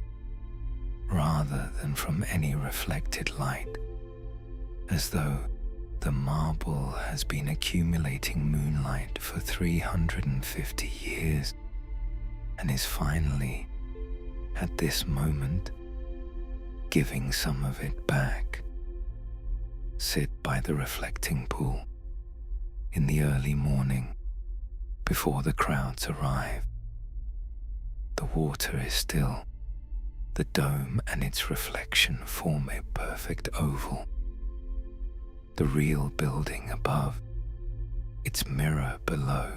rather than from any reflected light, as though the marble has been accumulating moonlight for 350 years and is finally, at this moment, giving some of it back. Sit by the reflecting pool in the early morning before the crowds arrive. The water is still. The dome and its reflection form a perfect oval. The real building above, its mirror below,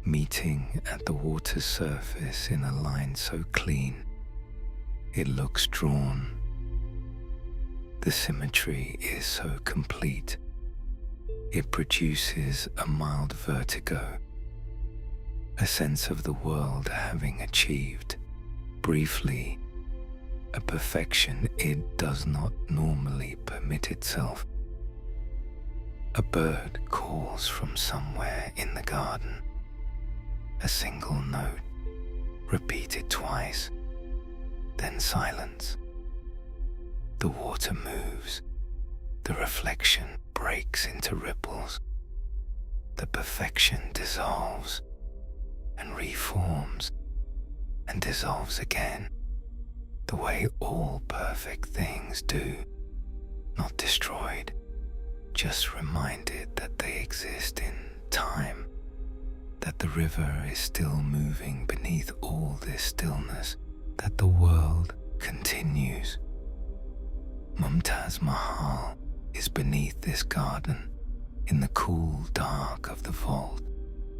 meeting at the water's surface in a line so clean, it looks drawn. The symmetry is so complete, it produces a mild vertigo, a sense of the world having achieved, briefly, a perfection it does not normally permit itself. A bird calls from somewhere in the garden, a single note, repeated twice, then silence. The water moves, the reflection breaks into ripples, the perfection dissolves and reforms and dissolves again, the way all perfect things do, not destroyed, just reminded that they exist in time, that the river is still moving beneath all this stillness, that the world continues. Mumtaz Mahal is beneath this garden, in the cool dark of the vault,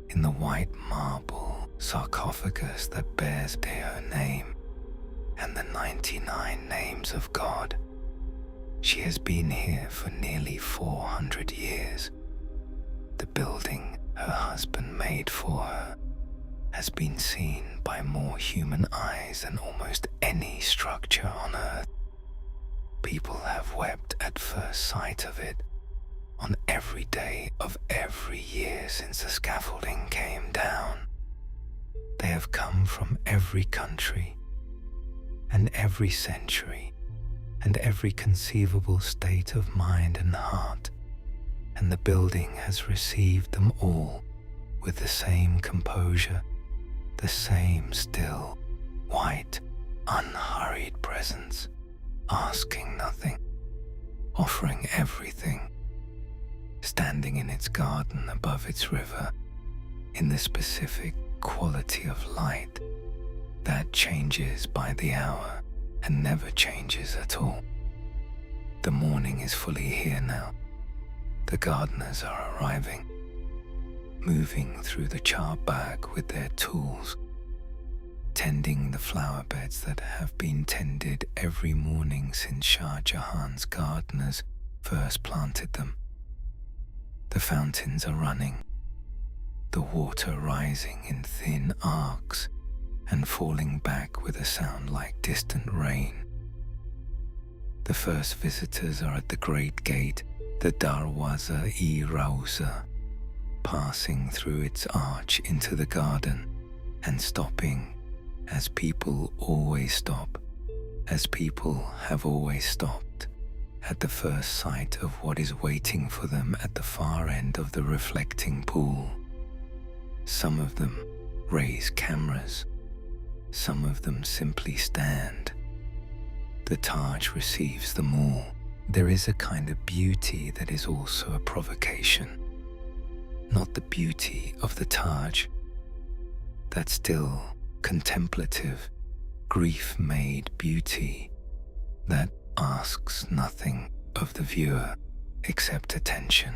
in the white marble sarcophagus that bears her name and the 99 names of God. She has been here for nearly 400 years. The building her husband made for her has been seen by more human eyes than almost any structure on earth. People have wept at first sight of it on every day of every year since the scaffolding came down. They have come from every country and every century and every conceivable state of mind and heart, and the building has received them all with the same composure, the same still, white, unhurried presence, asking nothing, offering everything, standing in its garden above its river, in the specific quality of light that changes by the hour and never changes at all. The morning is fully here now. The gardeners are arriving, moving through the charbagh with their tools, tending the flower beds that have been tended every morning since Shah Jahan's gardeners first planted them. The fountains are running, the water rising in thin arcs and falling back with a sound like distant rain. The first visitors are at the great gate, the Darwaza-e-Rauza, passing through its arch into the garden and stopping as people always stop, as people have always stopped, at the first sight of what is waiting for them at the far end of the reflecting pool. Some of them raise cameras, some of them simply stand. The Taj receives them all. There is a kind of beauty that is also a provocation. Not the beauty of the Taj, that still contemplative, grief-made beauty that asks nothing of the viewer except attention.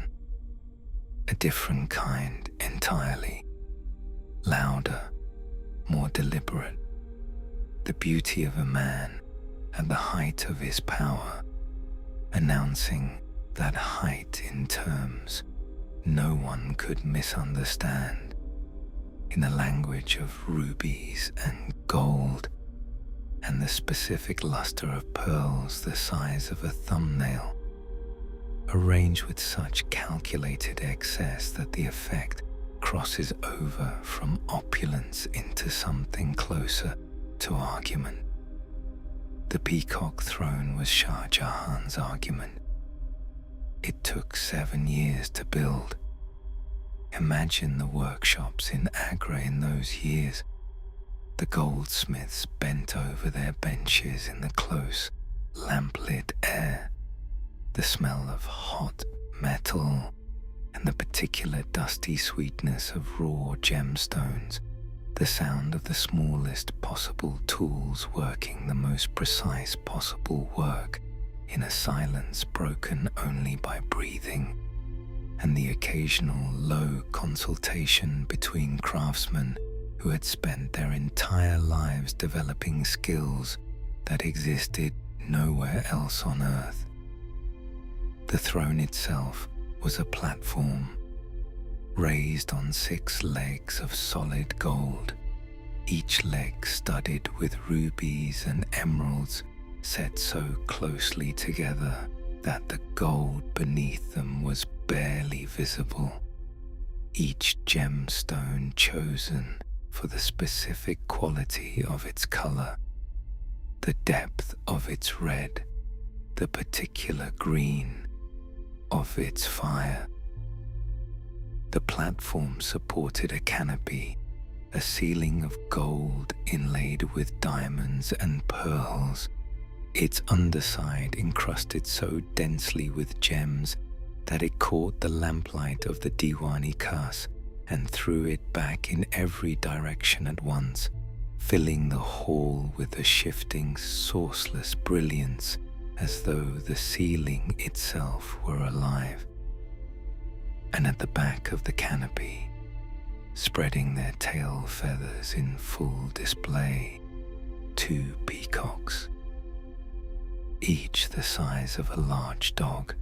A different kind entirely, louder, more deliberate. The beauty of a man at the height of his power, announcing that height in terms no one could misunderstand, in a language of rubies and gold, and the specific luster of pearls the size of a thumbnail, arranged with such calculated excess that the effect crosses over from opulence into something closer to argument. The peacock throne was Shah Jahan's argument. It took 7 years to build. Imagine the workshops in Agra in those years. The goldsmiths bent over their benches in the close, lamp-lit air. The smell of hot metal and the particular dusty sweetness of raw gemstones. The sound of the smallest possible tools working the most precise possible work in a silence broken only by breathing, and the occasional low consultation between craftsmen who had spent their entire lives developing skills that existed nowhere else on earth. The throne itself was a platform, raised on 6 legs of solid gold, each leg studded with rubies and emeralds set so closely together that the gold beneath them was barely visible, each gemstone chosen for the specific quality of its color, the depth of its red, the particular green of its fire. The platform supported a canopy, a ceiling of gold inlaid with diamonds and pearls, its underside encrusted so densely with gems that it caught the lamplight of the Diwani Khas and threw it back in every direction at once, filling the hall with a shifting, sourceless brilliance as though the ceiling itself were alive. And at the back of the canopy, spreading their tail feathers in full display, 2 peacocks, each the size of a large dog,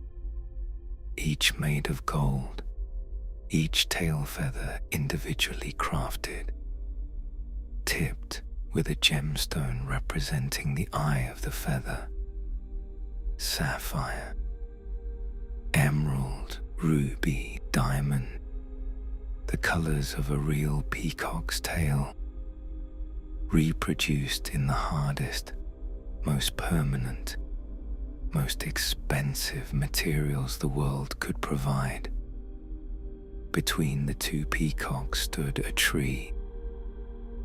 each made of gold, each tail feather individually crafted, tipped with a gemstone representing the eye of the feather, sapphire, emerald, ruby, diamond, the colors of a real peacock's tail, reproduced in the hardest, most permanent, most expensive materials the world could provide. Between the 2 peacocks stood a tree,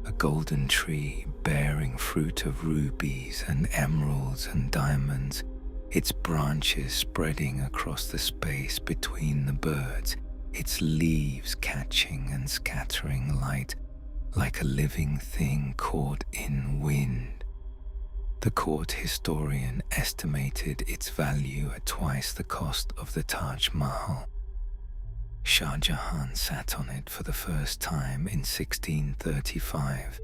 a golden tree bearing fruit of rubies and emeralds and diamonds, its branches spreading across the space between the birds, its leaves catching and scattering light like a living thing caught in wind. The court historian estimated its value at twice the cost of the Taj Mahal. Shah Jahan sat on it for the first time in 1635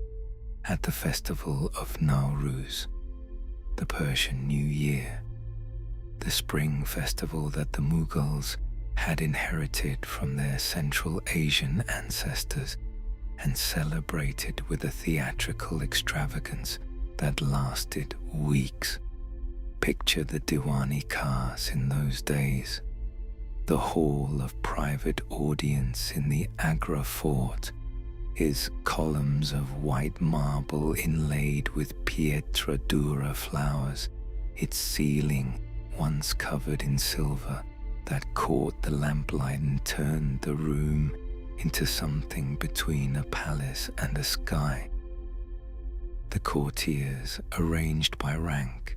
at the festival of Nowruz, the Persian New Year, the spring festival that the Mughals had inherited from their Central Asian ancestors and celebrated with a theatrical extravagance that lasted weeks. Picture the Diwani cars in those days, the hall of private audience in the Agra fort, his columns of white marble inlaid with pietra dura flowers, its ceiling once covered in silver that caught the lamplight and turned the room into something between a palace and a sky. The courtiers, arranged by rank,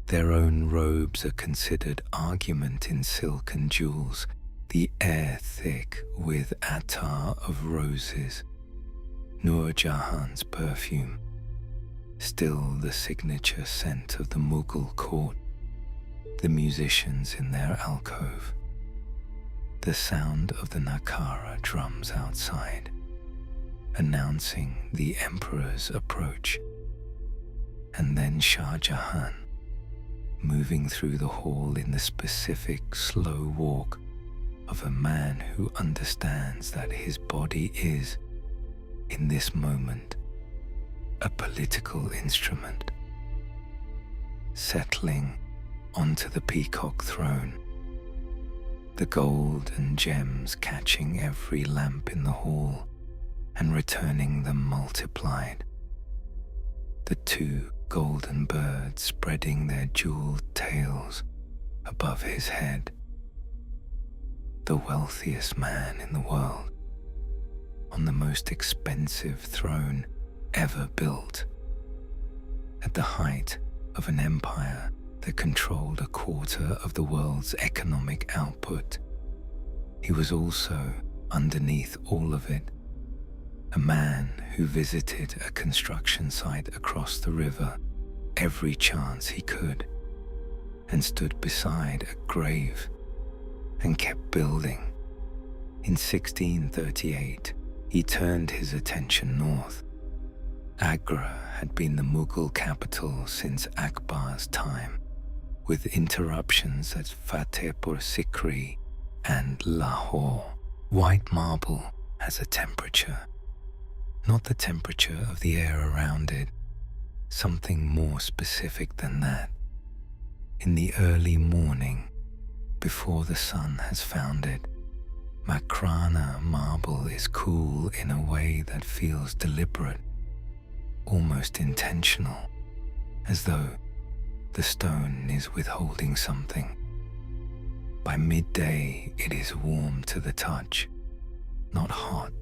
their own robes are considered argument in silk and jewels, the air thick with attar of roses, Nur Jahan's perfume, still the signature scent of the Mughal court, the musicians in their alcove, the sound of the Nakara drums outside, announcing the emperor's approach, and then Shah Jahan, moving through the hall in the specific slow walk of a man who understands that his body is, in this moment, a political instrument, settling onto the peacock throne, the gold and gems catching every lamp in the hall and returning them multiplied, the 2 golden birds spreading their jeweled tails above his head. The wealthiest man in the world, on the most expensive throne ever built, at the height of an empire that controlled a quarter of the world's economic output. He was also, underneath all of it, a man who visited a construction site across the river every chance he could, and stood beside a grave and kept building. In 1638, he turned his attention north. Agra had been the Mughal capital since Akbar's time, with interruptions at Fatehpur Sikri and Lahore. White marble has a temperature, not the temperature of the air around it, something more specific than that. In the early morning, before the sun has found it, Makrana marble is cool in a way that feels deliberate, almost intentional, as though the stone is withholding something. By midday, it is warm to the touch, not hot,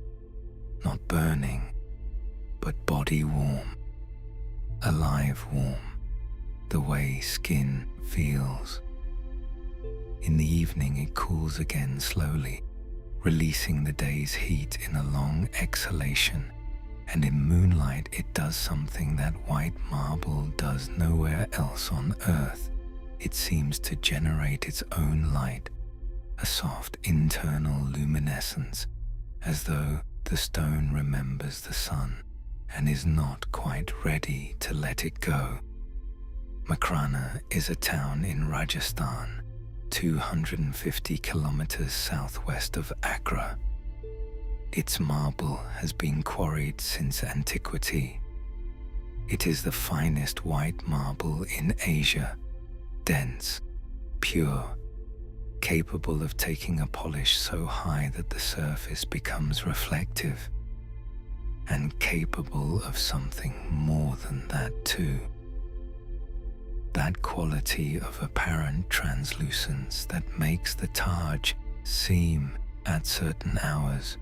not burning, but body warm, alive warm, the way skin feels. In the evening, it cools again slowly, releasing the day's heat in a long exhalation, and in moonlight it does something that white marble does nowhere else on earth. It seems to generate its own light, a soft internal luminescence, as though the stone remembers the sun and is not quite ready to let it go. Makrana is a town in Rajasthan, 250 kilometers southwest of Agra. Its marble has been quarried since antiquity. It is the finest white marble in Asia, dense, pure, capable of taking a polish so high that the surface becomes reflective, and capable of something more than that too. That quality of apparent translucence that makes the Taj seem, at certain hours,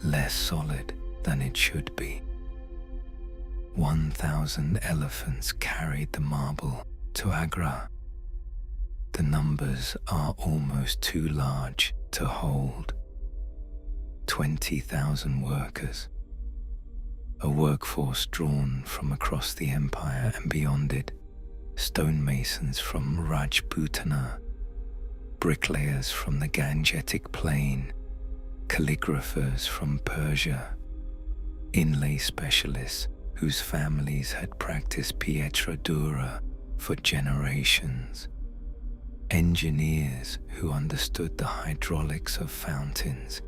less solid than it should be. 1,000 elephants carried the marble to Agra. The numbers are almost too large to hold. 20,000 workers, a workforce drawn from across the empire and beyond it, stonemasons from Rajputana, bricklayers from the Gangetic Plain, calligraphers from Persia, inlay specialists whose families had practiced pietra dura for generations, engineers who understood the hydraulics of fountains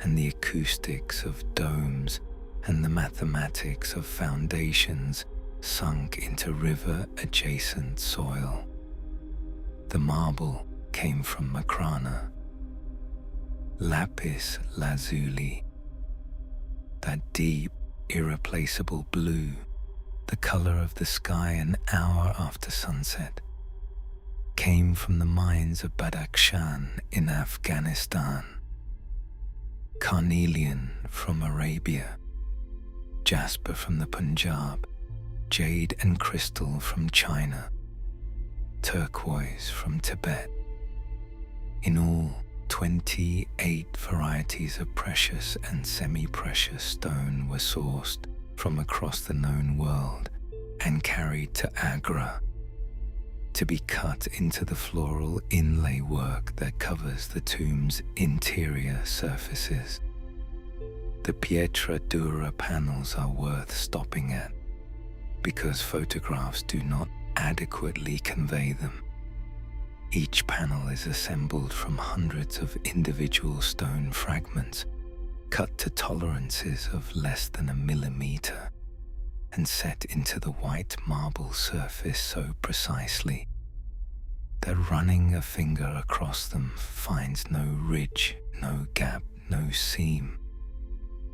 and the acoustics of domes and the mathematics of foundations sunk into river-adjacent soil. The marble came from Makrana, lapis lazuli, that deep, irreplaceable blue, the color of the sky an hour after sunset, came from the mines of Badakhshan in Afghanistan, carnelian from Arabia, jasper from the Punjab, jade and crystal from China, turquoise from Tibet. In all, 28 varieties of precious and semi-precious stone were sourced from across the known world and carried to Agra to be cut into the floral inlay work that covers the tomb's interior surfaces. The pietra dura panels are worth stopping at because photographs do not adequately convey them. Each panel is assembled from hundreds of individual stone fragments, cut to tolerances of less than a millimeter, and set into the white marble surface so precisely that running a finger across them finds no ridge, no gap, no seam,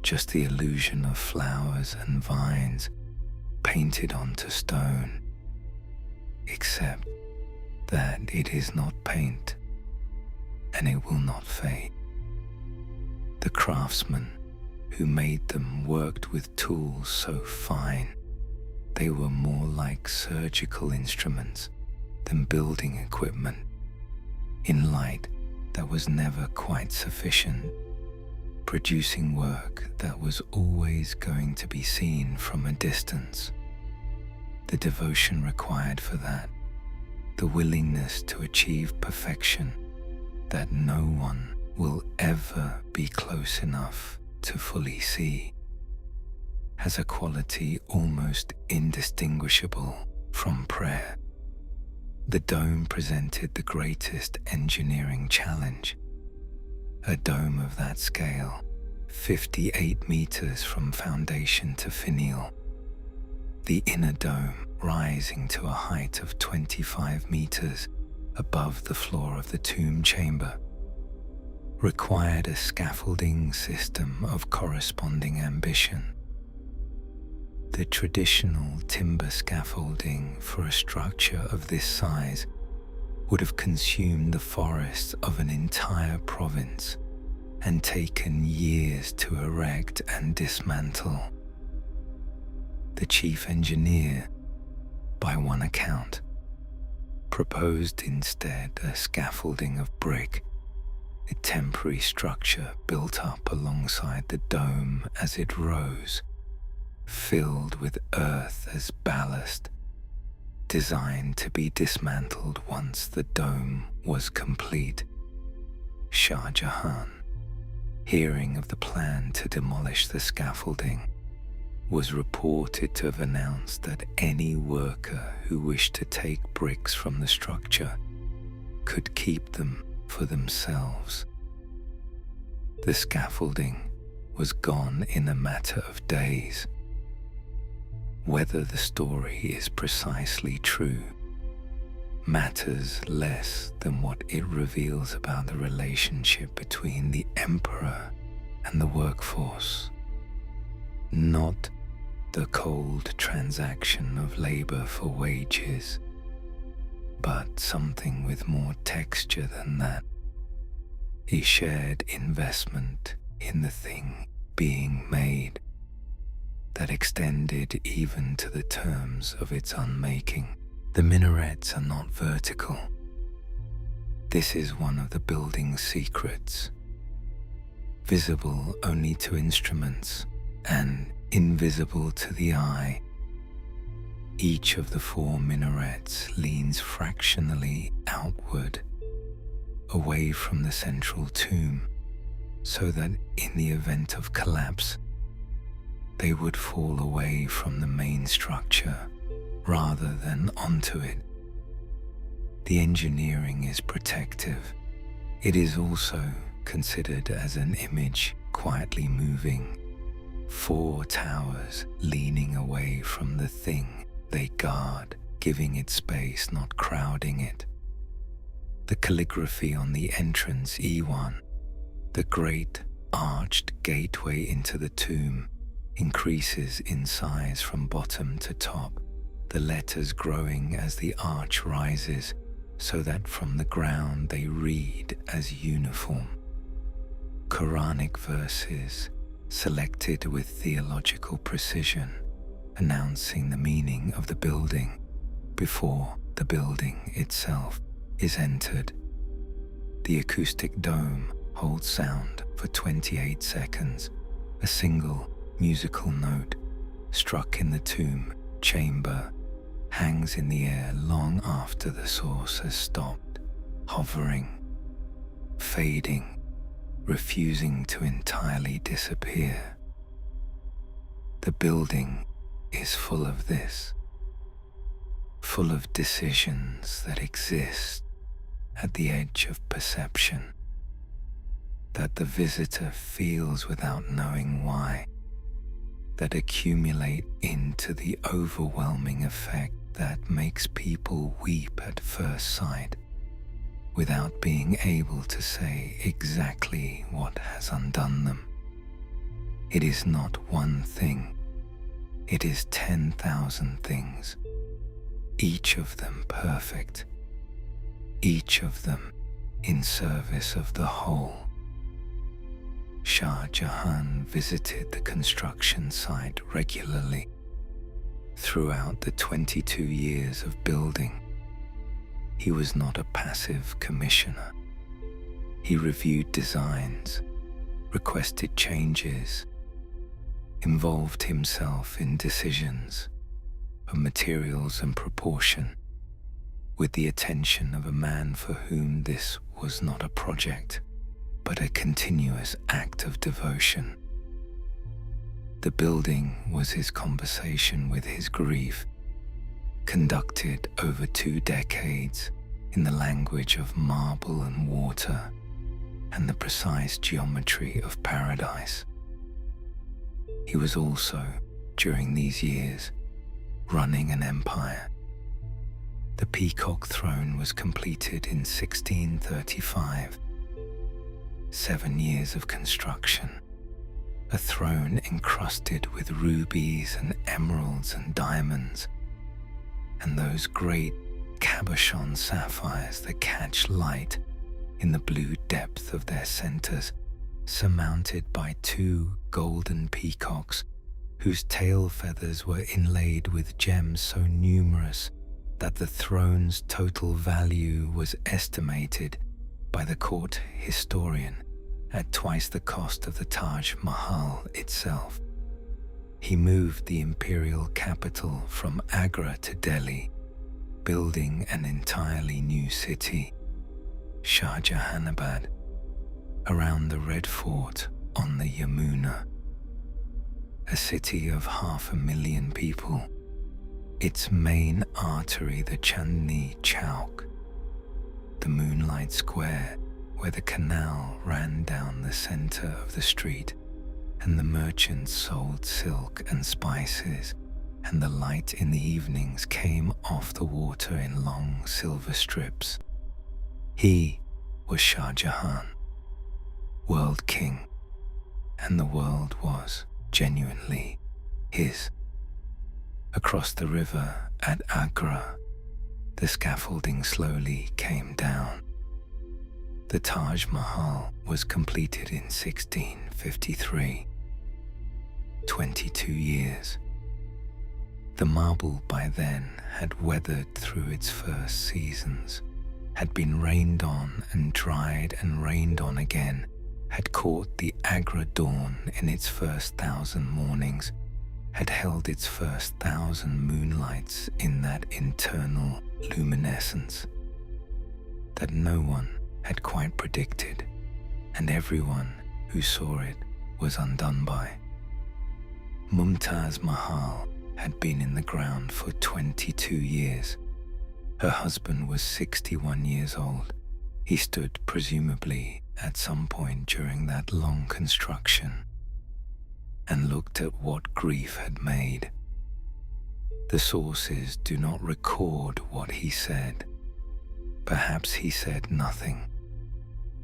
just the illusion of flowers and vines painted onto stone, except that it is not paint, and it will not fade. The craftsmen who made them worked with tools so fine they were more like surgical instruments than building equipment, in light that was never quite sufficient, producing work that was always going to be seen from a distance. The devotion required for that, the willingness to achieve perfection that no one will ever be close enough to fully see, has a quality almost indistinguishable from prayer. The dome presented the greatest engineering challenge. A dome of that scale, 58 meters from foundation to finial, the inner dome rising to a height of 25 meters above the floor of the tomb chamber, required a scaffolding system of corresponding ambition. The traditional timber scaffolding for a structure of this size would have consumed the forests of an entire province and taken years to erect and dismantle. The chief engineer, by one account, proposed instead a scaffolding of brick, a temporary structure built up alongside the dome as it rose, filled with earth as ballast, designed to be dismantled once the dome was complete. Shah Jahan, hearing of the plan to demolish the scaffolding, was reported to have announced that any worker who wished to take bricks from the structure could keep them for themselves. The scaffolding was gone in a matter of days. Whether the story is precisely true matters less than what it reveals about the relationship between the emperor and the workforce, not the cold transaction of labor for wages, but something with more texture than that. A shared investment in the thing being made that extended even to the terms of its unmaking. The minarets are not vertical. This is one of the building's secrets, visible only to instruments and invisible to the eye. Each of the 4 minarets leans fractionally outward, away from the central tomb, so that in the event of collapse, they would fall away from the main structure rather than onto it. The engineering is protective. It is also considered as an image quietly moving. 4 towers leaning away from the thing they guard, giving it space, not crowding it. The calligraphy on the entrance E1, the great arched gateway into the tomb, increases in size from bottom to top, the letters growing as the arch rises, so that from the ground they read as uniform. Quranic verses, selected with theological precision, announcing the meaning of the building before the building itself is entered. The acoustic dome holds sound for 28 seconds, a single musical note struck in the tomb chamber hangs in the air long after the source has stopped, hovering, fading, refusing to entirely disappear. The building is full of this, full of decisions that exist at the edge of perception, that the visitor feels without knowing why, that accumulate into the overwhelming effect that makes people weep at first sight, without being able to say exactly what has undone them. It is not one thing, it is 10,000 things, each of them perfect, each of them in service of the whole. Shah Jahan visited the construction site regularly. Throughout the 22 years of building, he was not a passive commissioner. He reviewed designs, requested changes, involved himself in decisions of materials and proportion, with the attention of a man for whom this was not a project, but a continuous act of devotion. The building was his conversation with his grief, conducted over 2 decades in the language of marble and water and the precise geometry of paradise. He was also, during these years, running an empire. The peacock throne was completed in 1635. 7 years of construction, a throne encrusted with rubies and emeralds and diamonds, and those great cabochon sapphires that catch light in the blue depth of their centers, surmounted by 2 golden peacocks whose tail feathers were inlaid with gems so numerous that the throne's total value was estimated by the court historian at twice the cost of the Taj Mahal itself. He moved the imperial capital from Agra to Delhi, building an entirely new city, Shah Jahanabad, around the Red Fort on the Yamuna. A city of 500,000 people, its main artery the Chandni Chowk, the Moonlight Square where the canal ran down the center of the street and the merchants sold silk and spices, and the light in the evenings came off the water in long silver strips. He was Shah Jahan, world king, and the world was genuinely his. Across the river at Agra, the scaffolding slowly came down. The Taj Mahal was completed in 1653. 22 years. The marble by then had weathered through its first seasons, had been rained on and dried and rained on again, had caught the Agra dawn in its first 1,000 mornings, had held its first 1,000 moonlights in that internal luminescence that no one had quite predicted, and everyone who saw it was undone by. Mumtaz Mahal had been in the ground for 22 years. Her husband was 61 years old. He stood presumably at some point during that long construction and looked at what grief had made. The sources do not record what he said. Perhaps he said nothing.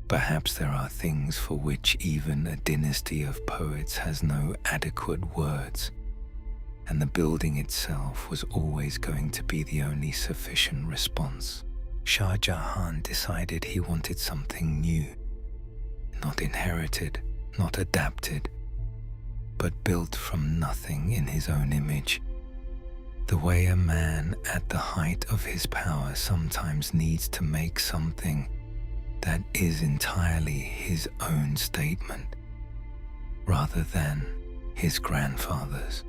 Perhaps there are things for which even a dynasty of poets has no adequate words, and the building itself was always going to be the only sufficient response. Shah Jahan decided he wanted something new, not inherited, not adapted, but built from nothing in his own image. The way a man at the height of his power sometimes needs to make something that is entirely his own statement, rather than his grandfather's.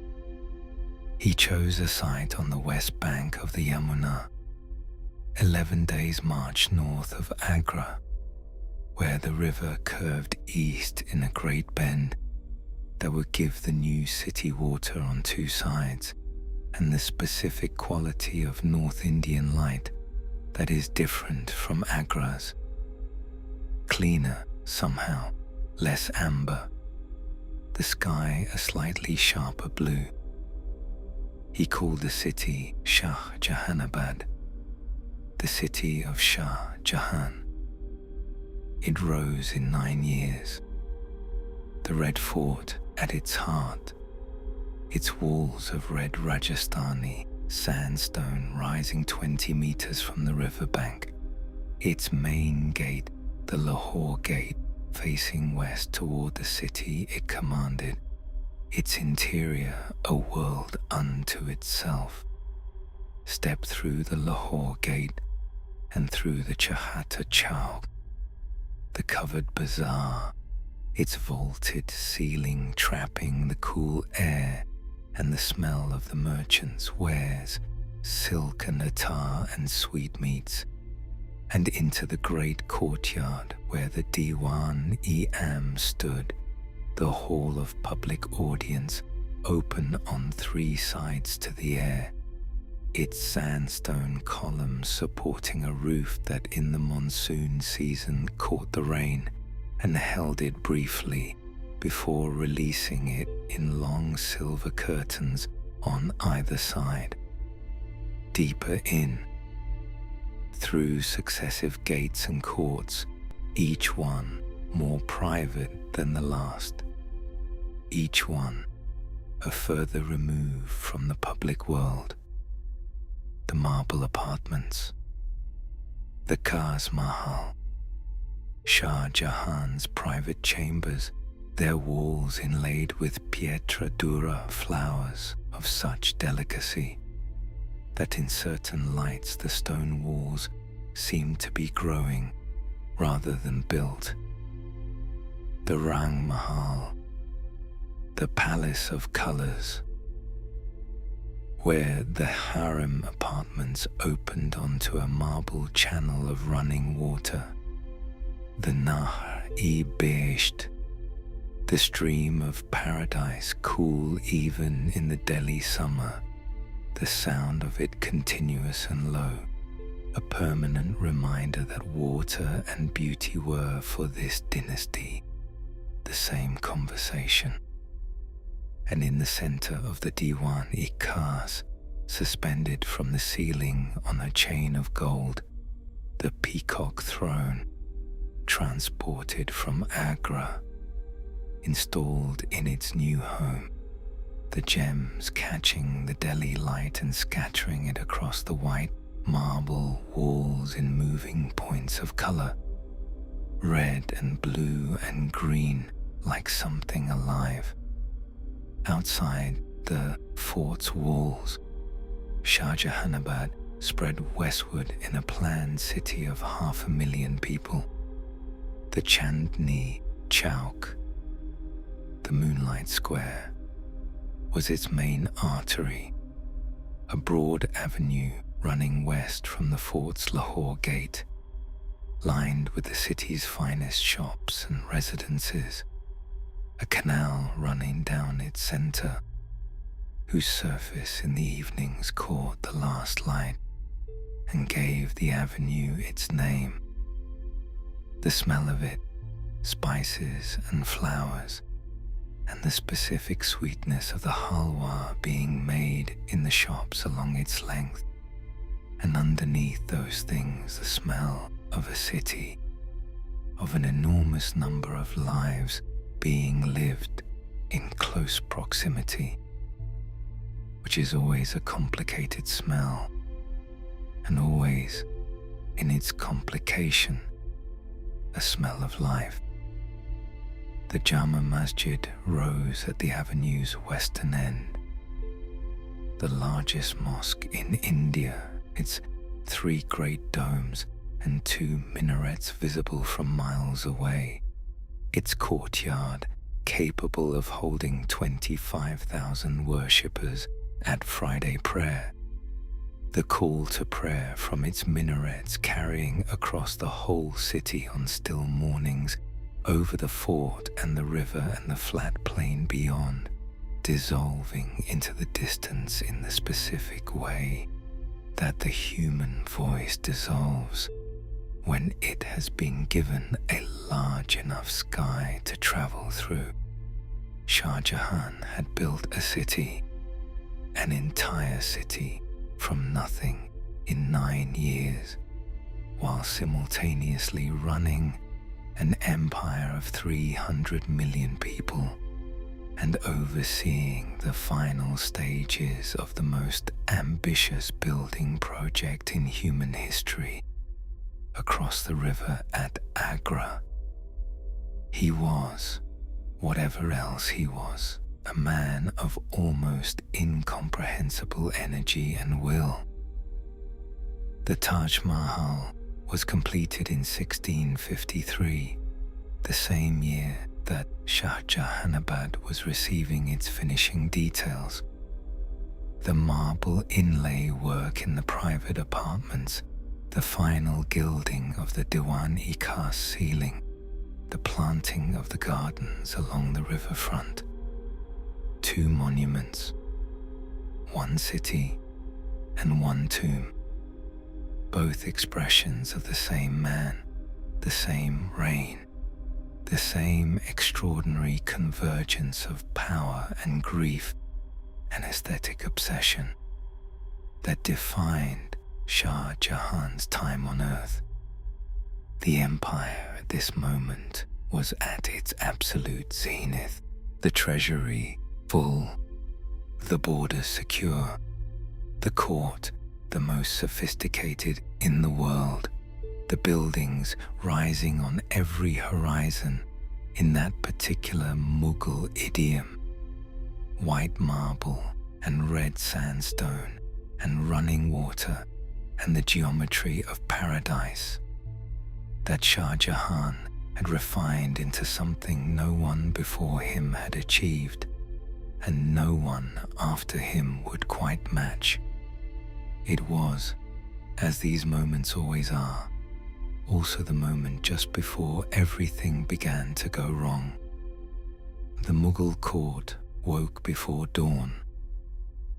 He chose a site on the west bank of the Yamuna, 11 days' march north of Agra, where the river curved east in a great bend that would give the new city water on two sides and the specific quality of North Indian light that is different from Agra's. Cleaner, somehow, less amber, the sky a slightly sharper blue. He called the city Shah Jahanabad, the city of Shah Jahan. It rose in 9 years. The Red Fort at its heart, its walls of red Rajasthani sandstone rising 20 meters from the riverbank, its main gate, the Lahore Gate, facing west toward the city it commanded, its interior a world unto itself. Step through the Lahore Gate and through the Chahata Chowk, the covered bazaar, its vaulted ceiling trapping the cool air and the smell of the merchants' wares, silk and attar and sweetmeats, and into the great courtyard where the Diwan-e-Am stood, the hall of public audience, open on 3 sides to the air, its sandstone columns supporting a roof that in the monsoon season caught the rain and held it briefly before releasing it in long silver curtains on either side. Deeper in, through successive gates and courts, each one more private than the last, each one a further remove from the public world. The marble apartments, the Taj Mahal, Shah Jahan's private chambers, their walls inlaid with pietra dura flowers of such delicacy that in certain lights the stone walls seemed to be growing rather than built. The Rang Mahal, the palace of colors, where the harem apartments opened onto a marble channel of running water, the Nahr-e-Behesht, the stream of paradise, cool even in the Delhi summer, the sound of it continuous and low, a permanent reminder that water and beauty were, for this dynasty, the same conversation. And in the center of the Diwan-e-Khas, suspended from the ceiling on a chain of gold, the peacock throne, transported from Agra, installed in its new home, the gems catching the Delhi light and scattering it across the white marble walls in moving points of color, red and blue and green, like something alive. Outside the fort's walls, Shahjahanabad spread westward in a planned city of 500,000 people. The Chandni Chowk, the Moonlight Square, was its main artery, a broad avenue running west from the fort's Lahore gate, lined with the city's finest shops and residences, a canal running down its center, whose surface in the evenings caught the last light and gave the avenue its name. The smell of it, spices and flowers, and the specific sweetness of the halwa being made in the shops along its length, and underneath those things the smell of a city, of an enormous number of lives being lived in close proximity, which is always a complicated smell, and always, in its complication, a smell of life. The Jama Masjid rose at the avenue's western end, the largest mosque in India, its 3 great domes and 2 minarets visible from miles away, its courtyard capable of holding 25,000 worshippers at Friday prayer, the call to prayer from its minarets carrying across the whole city on still mornings, over the fort and the river and the flat plain beyond, dissolving into the distance in the specific way that the human voice dissolves when it has been given a large enough sky to travel through. Shah Jahan had built a city, an entire city, from nothing in 9 years, while simultaneously running an empire of 300 million people and overseeing the final stages of the most ambitious building project in human history across the river at Agra. He was, whatever else he was, a man of almost incomprehensible energy and will. The Taj Mahal was completed in 1653, the same year that Shahjahanabad was receiving its finishing details. The marble inlay work in the private apartments, the final gilding of the Diwan-e-Khas ceiling, the planting of the gardens along the riverfront. 2 monuments, 1 city and 1 tomb, both expressions of the same man, the same reign, the same extraordinary convergence of power and grief and aesthetic obsession that defined Shah Jahan's time on earth. The empire at this moment was at its absolute zenith, the treasury full, the borders secure, the court the most sophisticated in the world, the buildings rising on every horizon in that particular Mughal idiom, white marble and red sandstone and running water and the geometry of paradise that Shah Jahan had refined into something no one before him had achieved, and no one after him would quite match. It was, as these moments always are, also the moment just before everything began to go wrong. The Mughal court woke before dawn,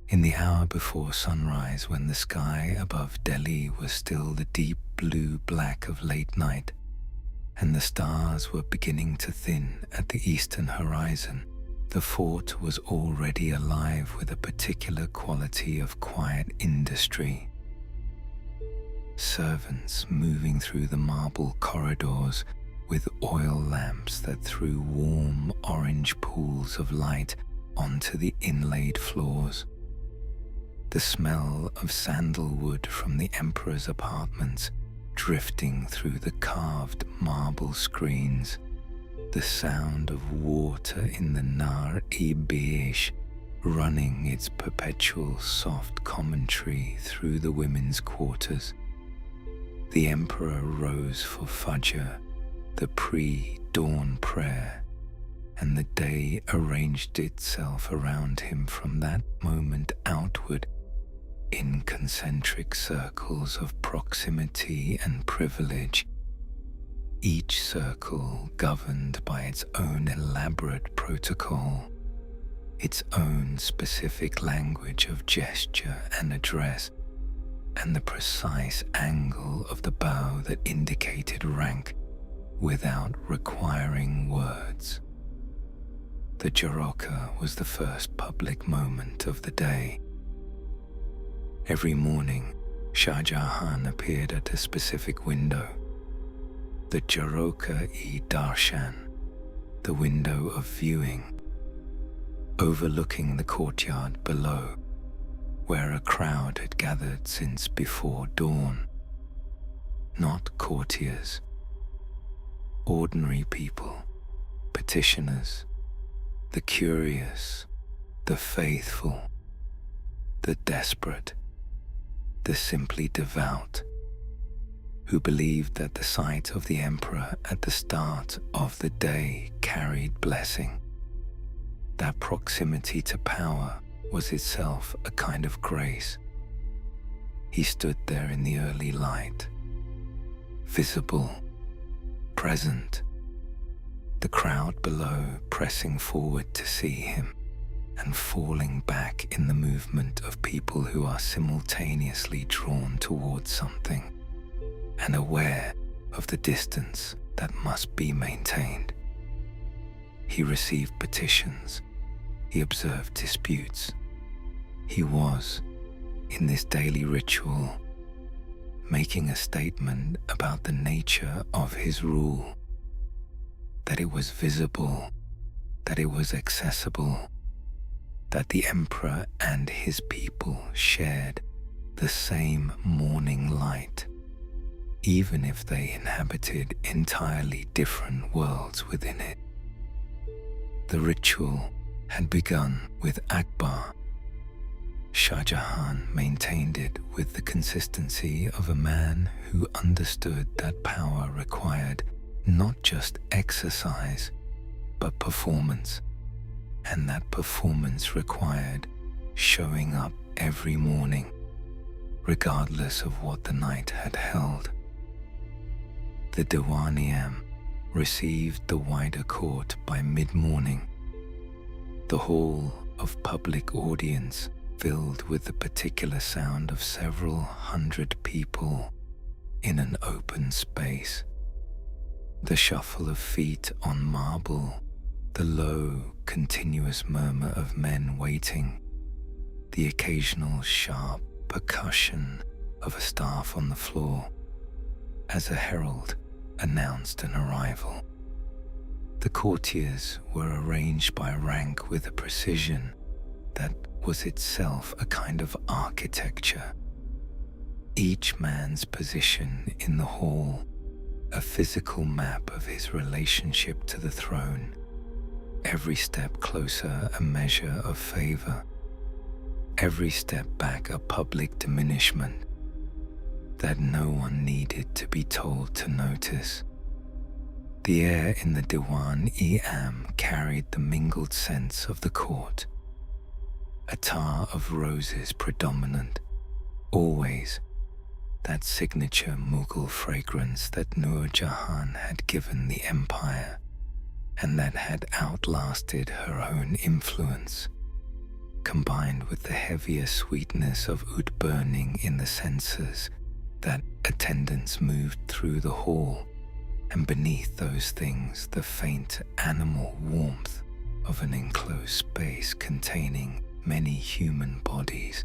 in the hour before sunrise, when the sky above Delhi was still the deep blue black of late night, and the stars were beginning to thin at the eastern horizon. The fort was already alive with a particular quality of quiet industry. Servants moving through the marble corridors with oil lamps that threw warm orange pools of light onto the inlaid floors. The smell of sandalwood from the emperor's apartments drifting through the carved marble screens, the sound of water in the Nar-e-Beesh running its perpetual soft commentary through the women's quarters. The emperor rose for Fajr, the pre-dawn prayer, and the day arranged itself around him from that moment outward in concentric circles of proximity and privilege, each circle governed by its own elaborate protocol, its own specific language of gesture and address, and the precise angle of the bow that indicated rank without requiring words. The Jaroka was the first public moment of the day. Every morning, Shah Jahan appeared at a specific window. The Jaroka-e-Darshan, the window of viewing, overlooking the courtyard below, where a crowd had gathered since before dawn. Not courtiers, ordinary people, petitioners, the curious, the faithful, the desperate, the simply devout, who believed that the sight of the emperor at the start of the day carried blessing. That proximity to power was itself a kind of grace. He stood there in the early light, visible, present, the crowd below pressing forward to see him, and falling back in the movement of people who are simultaneously drawn towards something and aware of the distance that must be maintained. He received petitions, he observed disputes. He was, in this daily ritual, making a statement about the nature of his rule, that it was visible, that it was accessible, that the emperor and his people shared the same morning light, even if they inhabited entirely different worlds within it. The ritual had begun with Akbar. Shah Jahan maintained it with the consistency of a man who understood that power required not just exercise, but performance, and that performance required showing up every morning, regardless of what the night had held. The Diwaniyam received the wider court by mid-morning, the hall of public audience filled with the particular sound of several hundred people in an open space. The shuffle of feet on marble, the low, continuous murmur of men waiting, the occasional sharp percussion of a staff on the floor as a herald announced an arrival. The courtiers were arranged by rank with a precision that was itself a kind of architecture. Each man's position in the hall, a physical map of his relationship to the throne, every step closer a measure of favor, every step back a public diminishment that no one needed to be told to notice. The air in the Diwan-e-Am carried the mingled sense of the court, attar of roses predominant, always that signature Mughal fragrance that Jahan had given the empire and that had outlasted her own influence, combined with the heavier sweetness of oud burning in the censers that attendants moved through the hall, and beneath those things the faint animal warmth of an enclosed space containing many human bodies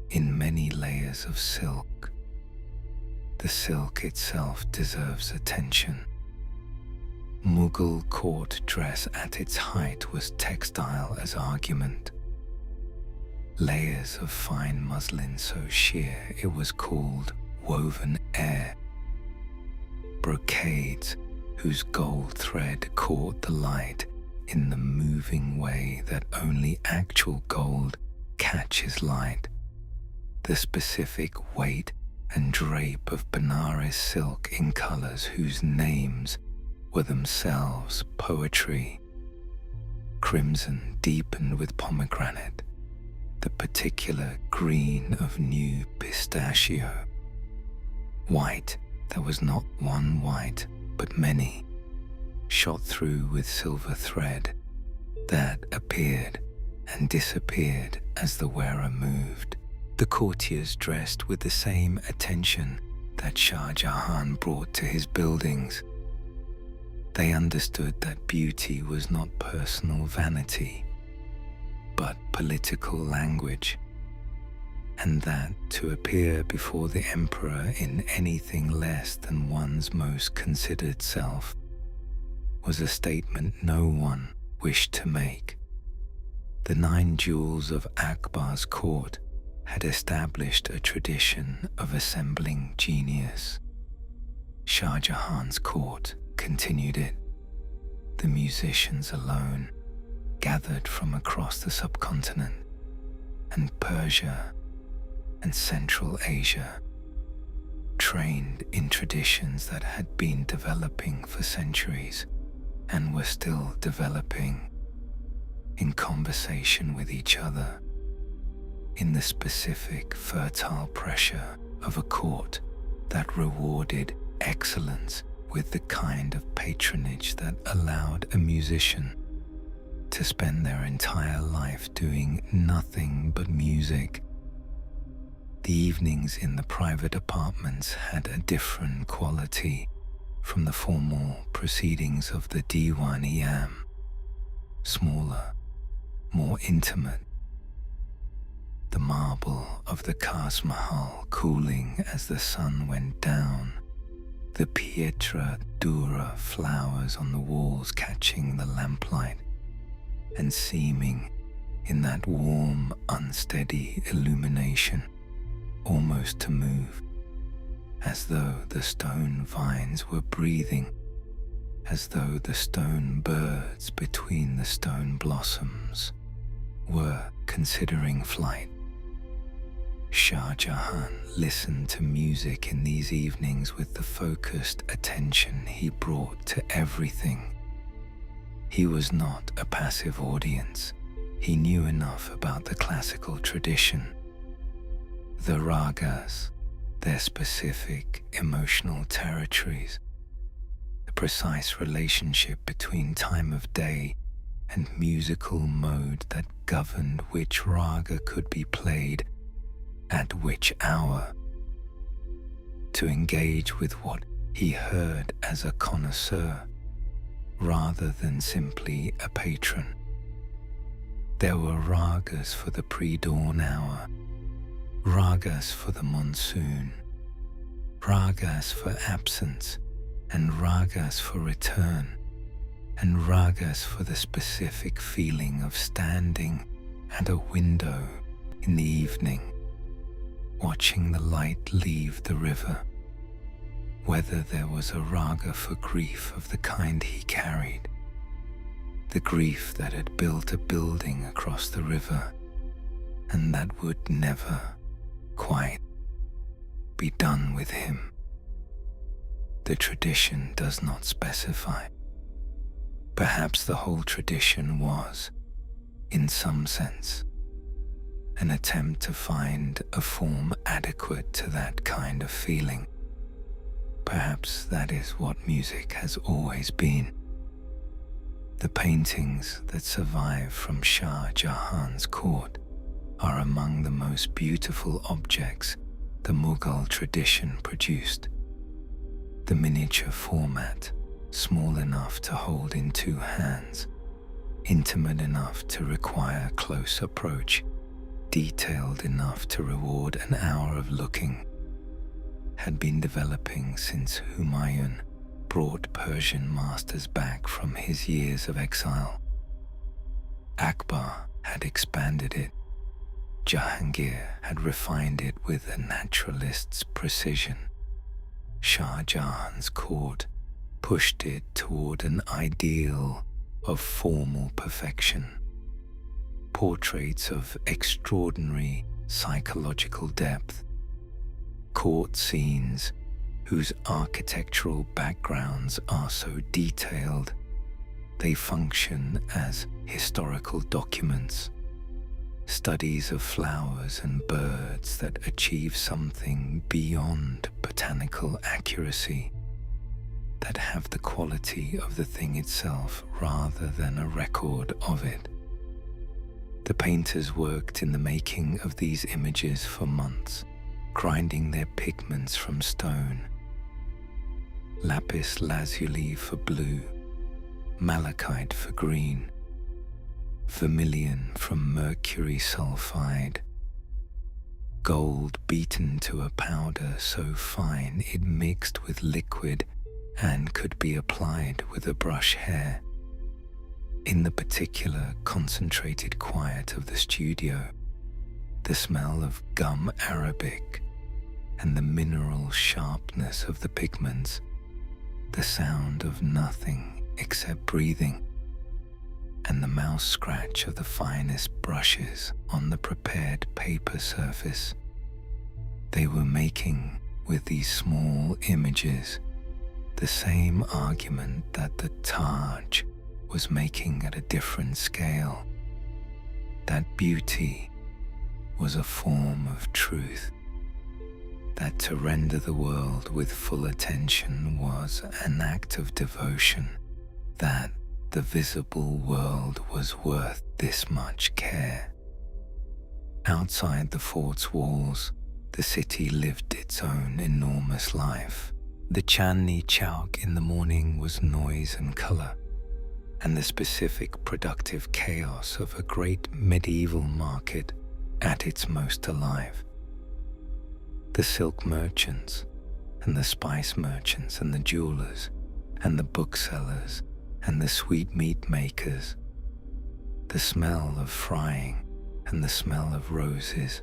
in many layers of silk. The silk itself deserves attention. Mughal court dress at its height was textile as argument. Layers of fine muslin so sheer it was called woven air. Brocades whose gold thread caught the light in the moving way that only actual gold catches light. The specific weight and drape of Benares silk in colors whose names were themselves poetry. Crimson deepened with pomegranate, the particular green of new pistachio. White that was not one white, but many, shot through with silver thread that appeared and disappeared as the wearer moved. The courtiers dressed with the same attention that Shah Jahan brought to his buildings. They understood that beauty was not personal vanity, but political language, and that to appear before the emperor in anything less than one's most considered self was a statement no one wished to make. The 9 jewels of Akbar's court had established a tradition of assembling genius. Shah Jahan's court continued it. The musicians alone, gathered from across the subcontinent, and Persia and Central Asia, trained in traditions that had been developing for centuries and were still developing, in conversation with each other, in the specific fertile pressure of a court that rewarded excellence with the kind of patronage that allowed a musician to spend their entire life doing nothing but music. The evenings in the private apartments had a different quality from the formal proceedings of the Diwan-e-Am, smaller, more intimate. The marble of the Taj Mahal cooling as the sun went down, the pietra dura flowers on the walls catching the lamplight and seeming in that warm, unsteady illumination almost to move, as though the stone vines were breathing, as though the stone birds between the stone blossoms were considering flight. Shah Jahan listened to music in these evenings with the focused attention he brought to everything. He was not a passive audience. He knew enough about the classical tradition. The ragas, their specific emotional territories, the precise relationship between time of day and musical mode that governed which raga could be played at which hour. To engage with what he heard as a connoisseur rather than simply a patron. There were ragas for the pre-dawn hour, ragas for the monsoon, ragas for absence, and ragas for return, and ragas for the specific feeling of standing at a window in the evening, watching the light leave the river. Whether there was a raga for grief of the kind he carried, the grief that had built a building across the river and that would never quite be done with him. The tradition does not specify. Perhaps the whole tradition was, in some sense, an attempt to find a form adequate to that kind of feeling. Perhaps that is what music has always been. The paintings that survive from Shah Jahan's court are among the most beautiful objects the Mughal tradition produced. The miniature format, small enough to hold in two hands, intimate enough to require close approach, detailed enough to reward an hour of looking, had been developing since Humayun brought Persian masters back from his years of exile. Akbar had expanded it. Jahangir had refined it with a naturalist's precision. Shah Jahan's court pushed it toward an ideal of formal perfection. Portraits of extraordinary psychological depth, court scenes whose architectural backgrounds are so detailed they function as historical documents, studies of flowers and birds that achieve something beyond botanical accuracy, that have the quality of the thing itself rather than a record of it. The painters worked in the making of these images for months, grinding their pigments from stone. Lapis lazuli for blue, malachite for green, vermilion from mercury sulfide, gold beaten to a powder so fine it mixed with liquid and could be applied with a brush hair. In the particular concentrated quiet of the studio, the smell of gum arabic and the mineral sharpness of the pigments, the sound of nothing except breathing, and the mouse scratch of the finest brushes on the prepared paper surface. They were making, with these small images, the same argument that the Taj was making at a different scale, that beauty was a form of truth, that to render the world with full attention was an act of devotion, that the visible world was worth this much care. Outside the fort's walls, the city lived its own enormous life. The Chandni Chowk in the morning was noise and colour, and the specific productive chaos of a great medieval market at its most alive. The silk merchants, and the spice merchants, and the jewellers, and the booksellers, and the sweetmeat makers, the smell of frying, and the smell of roses,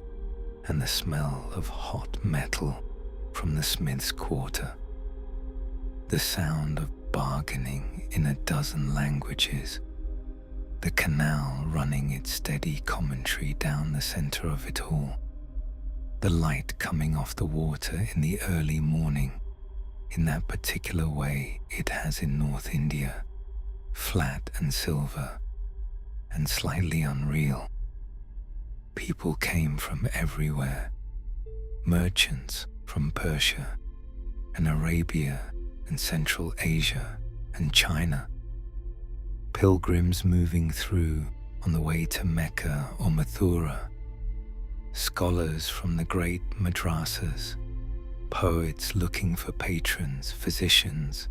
and the smell of hot metal from the smith's quarter, the sound of bargaining in a dozen languages, the canal running its steady commentary down the centre of it all, the light coming off the water in the early morning, in that particular way it has in North India, flat and silver, and slightly unreal. People came from everywhere, merchants from Persia and Arabia and Central Asia and China, pilgrims moving through on the way to Mecca or Mathura, scholars from the great madrasas, poets looking for patrons, physicians,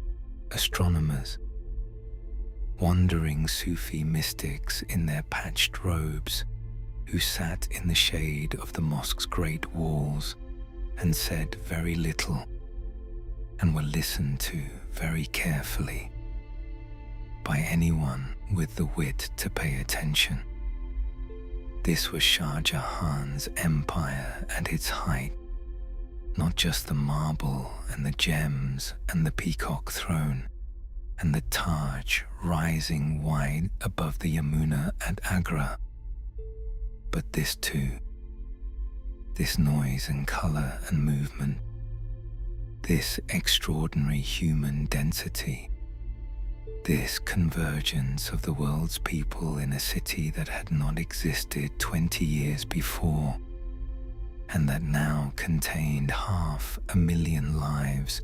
astronomers, wandering Sufi mystics in their patched robes who sat in the shade of the mosque's great walls and said very little and were listened to very carefully by anyone with the wit to pay attention. This was Shah Jahan's empire at its height, not just the marble and the gems and the peacock throne and the Taj rising wide above the Yamuna at Agra, but this too, this noise and colour and movement, this extraordinary human density, This convergence of the world's people in a city that had not existed 20 years before, and that now contained 500,000 lives,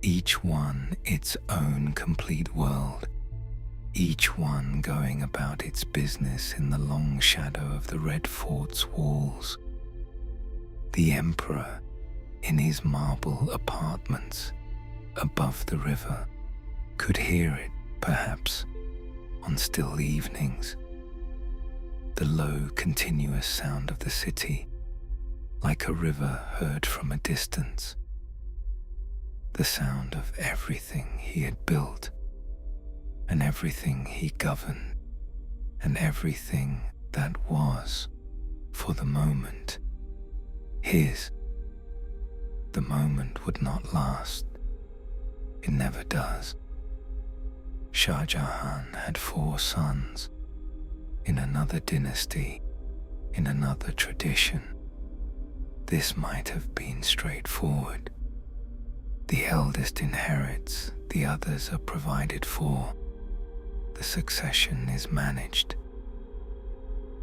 each one its own complete world, each one going about its business in the long shadow of the Red Fort's walls. The emperor, in his marble apartments above the river, could hear it, perhaps, on still evenings. The low, continuous sound of the city, like a river heard from a distance. The sound of everything he had built, and everything he governed, and everything that was, for the moment, his. The moment would not last. It never does. Shah Jahan had 4 sons, in another dynasty, in another tradition. This might have been straightforward. The eldest inherits, the others are provided for. The succession is managed.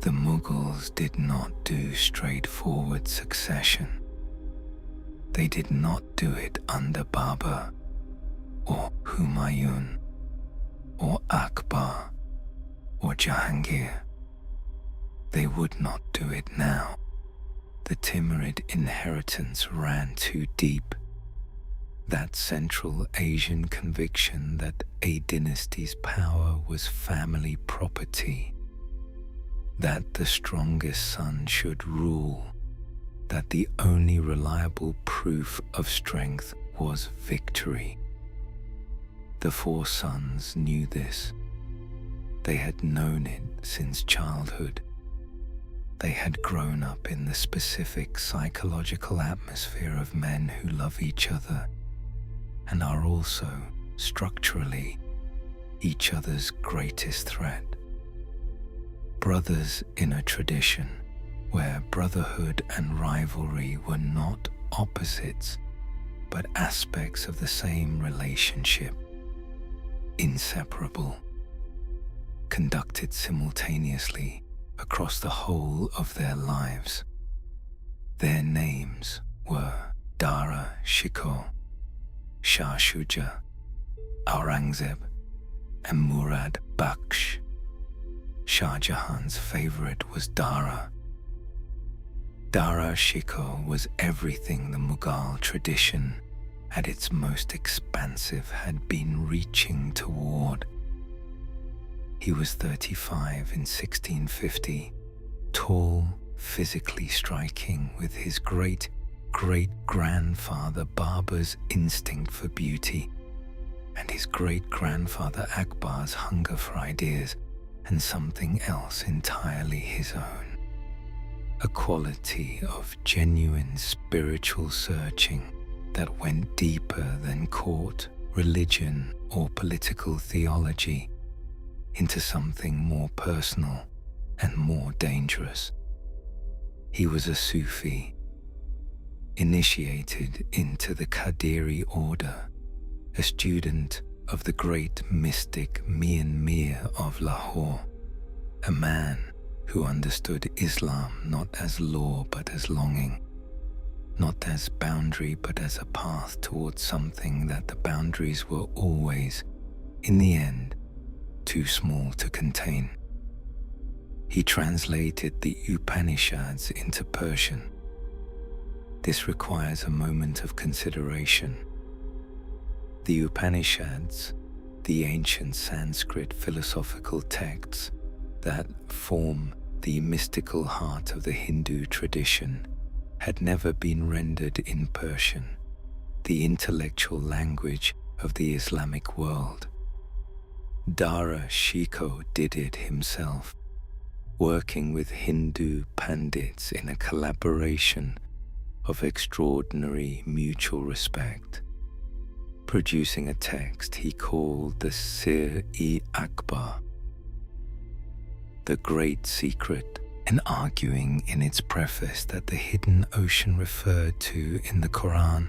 The Mughals did not do straightforward succession. They did not do it under Babur, or Humayun, or Akbar, or Jahangir. They would not do it now. The Timurid inheritance ran too deep. That Central Asian conviction that a dynasty's power was family property, that the strongest son should rule, that the only reliable proof of strength was victory. The 4 sons knew this. They had known it since childhood. They had grown up in the specific psychological atmosphere of men who love each other and are also, structurally, each other's greatest threat. Brothers in a tradition where brotherhood and rivalry were not opposites, but aspects of the same relationship, inseparable, conducted simultaneously across the whole of their lives. Their names were Dara Shikoh, Shah Shuja, Aurangzeb, and Murad Baksh. Shah Jahan's favorite was Dara. Dara Shikoh was everything the Mughal tradition at its most expansive had been reaching toward. He was 35 in 1650, tall, physically striking, with his great-great-grandfather Babur's instinct for beauty, and his great-grandfather Akbar's hunger for ideas, and something else entirely his own. A quality of genuine spiritual searching that went deeper than court, religion, or political theology, into something more personal and more dangerous. He was a Sufi, initiated into the Qadiri order, a student of the great mystic Mian Mir of Lahore, a man who understood Islam not as law but as longing, not as boundary but as a path towards something that the boundaries were always, in the end, too small to contain. He translated the Upanishads into Persian. This requires a moment of consideration. The Upanishads, the ancient Sanskrit philosophical texts that form the mystical heart of the Hindu tradition, had never been rendered in Persian, the intellectual language of the Islamic world. Dara Shikoh did it himself, working with Hindu pandits in a collaboration of extraordinary mutual respect, producing a text he called the Sir-e-Akbar, the Great Secret, and arguing in its preface that the hidden ocean referred to in the Quran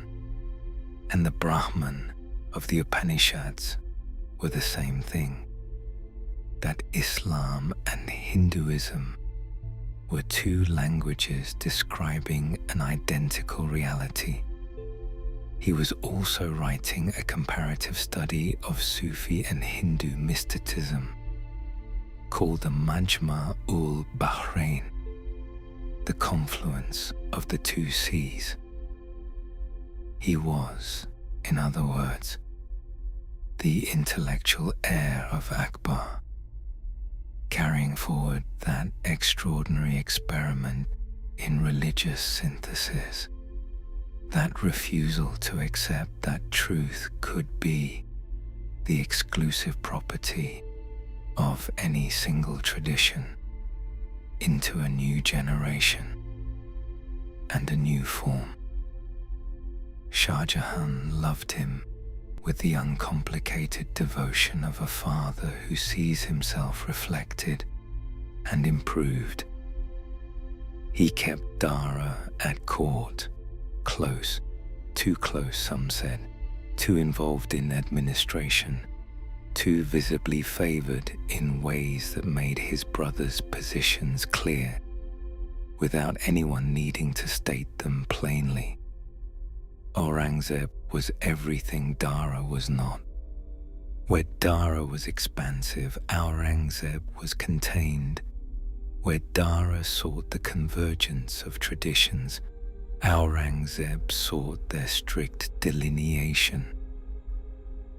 and the Brahman of the Upanishads were the same thing, that Islam and Hinduism were two languages describing an identical reality. He was also writing a comparative study of Sufi and Hindu mysticism called the Majma'-ul-Bahrain, the confluence of the two seas. He was, in other words, the intellectual heir of Akbar, carrying forward that extraordinary experiment in religious synthesis, that refusal to accept that truth could be the exclusive property of any single tradition, into a new generation and a new form. Shah Jahan loved him with the uncomplicated devotion of a father who sees himself reflected and improved. He kept Dara at court, close, too close some said, too involved in administration, too visibly favored in ways that made his brother's positions clear, without anyone needing to state them plainly. Aurangzeb was everything Dara was not. Where Dara was expansive, Aurangzeb was contained. Where Dara sought the convergence of traditions, Aurangzeb sought their strict delineation.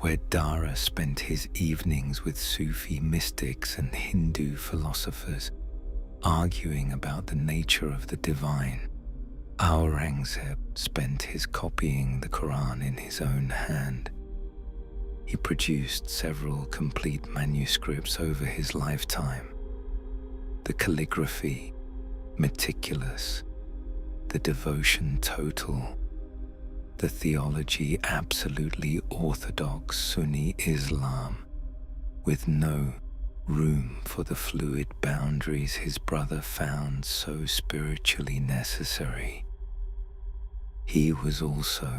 Where Dara spent his evenings with Sufi mystics and Hindu philosophers, arguing about the nature of the divine, Aurangzeb spent his copying the Quran in his own hand. He produced several complete manuscripts over his lifetime. The calligraphy, meticulous, the devotion total, the theology absolutely orthodox Sunni Islam, with no room for the fluid boundaries his brother found so spiritually necessary. He was also,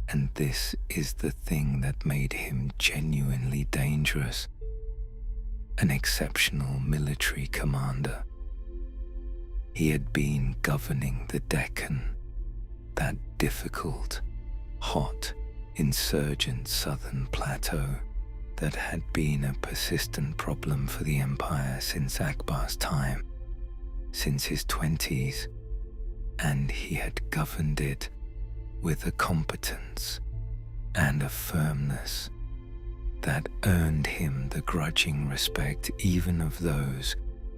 and this is the thing that made him genuinely dangerous, an exceptional military commander. He had been governing the Deccan, that difficult, hot, insurgent southern plateau that had been a persistent problem for the empire since Akbar's time, since his 20s, and he had governed it with a competence and a firmness that earned him the grudging respect even of those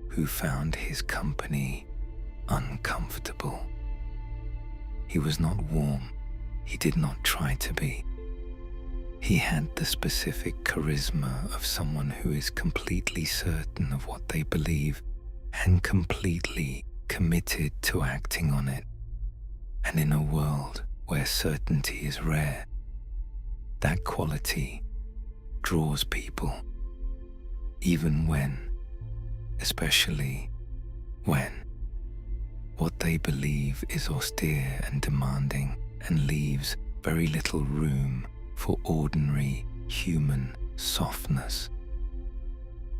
who found his company uncomfortable. He was not warm, he did not try to be. He had the specific charisma of someone who is completely certain of what they believe and completely committed to acting on it. And in a world where certainty is rare, that quality draws people, even when, especially when, what they believe is austere and demanding and leaves very little room for ordinary human softness.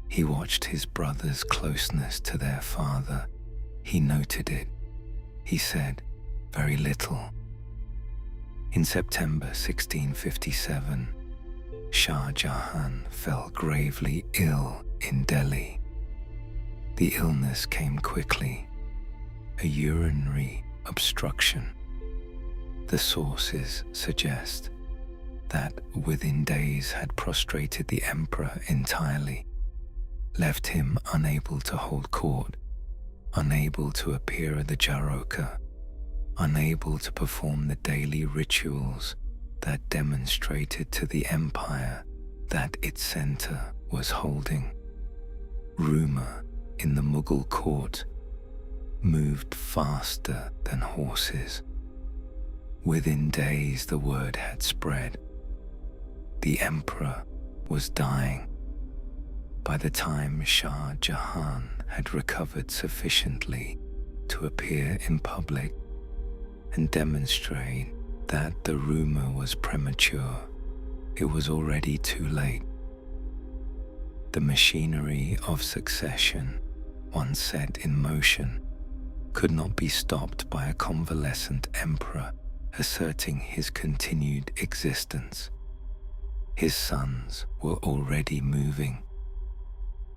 He watched his brother's closeness to their father. He noted it. He said very little. In September 1657, Shah Jahan fell gravely ill in Delhi. The illness came quickly, a urinary obstruction. The sources suggest that within days had prostrated the emperor entirely, left him unable to hold court, unable to appear at the Jaroka, unable to perform the daily rituals that demonstrated to the empire that its center was holding. Rumor in the Mughal court moved faster than horses. Within days the word had spread. The emperor was dying. By the time Shah Jahan had recovered sufficiently to appear in public and demonstrate that the rumor was premature, it was already too late. The machinery of succession, once set in motion, could not be stopped by a convalescent emperor asserting his continued existence. His sons were already moving.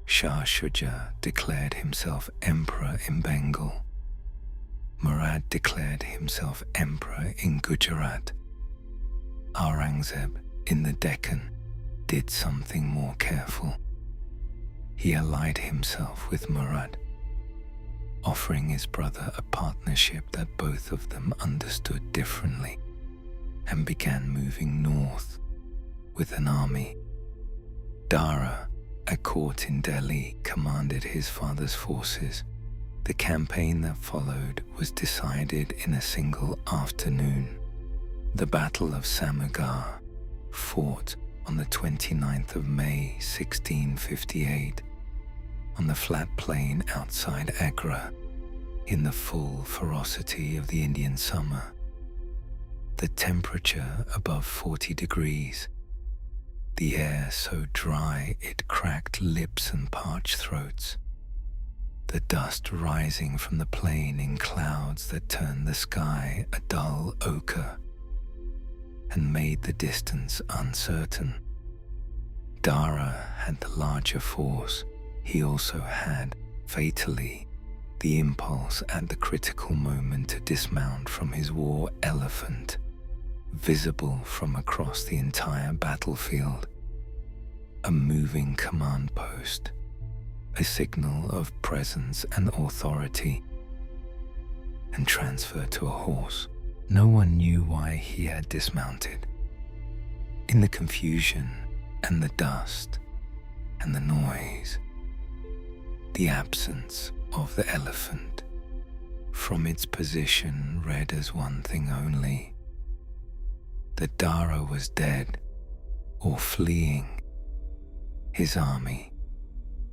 Shah Shuja declared himself emperor in Bengal. Murad declared himself emperor in Gujarat. Aurangzeb in the Deccan did something more careful. He allied himself with Murad, offering his brother a partnership that both of them understood differently, and began moving north with an army. Dara, a court in Delhi, commanded his father's forces. The campaign that followed was decided in a single afternoon. The Battle of Samarkand, fought on the 29th of May 1658, on the flat plain outside Agra, in the full ferocity of the Indian summer. The temperature above 40 degrees, the air so dry it cracked lips and parched throats, the dust rising from the plain in clouds that turned the sky a dull ochre and made the distance uncertain. Dara had the larger force. He also had, fatally, the impulse at the critical moment to dismount from his war elephant, visible from across the entire battlefield. A moving command post, a signal of presence and authority, and transfer to a horse. No one knew why he had dismounted. In the confusion and the dust and the noise, the absence of the elephant from its position read as one thing only: that Dara was dead or fleeing. His army,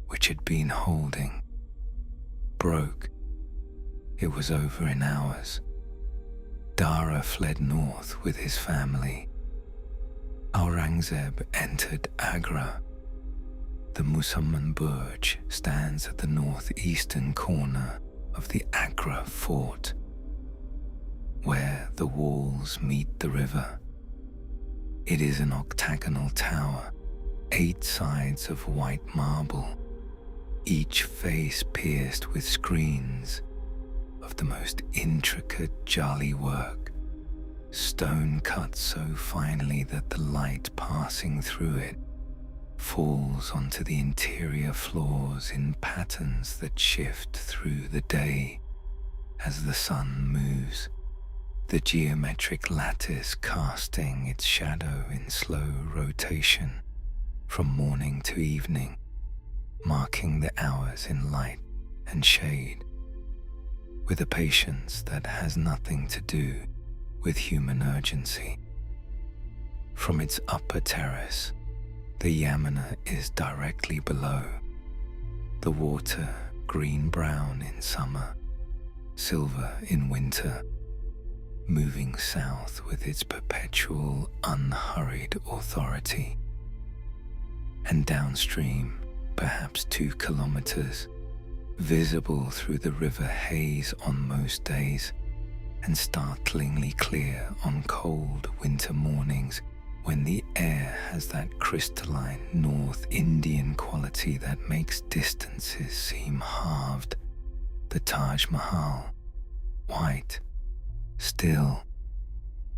which had been holding, broke. It was over in hours. Dara fled north with his family. Aurangzeb entered Agra. The Musamman Burj stands at the northeastern corner of the Agra fort, where the walls meet the river. It is an octagonal tower, 8 sides of white marble, each face pierced with screens of the most intricate jali work, stone cut so finely that the light passing through it falls onto the interior floors in patterns that shift through the day as the sun moves, the geometric lattice casting its shadow in slow rotation from morning to evening, marking the hours in light and shade, with a patience that has nothing to do with human urgency. From its upper terrace, the Yamuna is directly below, the water green-brown in summer, silver in winter, moving south with its perpetual, unhurried authority. And downstream, perhaps 2 kilometers, visible through the river haze on most days, and startlingly clear on cold winter mornings when the air has that crystalline North Indian quality that makes distances seem halved. The Taj Mahal, white, still,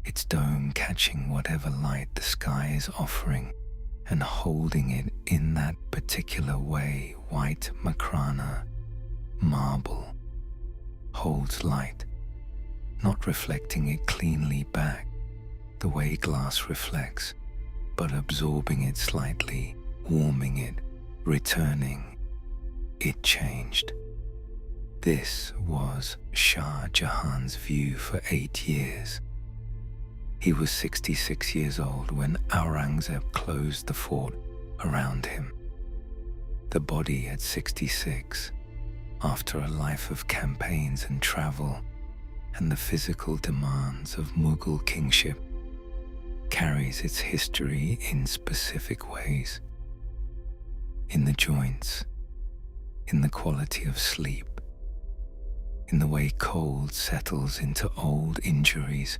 its dome catching whatever light the sky is offering and holding it in that particular way white Makrana, marble, holds light, not reflecting it cleanly back the way glass reflects, but absorbing it slightly, warming it, returning. It changed. This was Shah Jahan's view for 8 years. He was 66 years old when Aurangzeb closed the fort around him. The body at 66, after a life of campaigns and travel and the physical demands of Mughal kingship, carries its history in specific ways. in the joints, in the quality of sleep, in the way cold settles into old injuries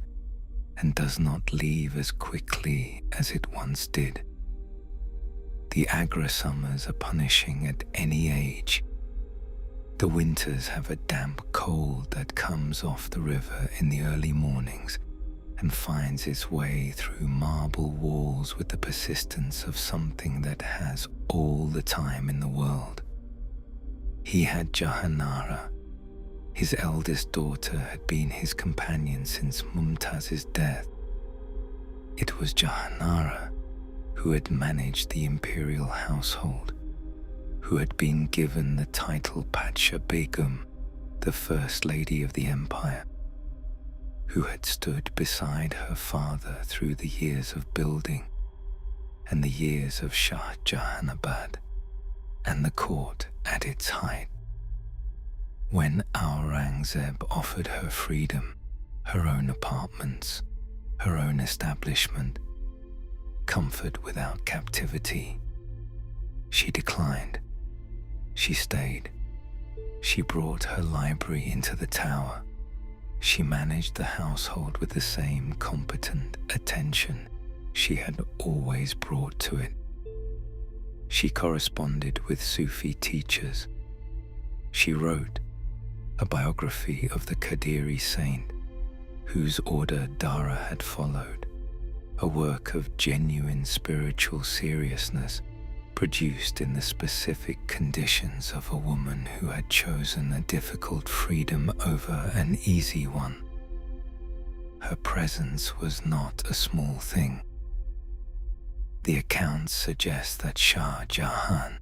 and does not leave as quickly as it once did. The Agra summers are punishing at any age. The winters have a damp cold that comes off the river in the early mornings and finds its way through marble walls with the persistence of something that has all the time in the world. He had Jahanara. His eldest daughter had been his companion since Mumtaz's death. It was Jahanara who had managed the imperial household, who had been given the title Pacha Begum, the first lady of the empire, who had stood beside her father through the years of building and the years of Shah Jahanabad and the court at its height. When Aurangzeb offered her freedom, her own apartments, her own establishment, comfort without captivity, she declined. She stayed. She brought her library into the tower. She managed the household with the same competent attention she had always brought to it. She corresponded with Sufi teachers. She wrote a biography of the Qadiri saint, whose order Dara had followed, a work of genuine spiritual seriousness produced in the specific conditions of a woman who had chosen a difficult freedom over an easy one. Her presence was not a small thing. The accounts suggest that Shah Jahan,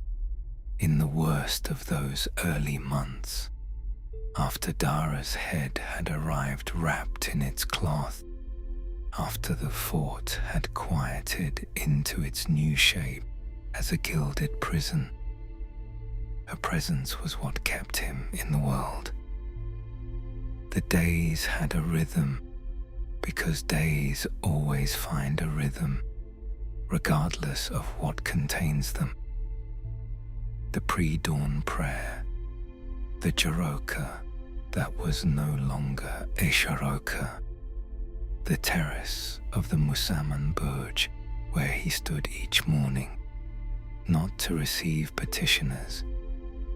in the worst of those early months, after Dara's head had arrived wrapped in its cloth, after the fort had quieted into its new shape as a gilded prison, her presence was what kept him in the world. The days had a rhythm because days always find a rhythm, regardless of what contains them. The pre-dawn prayer, the Jaroka that was no longer a Sharoka, the terrace of the Musaman Burj where he stood each morning, not to receive petitioners,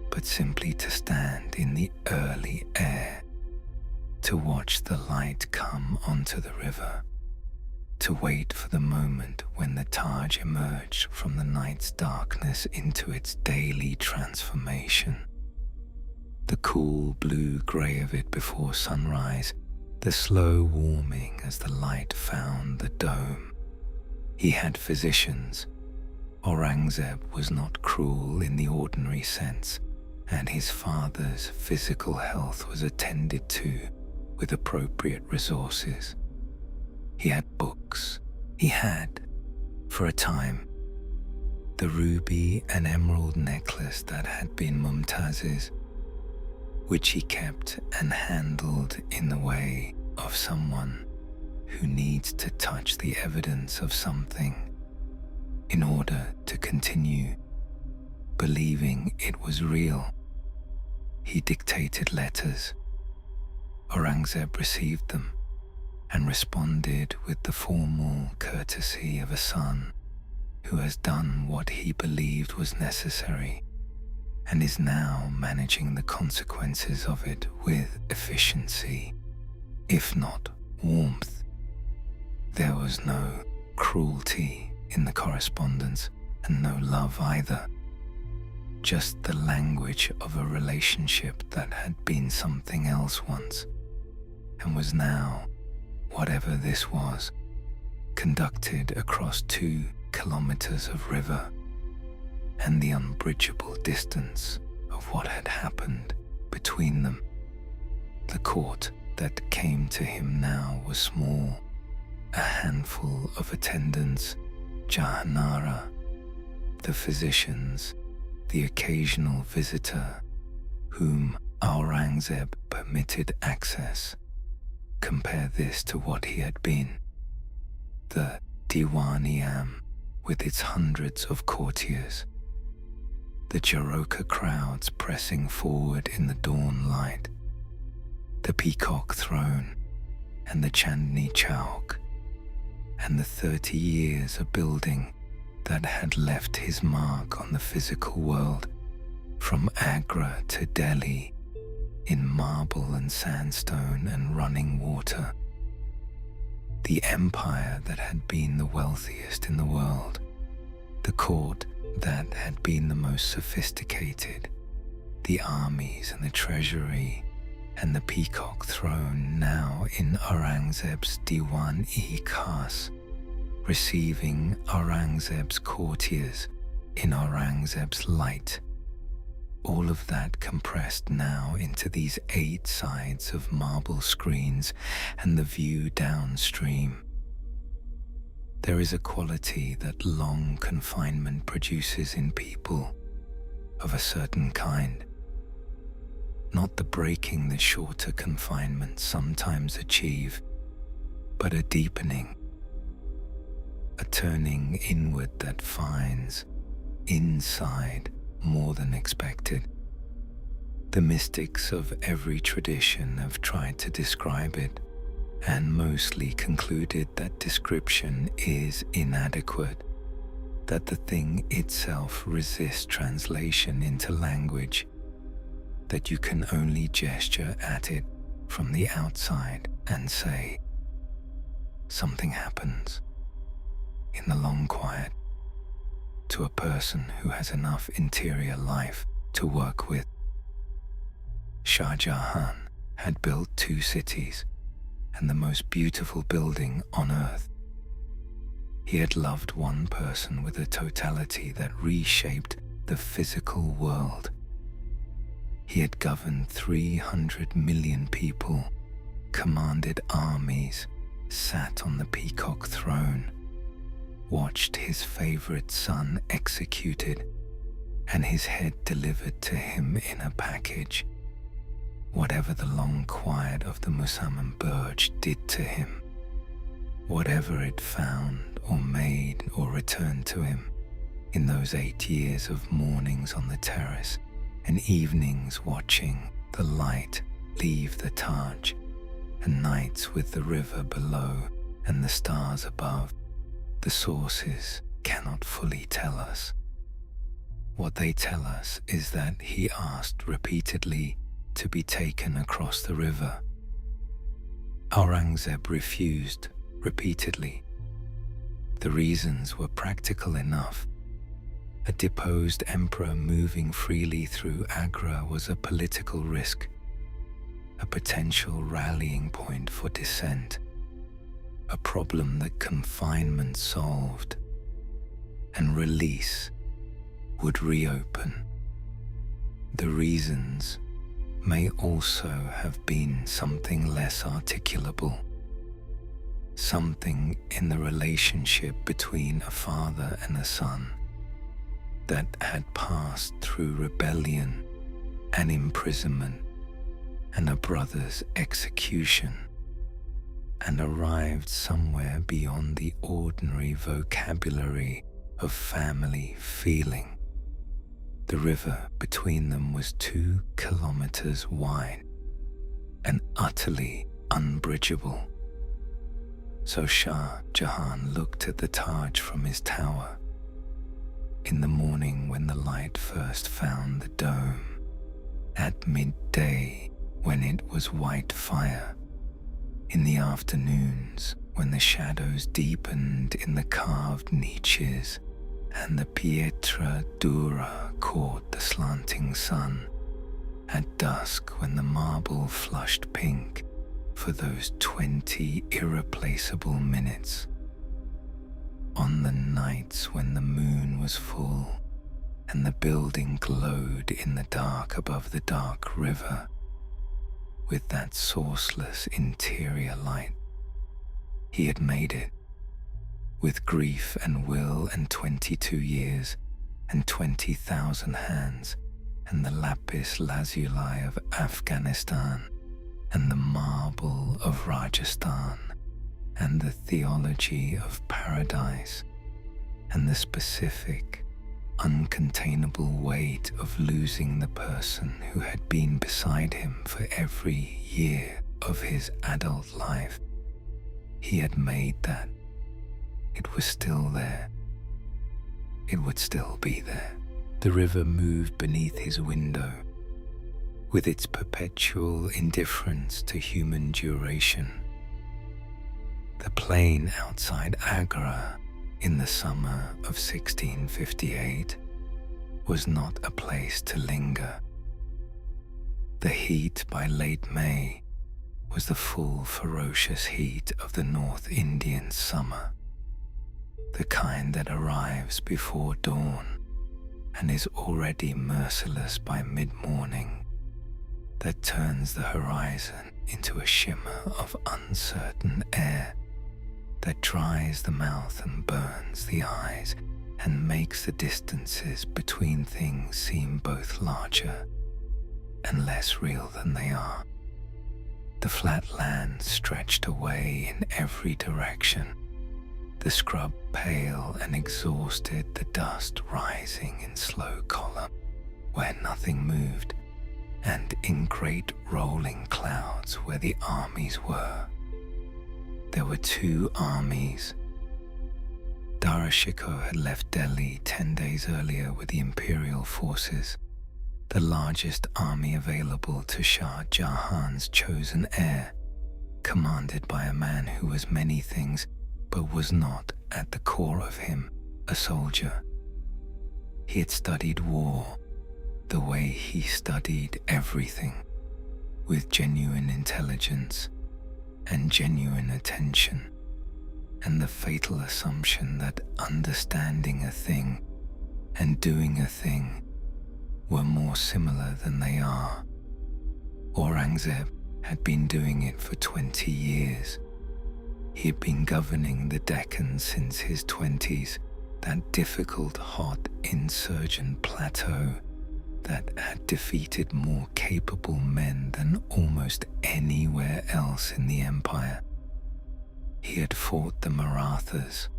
but simply to stand in the early air, to watch the light come onto the river, to wait for the moment when the Taj emerged from the night's darkness into its daily transformation. The cool blue-grey of it before sunrise, the slow warming as the light found the dome. He had physicians. Aurangzeb was not cruel in the ordinary sense, and his father's physical health was attended to with appropriate resources. He had books. He had, for a time, the ruby and emerald necklace that had been Mumtaz's, which he kept and handled in the way of someone who needs to touch the evidence of something in order to continue believing it was real. He dictated letters. Aurangzeb received them and responded with the formal courtesy of a son who has done what he believed was necessary and is now managing the consequences of it with efficiency, if not warmth. There was no cruelty in the correspondence and no love either, just the language of a relationship that had been something else once and was now, whatever this was, conducted across 2 kilometers of river and the unbridgeable distance of what had happened between them. The court that came to him now was small, a handful of attendants, Jahanara, the physicians, the occasional visitor whom Aurangzeb permitted access. Compare this to what he had been. The Diwan-i-Am with its hundreds of courtiers. the Jaroka crowds pressing forward in the dawn light, the Peacock Throne and the Chandni Chowk, and the 30 years of building that had left his mark on the physical world, from Agra to Delhi, in marble and sandstone and running water. The empire that had been the wealthiest in the world, the court that had been the most sophisticated, the armies and the treasury, and the Peacock Throne now in Aurangzeb's Diwan-e-Khas, receiving Aurangzeb's courtiers in Aurangzeb's light. All of that compressed now into these 8 sides of marble screens and the view downstream. There is a quality that long confinement produces in people of a certain kind. Not the breaking that shorter confinements sometimes achieve, but a deepening, a turning inward that finds inside more than expected. The mystics of every tradition have tried to describe it, and mostly concluded that description is inadequate, that the thing itself resists translation into language, that you can only gesture at it from the outside and say, something happens in the long quiet to a person who has enough interior life to work with. Shah Jahan had built 2 cities and the most beautiful building on earth. He had loved one person with a totality that reshaped the physical world. He had governed 300 million people, commanded armies, sat on the Peacock Throne, watched his favorite son executed, and his head delivered to him in a package. Whatever the long quiet of the Musamman Burj did to him, whatever it found or made or returned to him in those 8 years of mornings on the terrace and evenings watching the light leave the Taj, and nights with the river below and the stars above, the sources cannot fully tell us. What they tell us is that he asked repeatedly to be taken across the river. Aurangzeb refused repeatedly. The reasons were practical enough. A deposed emperor moving freely through Agra was a political risk, a potential rallying point for dissent, a problem that confinement solved, and release would reopen. The reasons may also have been something less articulable, something in the relationship between a father and a son that had passed through rebellion and imprisonment and a brother's execution and arrived somewhere beyond the ordinary vocabulary of family feeling. The river between them was 2 kilometers wide and utterly unbridgeable. So Shah Jahan looked at the Taj from his tower. In the morning when the light first found the dome, at midday when it was white fire, in the afternoons when the shadows deepened in the carved niches and the pietra dura caught the slanting sun, at dusk when the marble flushed pink for those 20 irreplaceable minutes, on the nights when the moon was full and the building glowed in the dark above the dark river with that sourceless interior light. He had made it with grief and will and 22 years and 20,000 hands and the lapis lazuli of Afghanistan and the marble of Rajasthan and the theology of paradise and the specific, uncontainable weight of losing the person who had been beside him for every year of his adult life. He had made that. It was still there. It would still be there. The river moved beneath his window, with its perpetual indifference to human duration. The plain outside Agra in the summer of 1658 was not a place to linger. The heat by late May was the full ferocious heat of the North Indian summer, the kind that arrives before dawn and is already merciless by mid-morning, that turns the horizon into a shimmer of uncertain air, that dries the mouth and burns the eyes and makes the distances between things seem both larger and less real than they are. The flat land stretched away in every direction, the scrub pale and exhausted, the dust rising in slow column where nothing moved, and in great rolling clouds where the armies were. There were two armies. Dara Shikoh had left Delhi 10 days earlier with the imperial forces, the largest army available to Shah Jahan's chosen heir, commanded by a man who was many things but was not, at the core of him, a soldier. He had studied war the way he studied everything, with genuine intelligence and genuine attention, and the fatal assumption that understanding a thing and doing a thing were more similar than they are. Aurangzeb had been doing it for 20 years. He had been governing the Deccan since his 20s, that difficult, hot, insurgent plateau that had defeated more capable men than almost anywhere else in the empire. He had fought the Marathas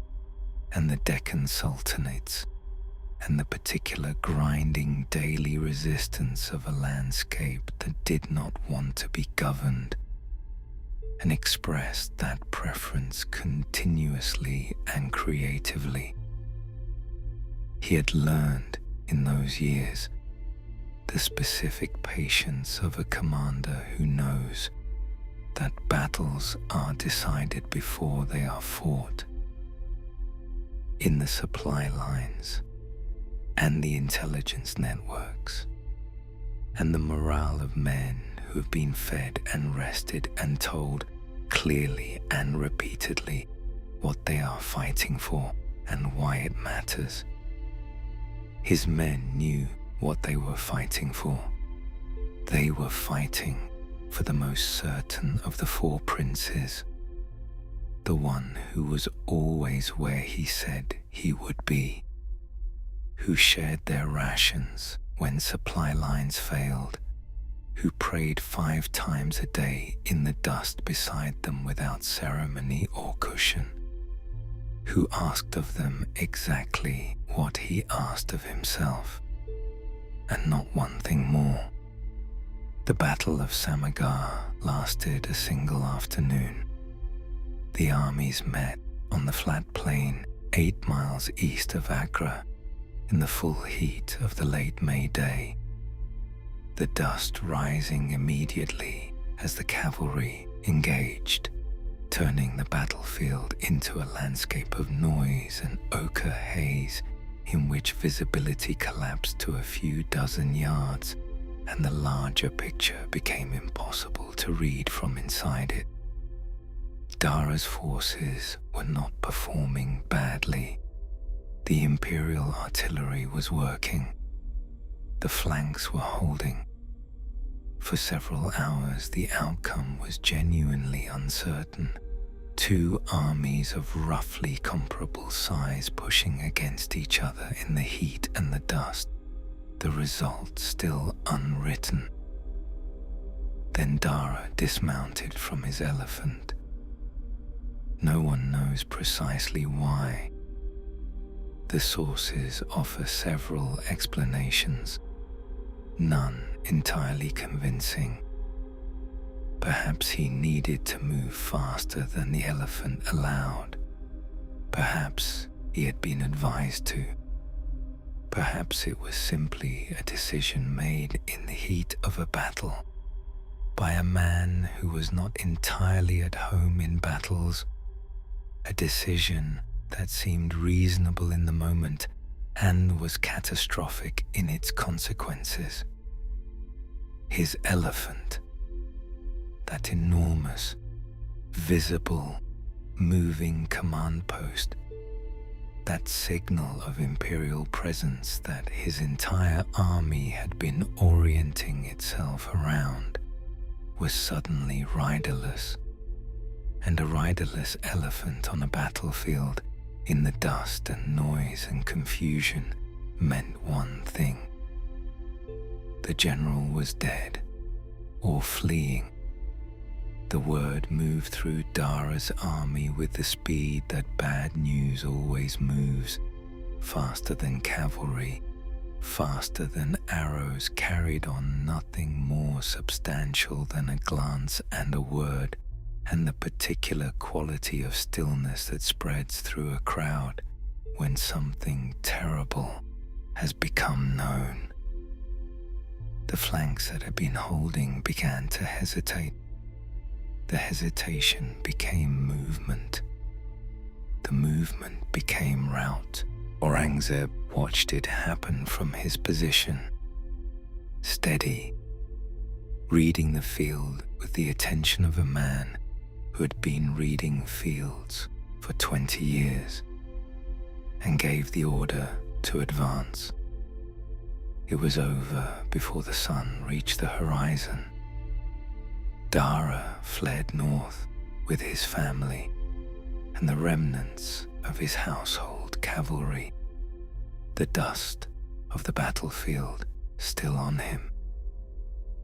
and the Deccan Sultanates, and the particular grinding daily resistance of a landscape that did not want to be governed, and expressed that preference continuously and creatively. He had learned in those years the specific patience of a commander who knows that battles are decided before they are fought. In the supply lines and the intelligence networks and the morale of men who have been fed and rested and told clearly and repeatedly what they are fighting for and why it matters. His men knew what they were fighting for. They were fighting for the most certain of the four princes, the one who was always where he said he would be, who shared their rations when supply lines failed, who prayed 5 times a day in the dust beside them without ceremony or cushion, who asked of them exactly what he asked of himself, and not one thing more. The Battle of Samarkand lasted a single afternoon. The armies met on the flat plain 8 miles east of Agra in the full heat of the late May day, the dust rising immediately as the cavalry engaged, turning the battlefield into a landscape of noise and ochre haze in which visibility collapsed to a few dozen yards, and the larger picture became impossible to read from inside it. Dara's forces were not performing badly. The imperial artillery was working. The flanks were holding. For several hours, the outcome was genuinely uncertain. 2 armies of roughly comparable size pushing against each other in the heat and the dust, the result still unwritten. Then Dara dismounted from his elephant. No one knows precisely why. The sources offer several explanations, none entirely convincing. Perhaps he needed to move faster than the elephant allowed. Perhaps he had been advised to. Perhaps it was simply a decision made in the heat of a battle by a man who was not entirely at home in battles, a decision that seemed reasonable in the moment and was catastrophic in its consequences. His elephant, that enormous, visible, moving command post, that signal of imperial presence that his entire army had been orienting itself around, was suddenly riderless, and a riderless elephant on a battlefield in the dust and noise and confusion meant one thing. The general was dead or fleeing. The word moved through Dara's army with the speed that bad news always moves, faster than cavalry, faster than arrows carried on nothing more substantial than a glance and a word, and the particular quality of stillness that spreads through a crowd when something terrible has become known. The flanks that had been holding began to hesitate. The hesitation became movement. The movement became rout. Aurangzeb watched it happen from his position, steady, reading the field with the attention of a man who had been reading fields for 20 years, and gave the order to advance. It was over before the sun reached the horizon. Dara fled north with his family and the remnants of his household cavalry, the dust of the battlefield still on him.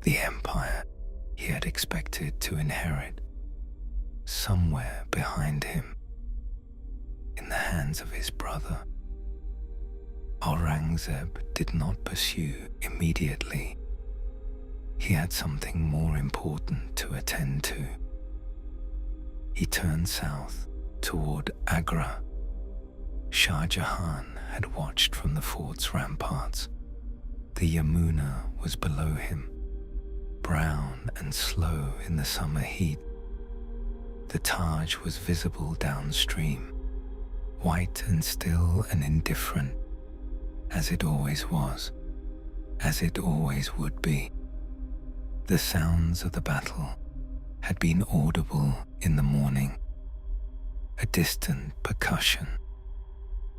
The empire he had expected to inherit, somewhere behind him, in the hands of his brother. Aurangzeb did not pursue immediately. He had something more important to attend to. He turned south toward Agra. Shah Jahan had watched from the fort's ramparts. The Yamuna was below him, brown and slow in the summer heat. The Taj was visible downstream, white and still and indifferent, as it always was, as it always would be. The sounds of the battle had been audible in the morning. A distant percussion,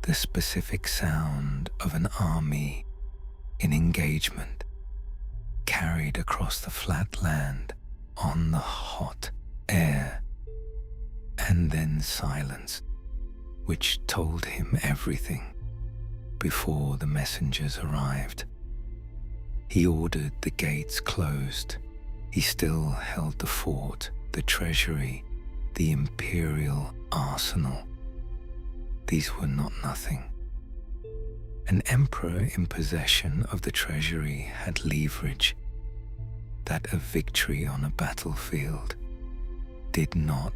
the specific sound of an army in engagement, carried across the flat land on the hot air, and then silence, which told him everything before the messengers arrived. He ordered the gates closed. He still held the fort, the treasury, the imperial arsenal. These were not nothing. An emperor in possession of the treasury had leverage that a victory on a battlefield did not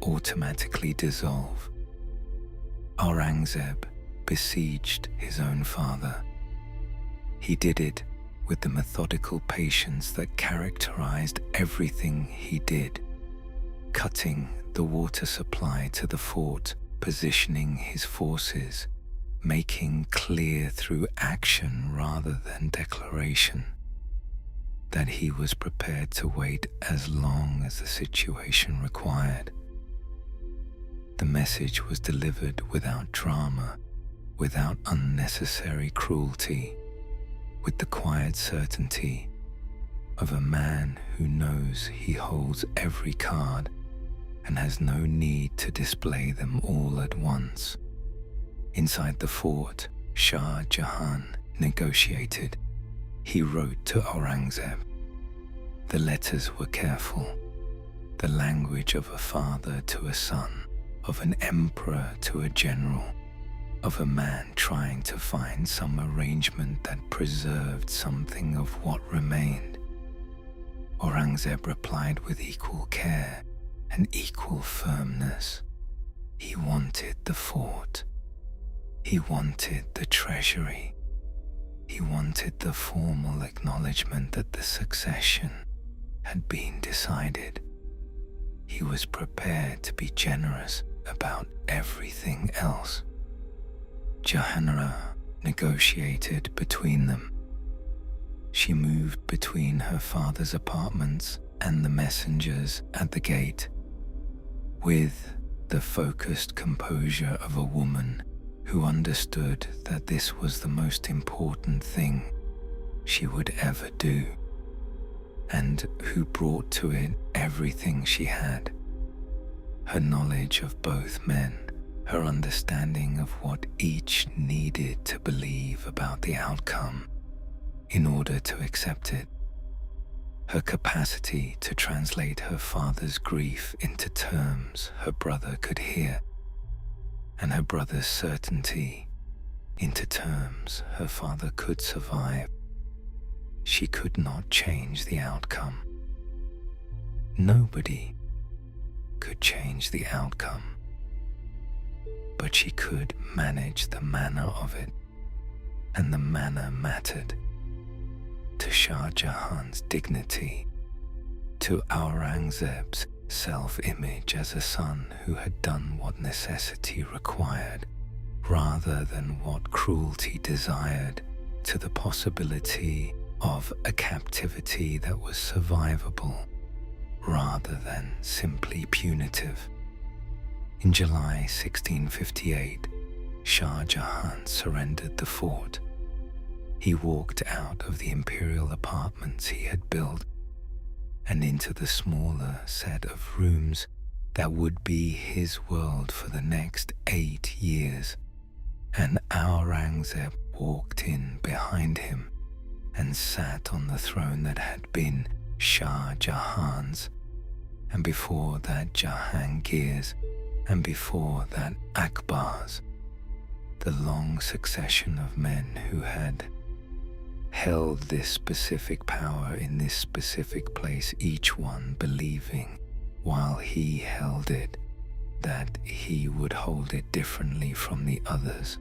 automatically dissolve. Aurangzeb besieged his own father. He did it with the methodical patience that characterized everything he did, cutting the water supply to the fort, positioning his forces, making clear through action rather than declaration that he was prepared to wait as long as the situation required. The message was delivered without drama, without unnecessary cruelty, with the quiet certainty of a man who knows he holds every card and has no need to display them all at once. Inside the fort, Shah Jahan negotiated. He wrote to Aurangzeb. The letters were careful, the language of a father to a son, of an emperor to a general. of a man trying to find some arrangement that preserved something of what remained. Aurangzeb replied with equal care and equal firmness. He wanted the fort. He wanted the treasury. He wanted the formal acknowledgement that the succession had been decided. He was prepared to be generous about everything else. Jahan negotiated between them. She moved between her father's apartments and the messengers at the gate, with the focused composure of a woman who understood that this was the most important thing she would ever do, and who brought to it everything she had. Her knowledge of both men, her understanding of what each needed to believe about the outcome in order to accept it, her capacity to translate her father's grief into terms her brother could hear, and her brother's certainty into terms her father could survive. She could not change the outcome. Nobody could change the outcome, but she could manage the manner of it, and the manner mattered to Shah Jahan's dignity, to Aurangzeb's self-image as a son who had done what necessity required, rather than what cruelty desired, to the possibility of a captivity that was survivable, rather than simply punitive. In July 1658, Shah Jahan surrendered the fort. He walked out of the imperial apartments he had built and into the smaller set of rooms that would be his world for the next 8 years, and Aurangzeb walked in behind him and sat on the throne that had been Shah Jahan's, and before that Jahangir's, and before that Akbar's, the long succession of men who had held this specific power in this specific place, each one believing, while he held it, that he would hold it differently from the others.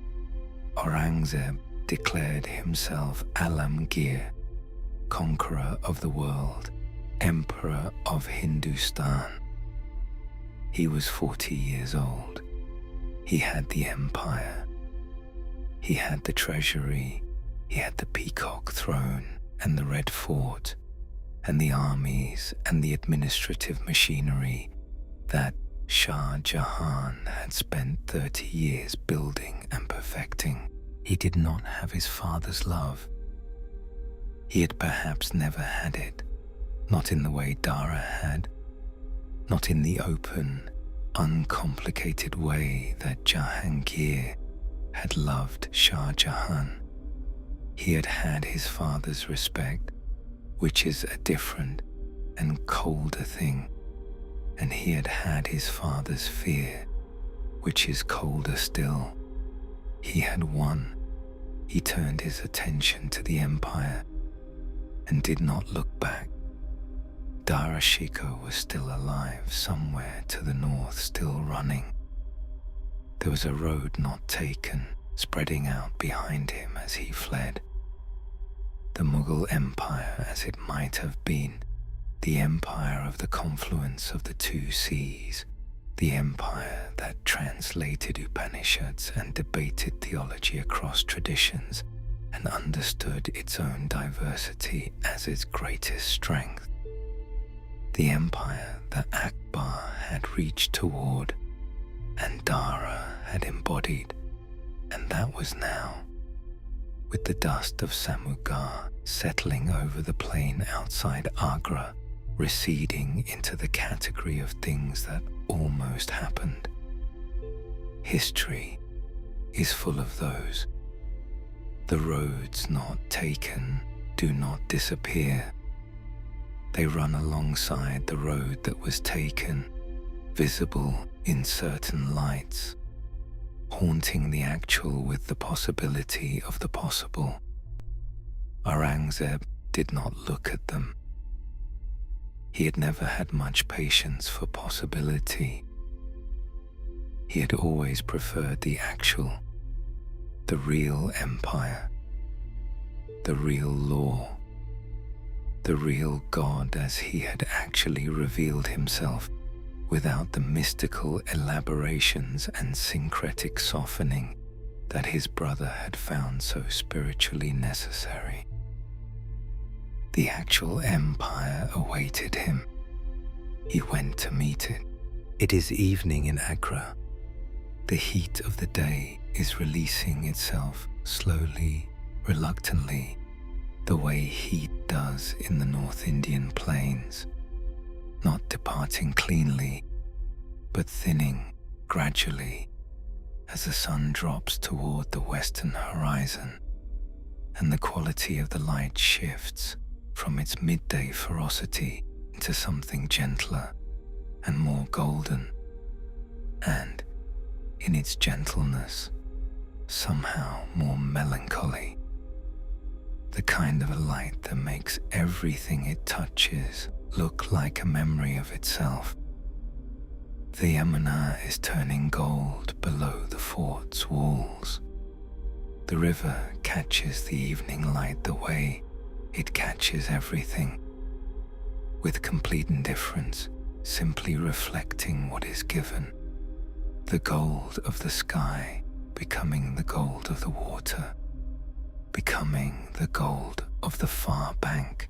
Aurangzeb declared himself Alamgir, conqueror of the world, emperor of Hindustan. He was 40 years old. He had the empire. He had the treasury. He had the peacock throne and the red fort and the armies and the administrative machinery that Shah Jahan had spent 30 years building and perfecting. He did not have his father's love. He had perhaps never had it, not in the way Dara had, not in the open, uncomplicated way that Jahangir had loved Shah Jahan. He had had his father's respect, which is a different and colder thing, and he had had his father's fear, which is colder still. He had won. He turned his attention to the empire and did not look back. Dara Shikoh was still alive somewhere to the north, still running. There was a road not taken, spreading out behind him as he fled. The Mughal Empire as it might have been, the empire of the confluence of the two seas, the empire that translated Upanishads and debated theology across traditions and understood its own diversity as its greatest strength. The empire that Akbar had reached toward and Dara had embodied, and that was now, with the dust of Samarkand settling over the plain outside Agra, receding into the category of things that almost happened. History is full of those. The roads not taken do not disappear. They run alongside the road that was taken, visible in certain lights, haunting the actual with the possibility of the possible. Aurangzeb did not look at them. He had never had much patience for possibility. He had always preferred the actual, the real empire, the real law, the real God as he had actually revealed himself, without the mystical elaborations and syncretic softening that his brother had found so spiritually necessary. The actual empire awaited him. He went to meet it. It is evening in Agra. The heat of the day is releasing itself slowly, reluctantly, the way heat does in the North Indian plains, not departing cleanly, but thinning gradually as the sun drops toward the western horizon, and the quality of the light shifts from its midday ferocity into something gentler and more golden, and, in its gentleness, somehow more melancholy. The kind of a light that makes everything it touches look like a memory of itself. The Yamuna is turning gold below the fort's walls. The river catches the evening light the way it catches everything, with complete indifference, simply reflecting what is given. The gold of the sky becoming the gold of the water, becoming the gold of the far bank,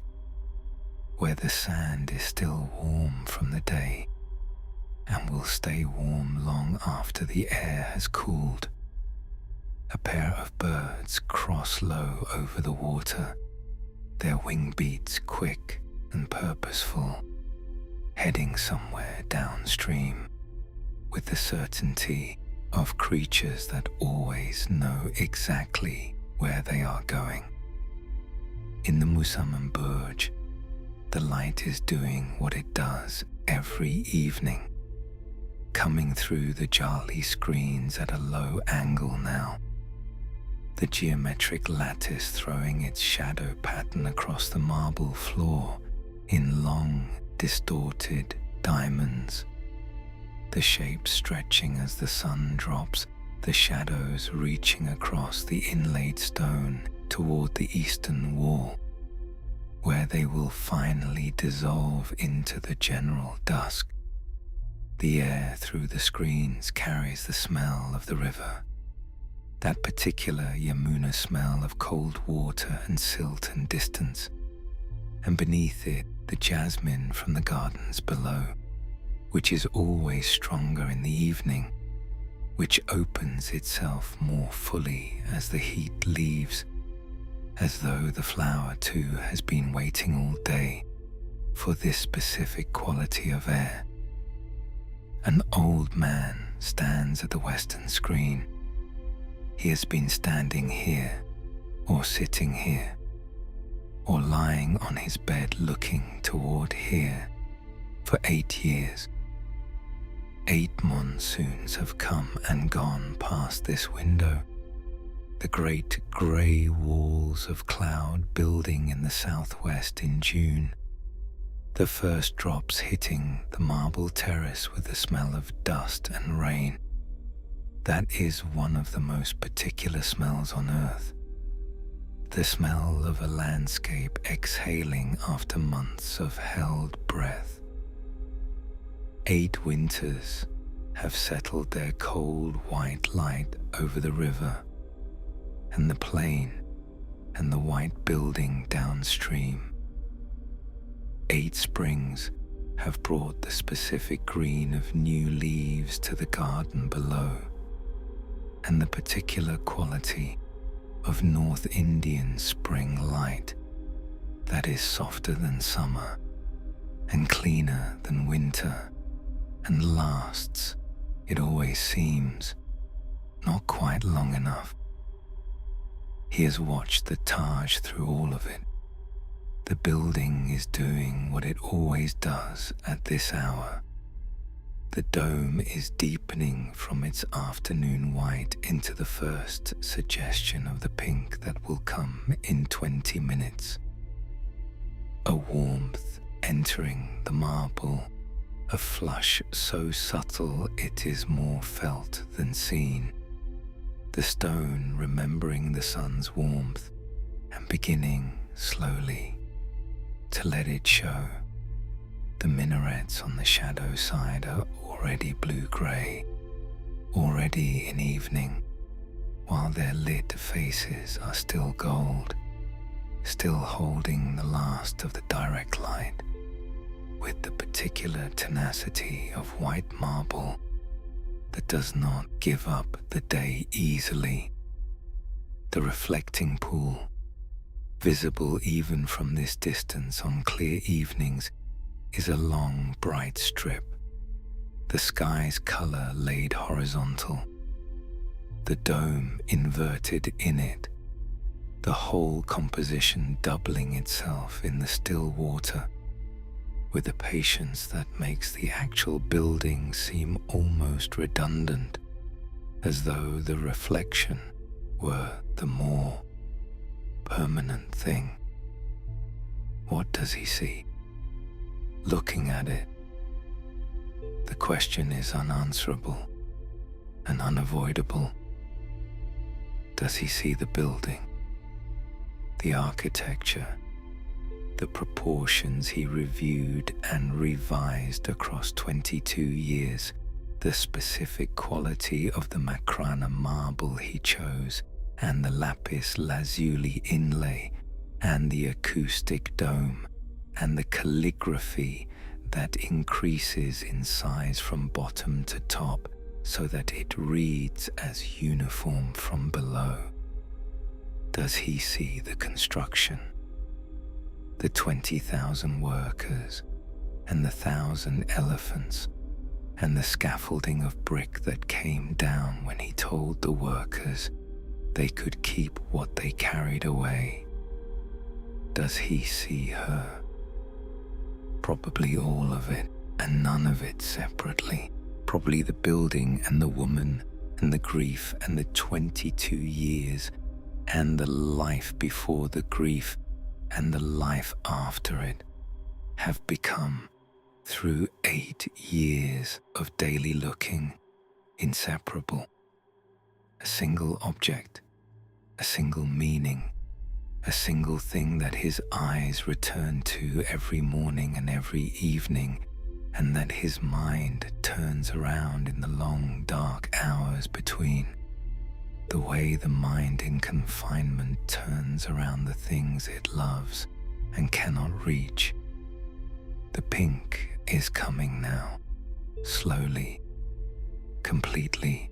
where the sand is still warm from the day and will stay warm long after the air has cooled. A pair of birds cross low over the water, their wing beats quick and purposeful, heading somewhere downstream, with the certainty of creatures that always know exactly where they are going. In the Musamman Burj, the light is doing what it does every evening, coming through the jali screens at a low angle now, the geometric lattice throwing its shadow pattern across the marble floor in long, distorted diamonds, the shapes stretching as the sun drops, the shadows reaching across the inlaid stone toward the eastern wall, where they will finally dissolve into the general dusk. The air through the screens carries the smell of the river, that particular Yamuna smell of cold water and silt and distance, and beneath it the jasmine from the gardens below, which is always stronger in the evening, which opens itself more fully as the heat leaves, as though the flower too has been waiting all day for this specific quality of air. An old man stands at the western screen. He has been standing here, or sitting here, or lying on his bed looking toward here for 8 years. 8 monsoons have come and gone past this window, the great grey walls of cloud building in the southwest in June, the first drops hitting the marble terrace with the smell of dust and rain. That is one of the most particular smells on earth, the smell of a landscape exhaling after months of held breath. 8 winters have settled their cold white light over the river and the plain and the white building downstream. 8 springs have brought the specific green of new leaves to the garden below, and the particular quality of North Indian spring light that is softer than summer and cleaner than winter, and lasts, it always seems, not quite long enough. He has watched the Taj through all of it. The building is doing what it always does at this hour. The dome is deepening from its afternoon white into the first suggestion of the pink that will come in 20 minutes. A warmth entering the marble, a flush so subtle it is more felt than seen. The stone remembering the sun's warmth and beginning slowly to let it show. The minarets on the shadow side are already blue-grey, already in evening, while their lit faces are still gold, still holding the last of the direct light, with the particular tenacity of white marble that does not give up the day easily. The reflecting pool, visible even from this distance on clear evenings, is a long, bright strip, the sky's color laid horizontal, the dome inverted in it, the whole composition doubling itself in the still water, with a patience that makes the actual building seem almost redundant, as though the reflection were the more permanent thing. What does he see? Looking at it, the question is unanswerable and unavoidable. Does he see the building, the architecture, the proportions he reviewed and revised across 22 years, the specific quality of the Makrana marble he chose, and the lapis lazuli inlay, and the acoustic dome, and the calligraphy that increases in size from bottom to top so that it reads as uniform from below? Does he see the construction, the 20,000 workers and the 1,000 elephants, and the scaffolding of brick that came down when he told the workers they could keep what they carried away? Does he see her? Probably all of it, and none of it separately. Probably the building and the woman and the grief and the 22 years and the life before the grief and the life after it have become, through 8 years of daily looking, inseparable. A single object, a single meaning, a single thing that his eyes return to every morning and every evening, and that his mind turns around in the long dark hours between, the way the mind in confinement turns around the things it loves and cannot reach. The pink is coming now, slowly, completely,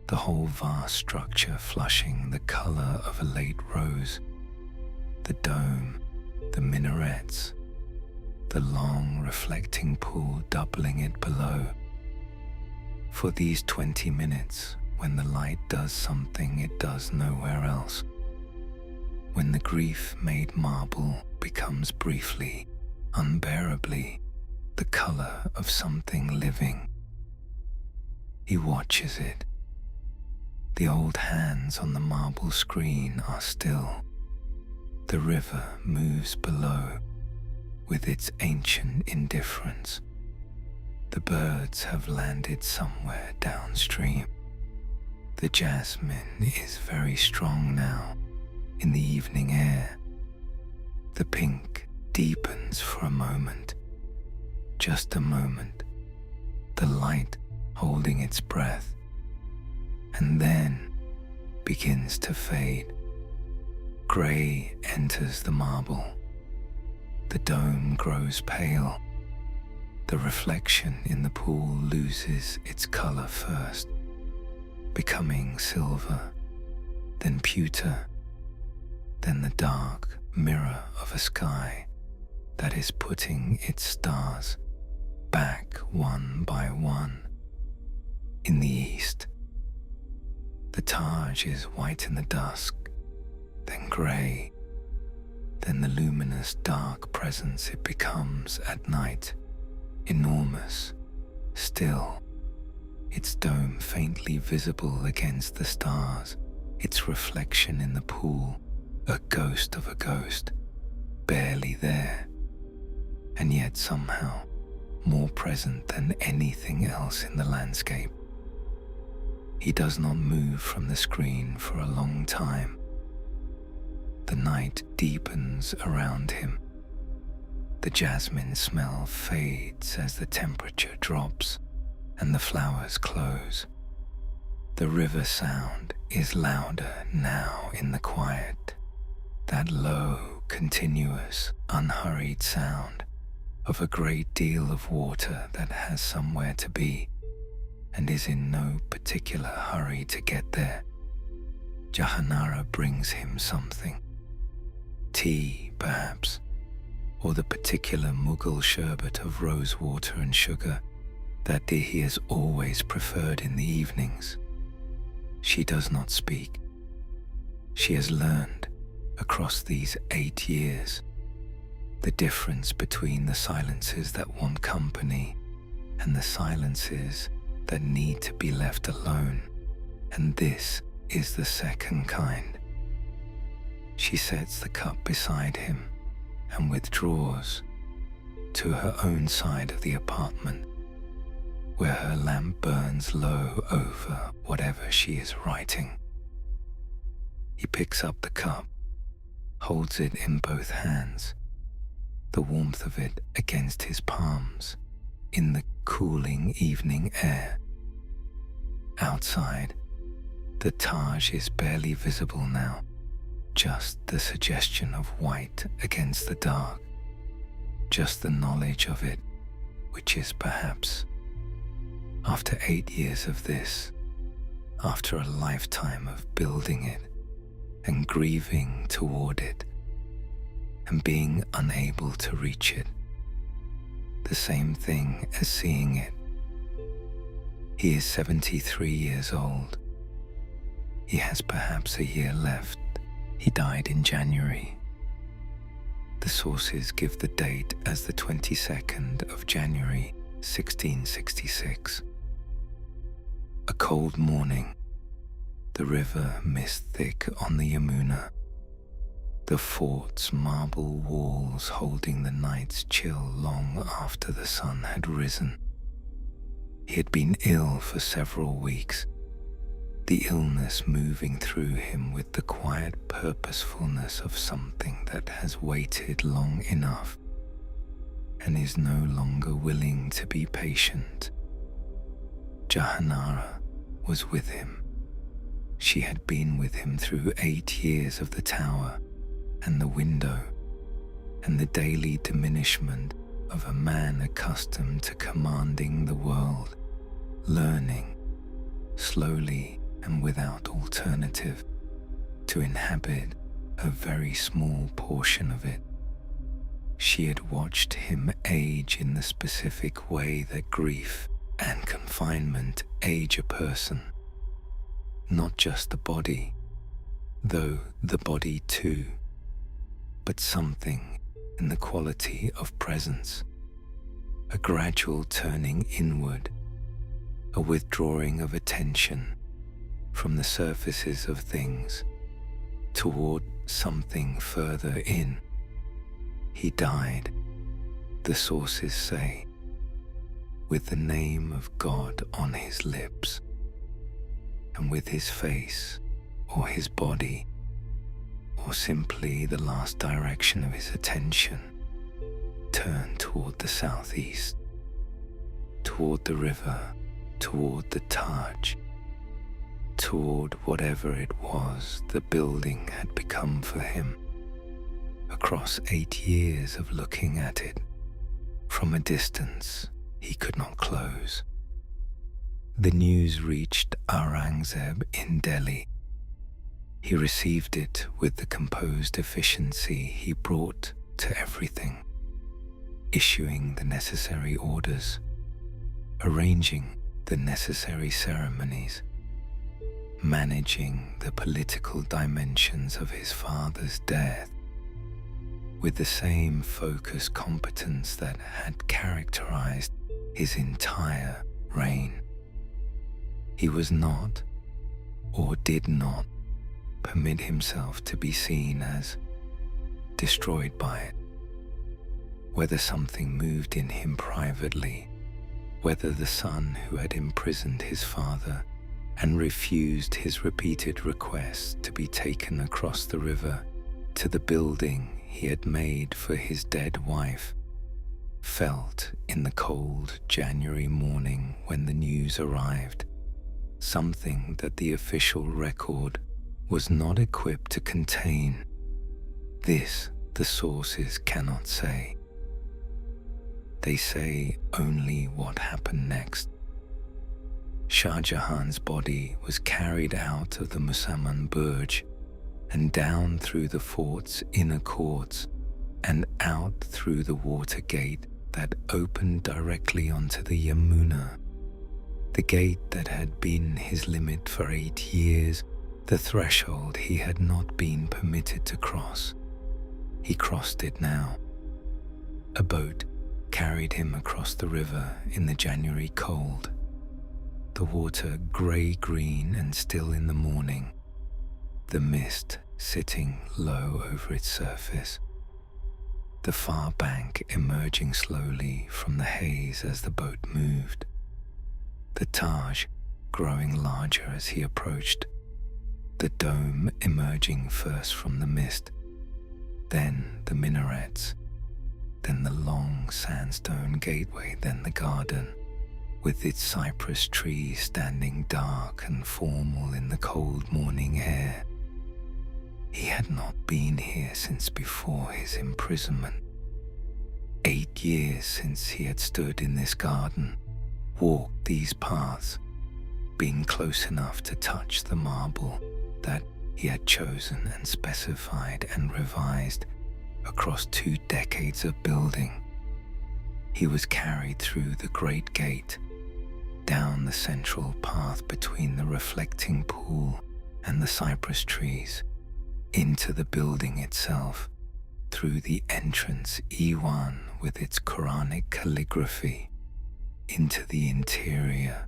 the whole vast structure flushing the color of a late rose, the dome, the minarets, the long reflecting pool doubling it below. For these 20 minutes, when the light does something it does nowhere else, when the grief-made marble becomes briefly, unbearably, the color of something living, he watches it. The old hands on the marble screen are still. The river moves below with its ancient indifference. The birds have landed somewhere downstream. The jasmine is very strong now in the evening air. The pink deepens for a moment, just a moment, the light holding its breath, and then begins to fade. Grey enters the marble. The dome grows pale. The reflection in the pool loses its color first, becoming silver, then pewter, then the dark mirror of a sky that is putting its stars back one by one. In the east, the Taj is white in the dusk, then grey, then the luminous dark presence it becomes at night, enormous, still, its dome faintly visible against the stars, its reflection in the pool, a ghost of a ghost, barely there, and yet somehow more present than anything else in the landscape. He does not move from the screen for a long time. The night deepens around him. The jasmine smell fades as the temperature drops and the flowers close. The river sound is louder now in the quiet, that low, continuous, unhurried sound of a great deal of water that has somewhere to be and is in no particular hurry to get there. Jahanara brings him something. Tea, perhaps, or the particular Mughal sherbet of rose water and sugar that he has always preferred in the evenings. She does not speak. She has learned, across these 8 years, the difference between the silences that want company and the silences that need to be left alone, and this is the second kind. She sets the cup beside him and withdraws to her own side of the apartment, where her lamp burns low over whatever she is writing. He picks up the cup, holds it in both hands, the warmth of it against his palms in the cooling evening air. Outside, the Taj is barely visible now, just the suggestion of white against the dark, just the knowledge of it, which is perhaps, after 8 years of this, after a lifetime of building it and grieving toward it and being unable to reach it, the same thing as seeing it. He is 73 years old. He has perhaps a year left. He died in January. The sources give the date as the 22nd of January, 1666. A cold morning, the river mist thick on the Yamuna, the fort's marble walls holding the night's chill long after the sun had risen. He had been ill for several weeks, the illness moving through him with the quiet purposefulness of something that has waited long enough and is no longer willing to be patient. Jahanara was with him. She had been with him through 8 years of the tower and the window and the daily diminishment of a man accustomed to commanding the world, learning, slowly and without alternative, to inhabit a very small portion of it. She had watched him age in the specific way that grief and confinement age a person. Not just the body, though the body too, but something in the quality of presence, a gradual turning inward, a withdrawing of attention from the surfaces of things toward something further in. He died, the sources say, with the name of God on his lips, and with his face or his body, or simply the last direction of his attention, turned toward the southeast, toward the river, toward the Taj, toward whatever it was the building had become for him. Across 8 years of looking at it, from a distance he could not close. The news reached Aurangzeb in Delhi. He received it with the composed efficiency he brought to everything, issuing the necessary orders, arranging the necessary ceremonies, managing the political dimensions of his father's death with the same focused competence that had characterized his entire reign. He was not, or did not, permit himself to be seen as destroyed by it. Whether something moved in him privately, whether the son who had imprisoned his father and refused his repeated requests to be taken across the river to the building he had made for his dead wife, felt in the cold January morning when the news arrived something that the official record was not equipped to contain. This the sources cannot say. They say only what happened next. Shah Jahan's body was carried out of the Musamman Burj and down through the fort's inner courts and out through the water gate that opened directly onto the Yamuna, the gate that had been his limit for 8 years, the threshold he had not been permitted to cross. He crossed it now. A boat carried him across the river in the January cold, the water grey-green and still in the morning, the mist sitting low over its surface, the far bank emerging slowly from the haze as the boat moved, the Taj growing larger as he approached, the dome emerging first from the mist, then the minarets, then the long sandstone gateway, then the garden, with its cypress trees standing dark and formal in the cold morning air. He had not been here since before his imprisonment. 8 years since he had stood in this garden, walked these paths, been close enough to touch the marble that he had chosen and specified and revised across 2 decades of building. He was carried through the great gate, down the central path between the reflecting pool and the cypress trees, into the building itself, through the entrance Iwan with its Quranic calligraphy, into the interior,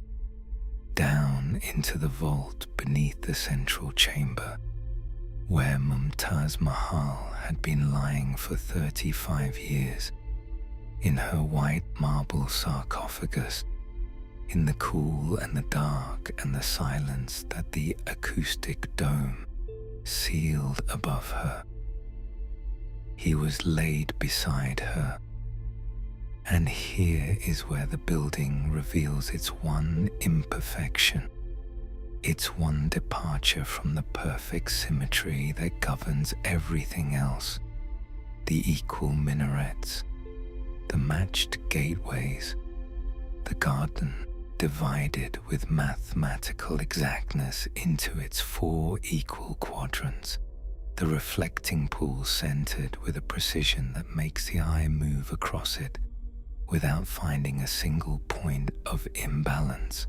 down into the vault beneath the central chamber, where Mumtaz Mahal had been lying for 35 years, in her white marble sarcophagus, in the cool and the dark and the silence that the acoustic dome sealed above her. He was laid beside her, and here is where the building reveals its one imperfection, its one departure from the perfect symmetry that governs everything else: the equal minarets, the matched gateways, the garden divided with mathematical exactness into its 4 equal quadrants, the reflecting pool centered with a precision that makes the eye move across it without finding a single point of imbalance.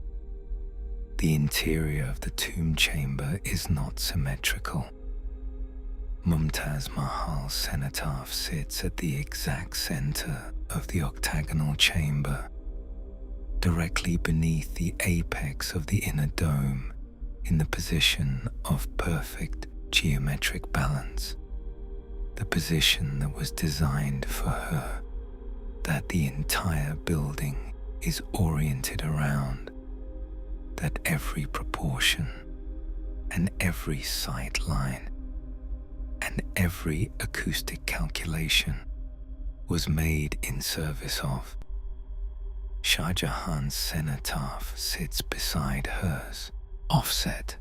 The interior of the tomb chamber is not symmetrical. Mumtaz Mahal's cenotaph sits at the exact center of the octagonal chamber, directly beneath the apex of the inner dome, in the position of perfect geometric balance, the position that was designed for her, that the entire building is oriented around, that every proportion and every sight line and every acoustic calculation was made in service of. Shah Jahan's cenotaph sits beside hers, offset,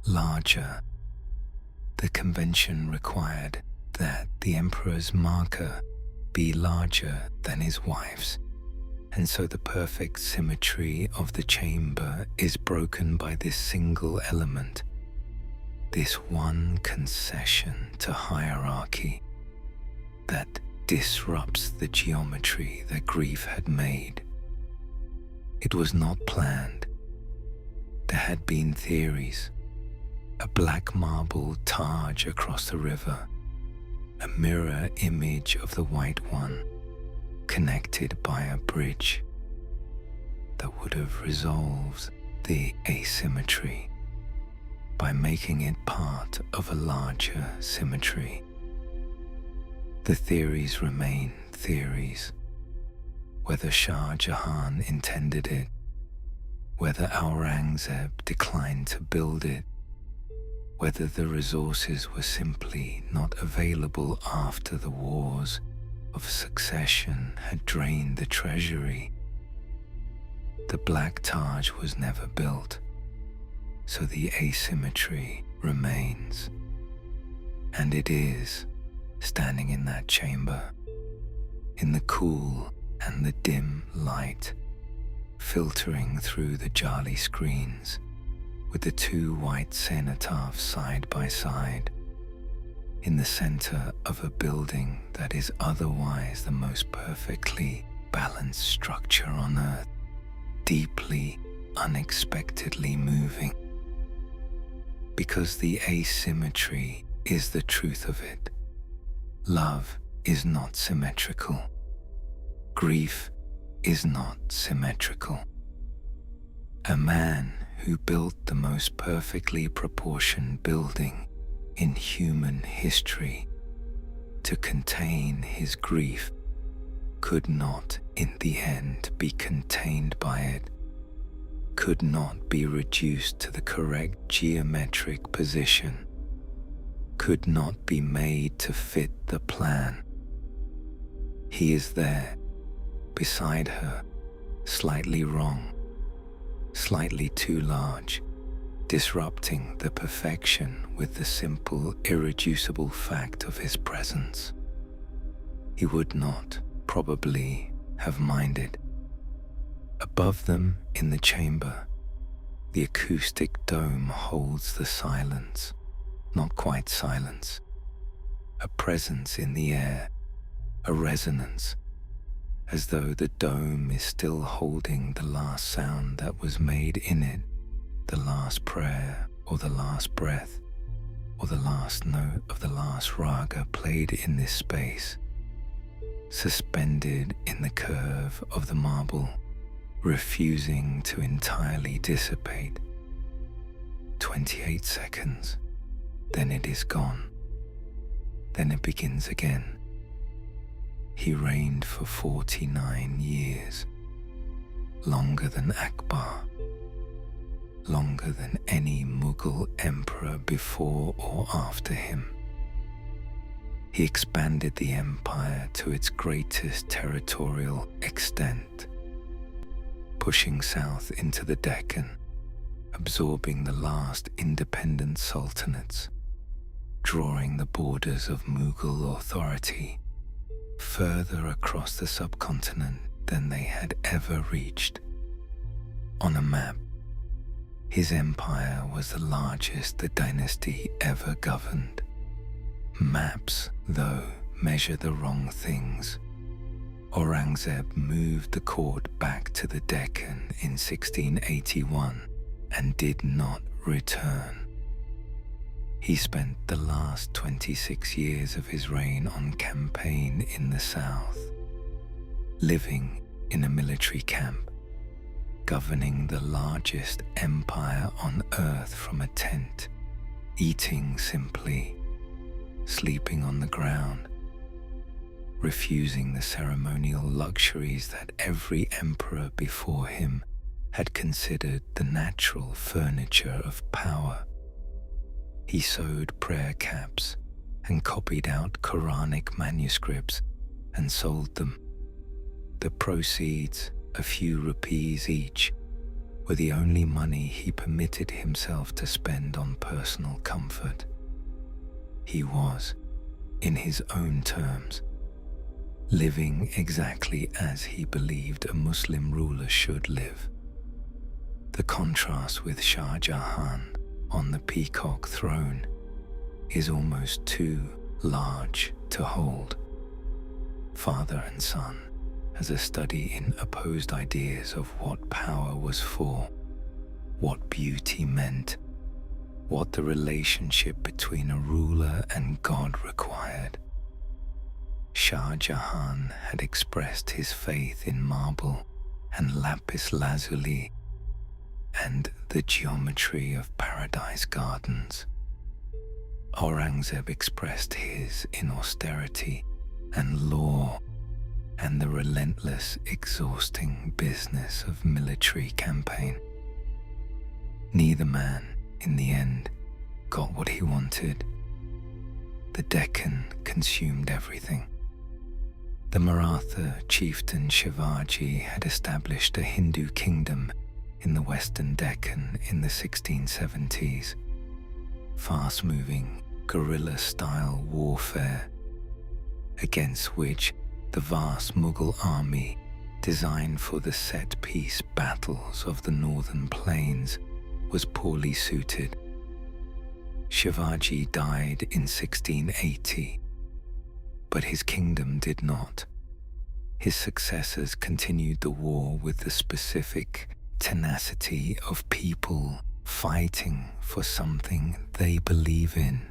larger. The convention required that the emperor's marker be larger than his wife's, and so the perfect symmetry of the chamber is broken by this single element, this one concession to hierarchy that disrupts the geometry that grief had made. It was not planned. There had been theories: a black marble Taj across the river, a mirror image of the white one, connected by a bridge that would have resolved the asymmetry by making it part of a larger symmetry. The theories remain theories. Whether Shah Jahan intended it, whether Aurangzeb declined to build it, whether the resources were simply not available after the wars of succession had drained the treasury. The Black Taj was never built, so the asymmetry remains. And it is, standing in that chamber, in the cool and the dim light, filtering through the jali screens, with the two white cenotaphs side by side, in the center of a building that is otherwise the most perfectly balanced structure on earth, deeply, unexpectedly moving. Because the asymmetry is the truth of it. Love is not symmetrical. Grief is not symmetrical. A man who built the most perfectly proportioned building in human history to contain his grief could not in the end be contained by it, could not be reduced to the correct geometric position, could not be made to fit the plan. He is there, beside her, slightly wrong, slightly too large, disrupting the perfection with the simple, irreducible fact of his presence. He would not, probably, have minded. Above them in the chamber, the acoustic dome holds the silence, not quite silence, a presence in the air, a resonance, as though the dome is still holding the last sound that was made in it, the last prayer or the last breath, or the last note of the last raga played in this space, suspended in the curve of the marble, refusing to entirely dissipate. 28 seconds, then it is gone. Then it begins again. He reigned for 49 years, longer than Akbar, longer than any Mughal emperor before or after him. He expanded the empire to its greatest territorial extent, pushing south into the Deccan, absorbing the last independent sultanates, drawing the borders of Mughal authority further across the subcontinent than they had ever reached. On a map, his empire was the largest the dynasty ever governed. Maps, though, measure the wrong things. Aurangzeb moved the court back to the Deccan in 1681 and did not return. He spent the last 26 years of his reign on campaign in the south, living in a military camp, governing the largest empire on earth from a tent, eating simply, sleeping on the ground, refusing the ceremonial luxuries that every emperor before him had considered the natural furniture of power. He sewed prayer caps and copied out Quranic manuscripts and sold them. The proceeds, a few rupees each, were the only money he permitted himself to spend on personal comfort. He was, in his own terms, living exactly as he believed a Muslim ruler should live. The contrast with Shah Jahan on the peacock throne is almost too large to hold. Father and son, as a study in opposed ideas of what power was for, what beauty meant, what the relationship between a ruler and God required. Shah Jahan had expressed his faith in marble and lapis lazuli and the geometry of paradise gardens. Aurangzeb expressed his in austerity and law and the relentless, exhausting business of military campaign. Neither man, in the end, got what he wanted. The Deccan consumed everything. The Maratha chieftain Shivaji had established a Hindu kingdom in the western Deccan in the 1670s. Fast-moving, guerrilla-style warfare, against which the vast Mughal army, designed for the set-piece battles of the northern plains, was poorly suited. Shivaji died in 1680, but his kingdom did not. His successors continued the war with the specific tenacity of people fighting for something they believe in,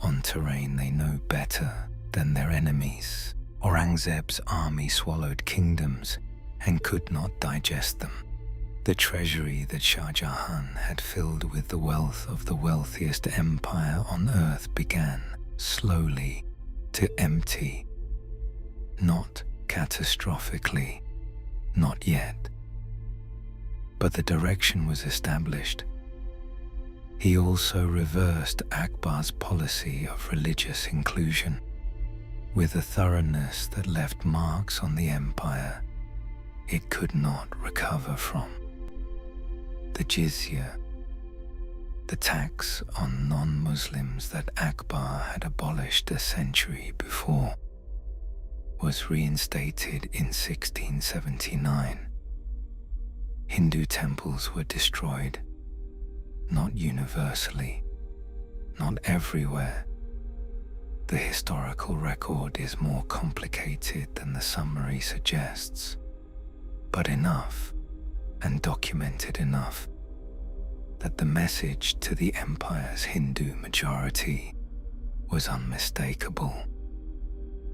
on terrain they know better than their enemies. Aurangzeb's army swallowed kingdoms and could not digest them. The treasury that Shah Jahan had filled with the wealth of the wealthiest empire on earth began, slowly, to empty. Not catastrophically, not yet. But the direction was established. He also reversed Akbar's policy of religious inclusion, with a thoroughness that left marks on the empire it could not recover from. The jizya, the tax on non-Muslims that Akbar had abolished a century before, was reinstated in 1679. Hindu temples were destroyed, not universally, not everywhere. The historical record is more complicated than the summary suggests, but enough and documented enough that the message to the empire's Hindu majority was unmistakable.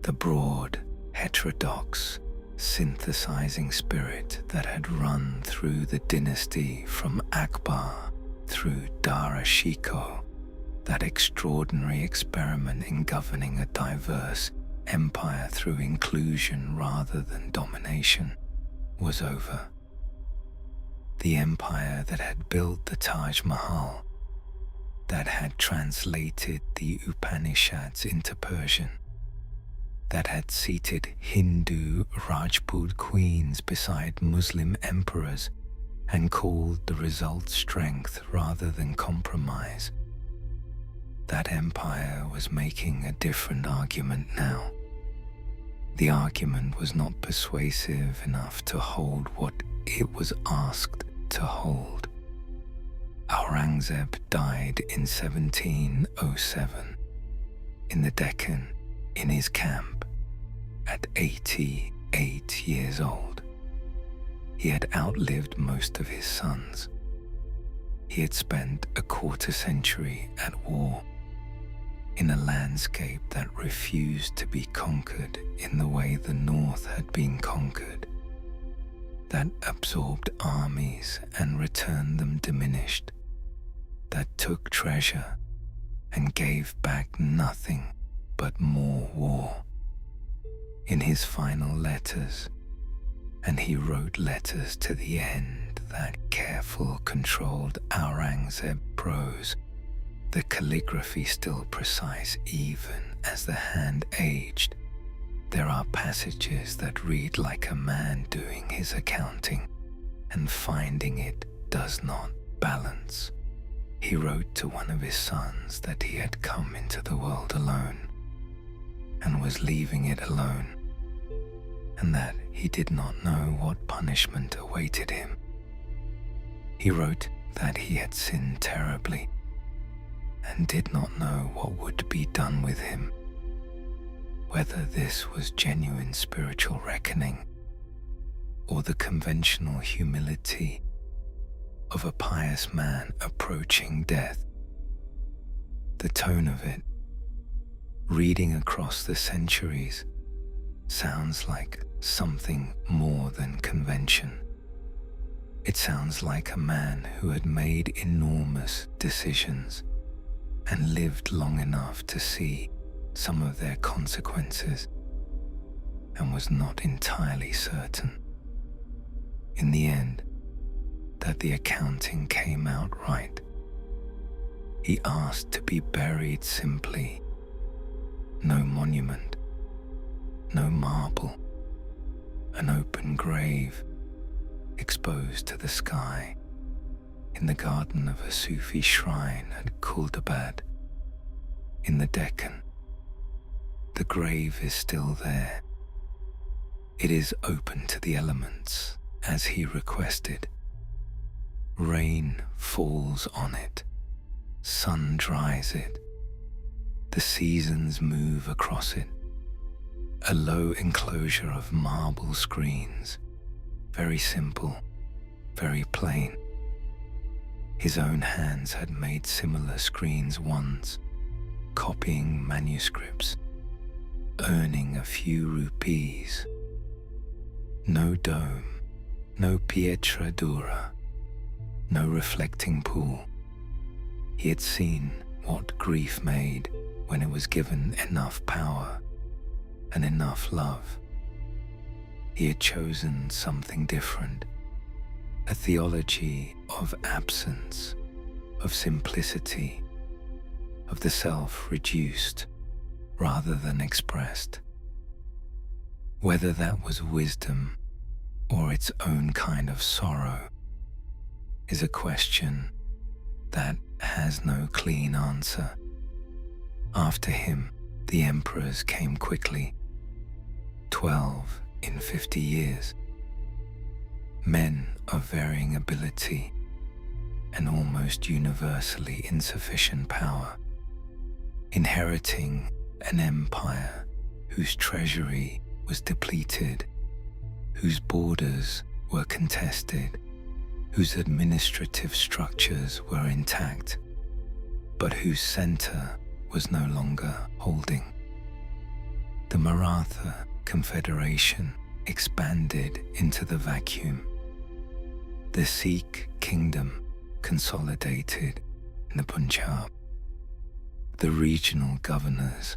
The broad, heterodox, synthesizing spirit that had run through the dynasty from Akbar through Dara Shikoh, that extraordinary experiment in governing a diverse empire through inclusion rather than domination, was over. The empire that had built the Taj Mahal, that had translated the Upanishads into Persian, that had seated Hindu Rajput queens beside Muslim emperors and called the result strength rather than compromise. That empire was making a different argument now. The argument was not persuasive enough to hold what it was asked to hold. Aurangzeb died in 1707 in the Deccan, in his camp, at 88 years old. He had outlived most of his sons. He had spent a quarter century at war, in a landscape that refused to be conquered in the way the North had been conquered, that absorbed armies and returned them diminished, that took treasure and gave back nothing but more war. In his final letters, and he wrote letters to the end, that careful, controlled Aurangzeb prose, the calligraphy still precise even as the hand aged. There are passages that read like a man doing his accounting, and finding it does not balance. He wrote to one of his sons that he had come into the world alone, and was leaving it alone, and that he did not know what punishment awaited him. He wrote that he had sinned terribly, and did not know what would be done with him, whether this was genuine spiritual reckoning or the conventional humility of a pious man approaching death. The tone of it reading across the centuries, sounds like something more than convention. It sounds like a man who had made enormous decisions and lived long enough to see some of their consequences and was not entirely certain, in the end, that the accounting came out right. He asked to be buried simply. No monument, no marble, an open grave exposed to the sky in the garden of a Sufi shrine at Kuldabad in the Deccan. The grave is still there. It is open to the elements as he requested. Rain falls on it, sun dries it, the seasons move across it. A low enclosure of marble screens, very simple, very plain. His own hands had made similar screens once, copying manuscripts, earning a few rupees. No dome, no pietra dura, no reflecting pool. He had seen what grief made when it was given enough power and enough love. He had chosen something different, a theology of absence, of simplicity, of the self reduced rather than expressed. Whether that was wisdom or its own kind of sorrow is a question that has no clean answer. After him, the emperors came quickly, 12 in 50 years. Men of varying ability and almost universally insufficient power, inheriting an empire whose treasury was depleted, whose borders were contested, whose administrative structures were intact, but whose center was no longer holding. The Maratha Confederation expanded into the vacuum. The Sikh kingdom consolidated in the Punjab. The regional governors,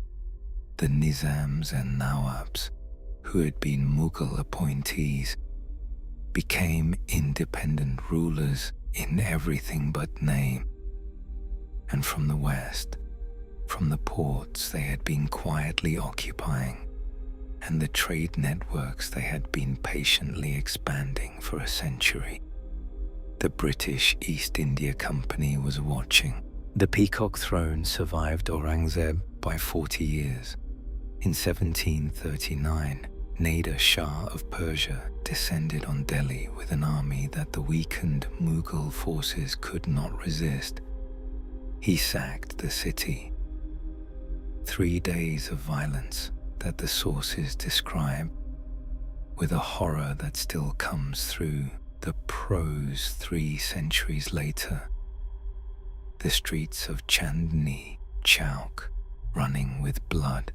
the Nizams and Nawabs, who had been Mughal appointees, became independent rulers in everything but name. And from the west, from the ports they had been quietly occupying, and the trade networks they had been patiently expanding for a century, the British East India Company was watching. The Peacock Throne survived Aurangzeb by 40 years. In 1739, Nader Shah of Persia descended on Delhi with an army that the weakened Mughal forces could not resist. He sacked the city. 3 days of violence that the sources describe with a horror that still comes through the prose 3 centuries later. The streets of Chandni Chowk running with blood.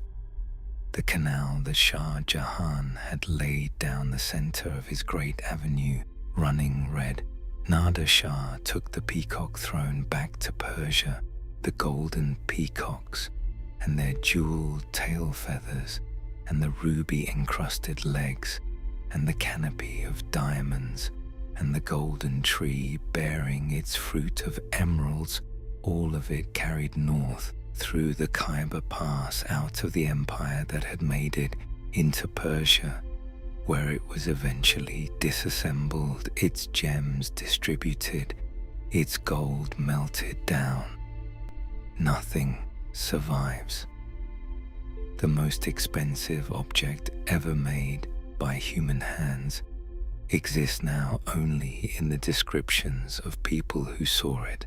The canal that Shah Jahan had laid down the center of his great avenue, running red. Nader Shah took the peacock throne back to Persia, the golden peacocks and their jeweled tail feathers and the ruby-encrusted legs and the canopy of diamonds and the golden tree bearing its fruit of emeralds, all of it carried north through the Khyber Pass out of the empire that had made it into Persia, where it was eventually disassembled, its gems distributed, its gold melted down. Nothing survives. The most expensive object ever made by human hands exists now only in the descriptions of people who saw it,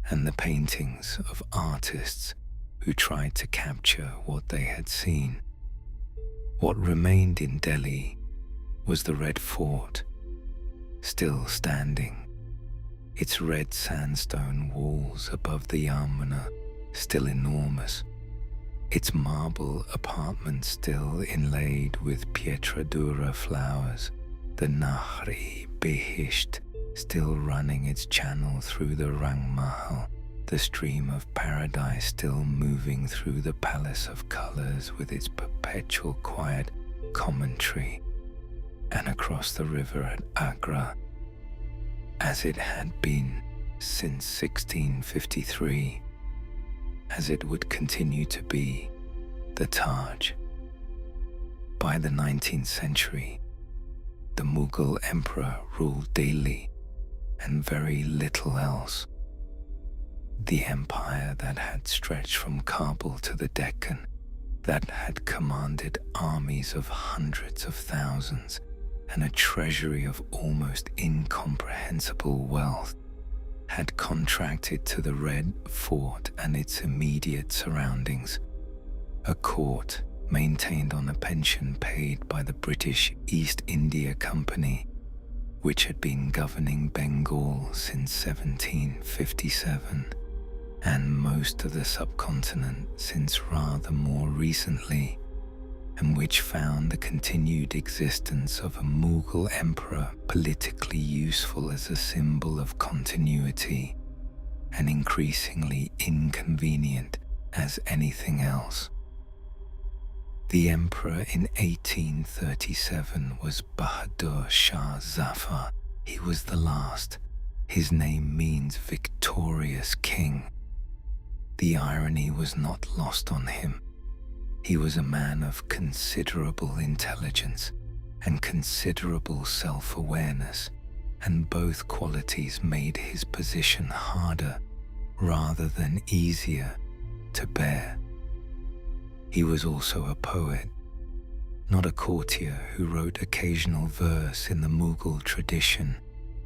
and the paintings of artists who tried to capture what they had seen. What remained in Delhi was the Red Fort, still standing, its red sandstone walls above the Yamuna still enormous, its marble apartments still inlaid with pietra dura flowers, the Nahri Bihisht still running its channel through the Rang Mahal, the stream of paradise still moving through the palace of colors with its perpetual quiet commentary, and across the river at Agra, as it had been since 1653, as it would continue to be, the Taj. By the 19th century, the Mughal Emperor ruled Delhi and very little else. The empire that had stretched from Kabul to the Deccan, that had commanded armies of hundreds of thousands and a treasury of almost incomprehensible wealth, had contracted to the Red Fort and its immediate surroundings, a court maintained on a pension paid by the British East India Company, which had been governing Bengal since 1757, and most of the subcontinent since rather more recently, and which found the continued existence of a Mughal emperor politically useful as a symbol of continuity and increasingly inconvenient as anything else. The emperor in 1837 was Bahadur Shah Zafar. He was the last. His name means victorious king. The irony was not lost on him. He was a man of considerable intelligence and considerable self-awareness, and both qualities made his position harder rather than easier to bear. He was also a poet, not a courtier who wrote occasional verse in the Mughal tradition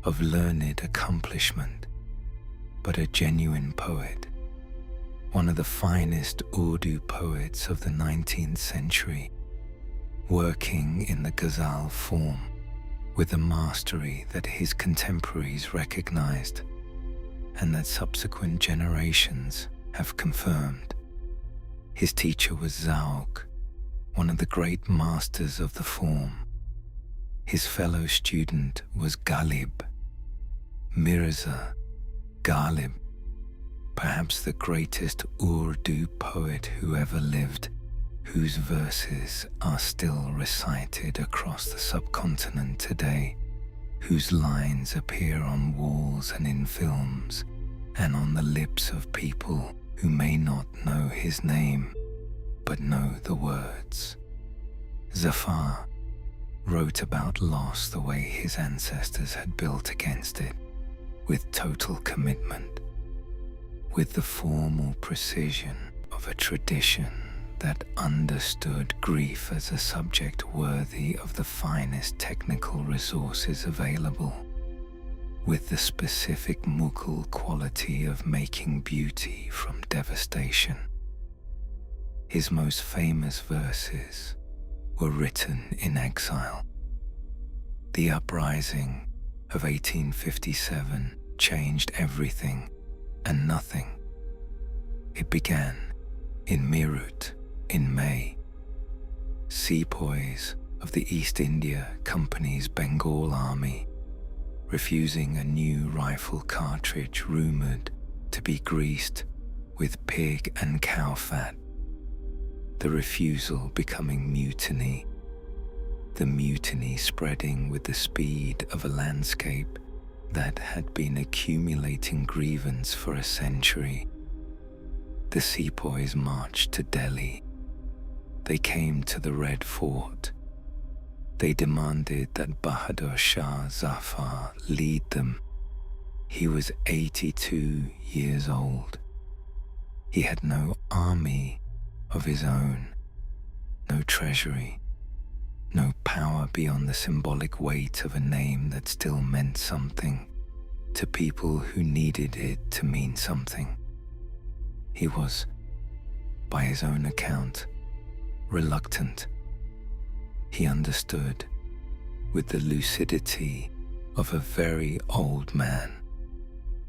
of learned accomplishment, but a genuine poet, one of the finest Urdu poets of the 19th century, working in the ghazal form with a mastery that his contemporaries recognized and that subsequent generations have confirmed. His teacher was Zauq, one of the great masters of the form. His fellow student was Ghalib, Mirza Ghalib, perhaps the greatest Urdu poet who ever lived, whose verses are still recited across the subcontinent today, whose lines appear on walls and in films, and on the lips of people who may not know his name, but know the words. Zafar wrote about loss the way his ancestors had built against it, with total commitment, with the formal precision of a tradition that understood grief as a subject worthy of the finest technical resources available, with the specific Mughal quality of making beauty from devastation. His most famous verses were written in exile. The uprising of 1857 changed everything and nothing. It began in Meerut in May. Sepoys of the East India Company's Bengal army, refusing a new rifle cartridge rumored to be greased with pig and cow fat, the refusal becoming mutiny, the mutiny spreading with the speed of a landscape that had been accumulating grievance for a century. The sepoys marched to Delhi. They came to the Red Fort. They demanded that Bahadur Shah Zafar lead them. He was 82 years old. He had no army of his own, no treasury, no power beyond the symbolic weight of a name that still meant something to people who needed it to mean something. He was, by his own account, reluctant. He understood, with the lucidity of a very old man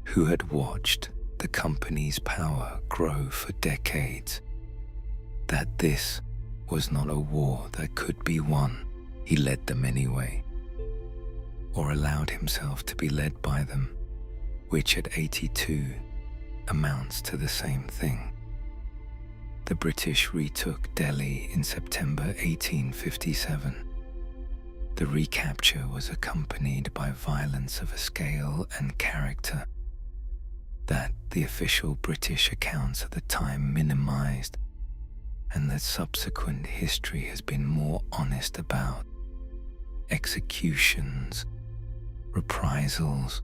who had watched the company's power grow for decades, that this was not a war that could be won. He led them anyway, or allowed himself to be led by them, which at 82 amounts to the same thing. The British retook Delhi in September 1857. The recapture was accompanied by violence of a scale and character that the official British accounts at the time minimized, and that subsequent history has been more honest about. Executions, reprisals,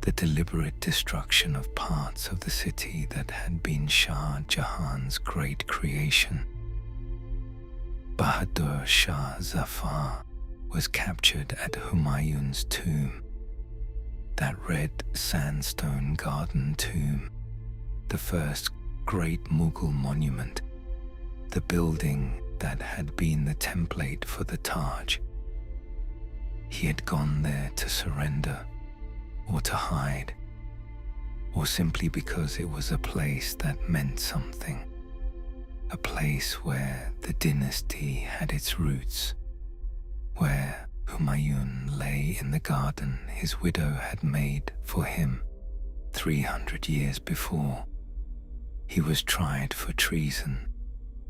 the deliberate destruction of parts of the city that had been Shah Jahan's great creation. Bahadur Shah Zafar was captured at Humayun's tomb, that red sandstone garden tomb, the first great Mughal monument, the building that had been the template for the Taj. He had gone there to surrender, or to hide, or simply because it was a place that meant something, a place where the dynasty had its roots, where Humayun lay in the garden his widow had made for him 300 years before. He was tried for treason,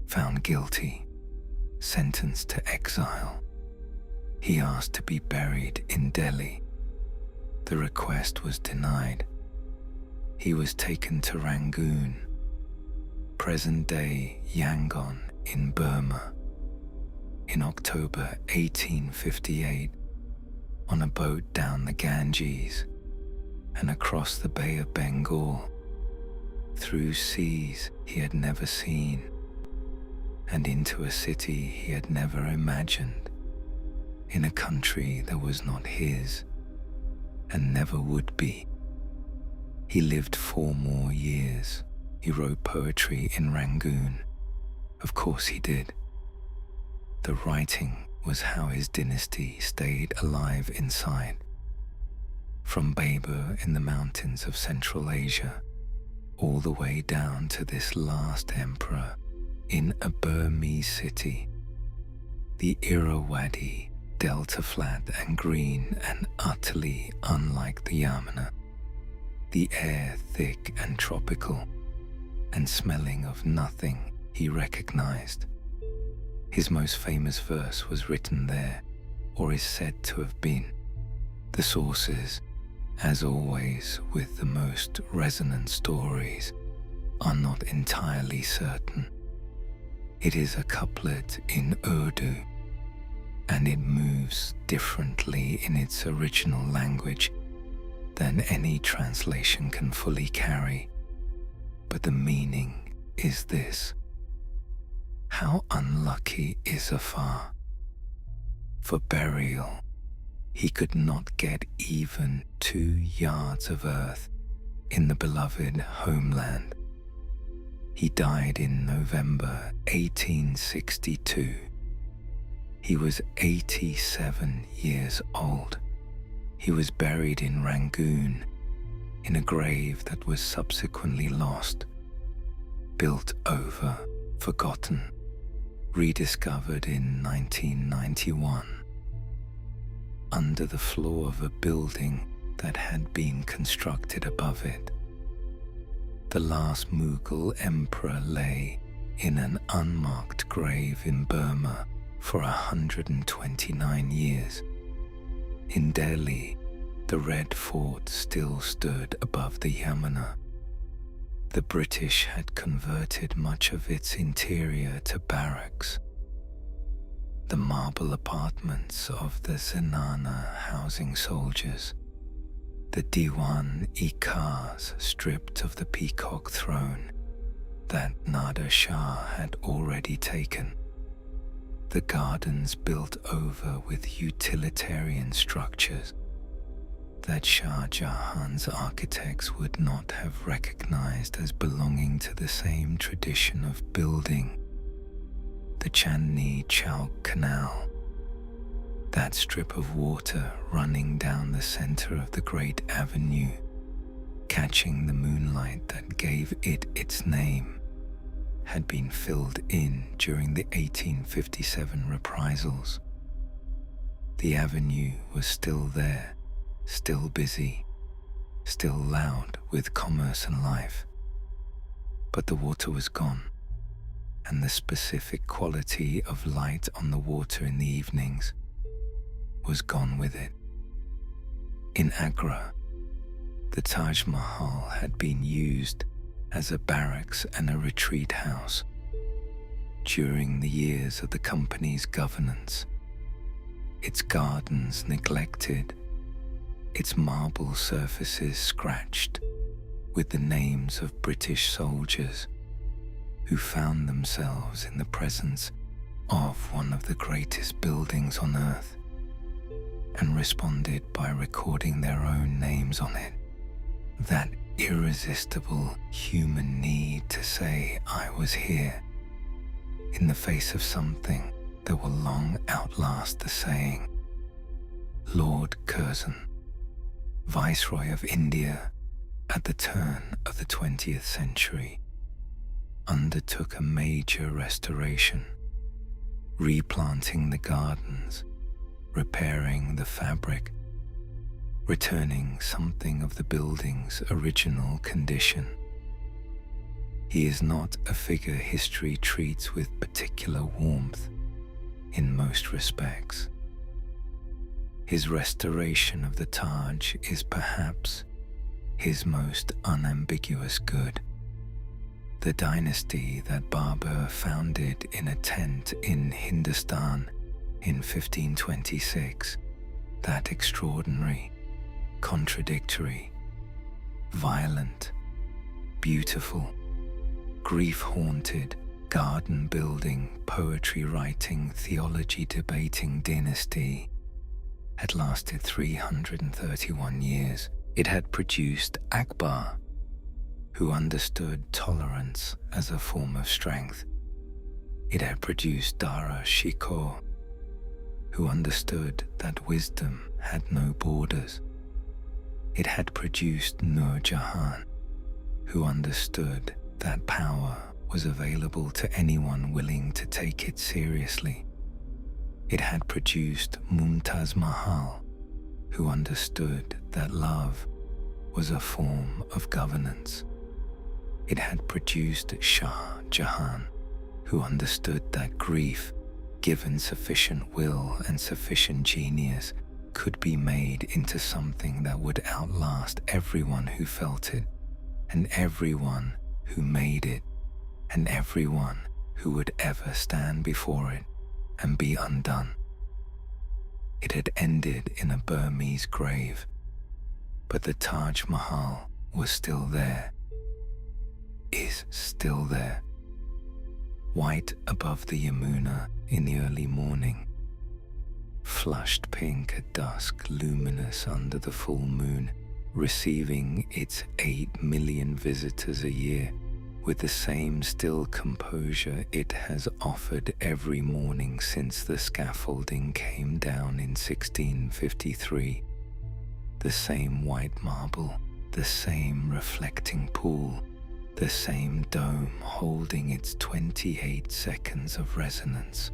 found guilty, sentenced to exile. He asked to be buried in Delhi. The request was denied. He was taken to Rangoon, present-day Yangon in Burma, in October 1858, on a boat down the Ganges and across the Bay of Bengal, through seas he had never seen, and into a city he had never imagined, in a country that was not his and never would be. He lived 4 more years. He wrote poetry in Rangoon. Of course he did. The writing was how his dynasty stayed alive inside. From Babur in the mountains of Central Asia, all the way down to this last emperor in a Burmese city, the Irrawaddy, delta flat and green and utterly unlike the Yamuna, the air thick and tropical and smelling of nothing he recognized. His most famous verse was written there, or is said to have been. The sources, as always with the most resonant stories, are not entirely certain. It is a couplet in Urdu, and it moves differently in its original language than any translation can fully carry. But the meaning is this: how unlucky is Zafar? For burial, he could not get even 2 yards of earth in the beloved homeland. He died in November 1862. He was 87 years old. He was buried in Rangoon, in a grave that was subsequently lost, built over, forgotten, rediscovered in 1991, under the floor of a building that had been constructed above it. The last Mughal emperor lay in an unmarked grave in Burma for 129 years. In Delhi, the Red Fort still stood above the Yamuna. The British had converted much of its interior to barracks. The marble apartments of the Zenana housing soldiers, the Diwan-i-Khars stripped of the peacock throne that Nader Shah had already taken, the gardens built over with utilitarian structures that Shah Jahan's architects would not have recognized as belonging to the same tradition of building, the Chandni Chowk Canal, that strip of water running down the center of the great avenue, catching the moonlight that gave it its name, had been filled in during the 1857 reprisals. The avenue was still there, still busy, still loud with commerce and life. But the water was gone, and the specific quality of light on the water in the evenings was gone with it. In Agra, the Taj Mahal had been used as a barracks and a retreat house during the years of the company's governance. Its gardens neglected, its marble surfaces scratched with the names of British soldiers who found themselves in the presence of one of the greatest buildings on earth and responded by recording their own names on it. That irresistible human need to say, "I was here," in the face of something that will long outlast the saying. Lord Curzon, Viceroy of India at the turn of the 20th century, undertook a major restoration, replanting the gardens, repairing the fabric, returning something of the building's original condition. He is not a figure history treats with particular warmth in most respects. His restoration of the Taj is perhaps his most unambiguous good. The dynasty that Babur founded in a tent in Hindustan in 1526, that extraordinary, contradictory, violent, beautiful, grief-haunted, garden-building, poetry-writing, theology-debating dynasty had lasted 331 years. It had produced Akbar, who understood tolerance as a form of strength. It had produced Dara Shikoh, who understood that wisdom had no borders. It had produced Nur Jahan, who understood that power was available to anyone willing to take it seriously. It had produced Mumtaz Mahal, who understood that love was a form of governance. It had produced Shah Jahan, who understood that grief, given sufficient will and sufficient genius, could be made into something that would outlast everyone who felt it, and everyone who made it, and everyone who would ever stand before it and be undone. It had ended in a Burmese grave, but the Taj Mahal was still there, is still there, white above the Yamuna in the early morning, flushed pink at dusk, luminous under the full moon, receiving its 8 million visitors a year with the same still composure it has offered every morning since the scaffolding came down in 1653. The same white marble, the same reflecting pool, the same dome holding its 28 seconds of resonance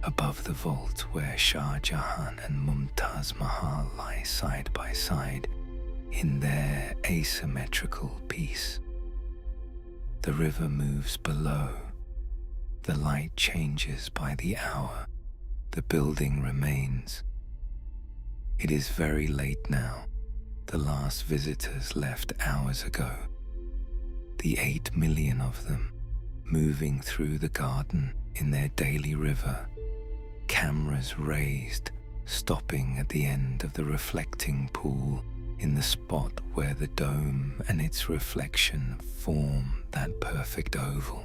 above the vault where Shah Jahan and Mumtaz Mahal lie side by side in their asymmetrical peace. The river moves below, the light changes by the hour, the building remains. It is very late now, the last visitors left hours ago. The 8 million of them moving through the garden in their daily river, cameras raised, stopping at the end of the reflecting pool in the spot where the dome and its reflection form that perfect oval.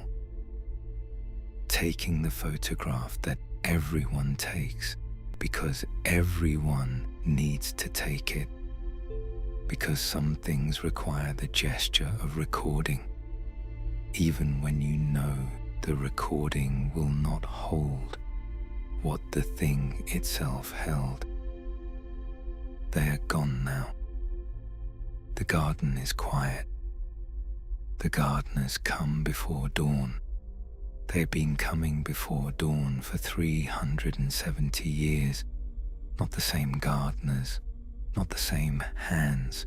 Taking the photograph that everyone takes because everyone needs to take it, because some things require the gesture of recording, even when you know the recording will not hold what the thing itself held. They are gone now. The garden is quiet. The gardeners come before dawn, They had been coming before dawn for 370 years. Not the same gardeners, not the same hands,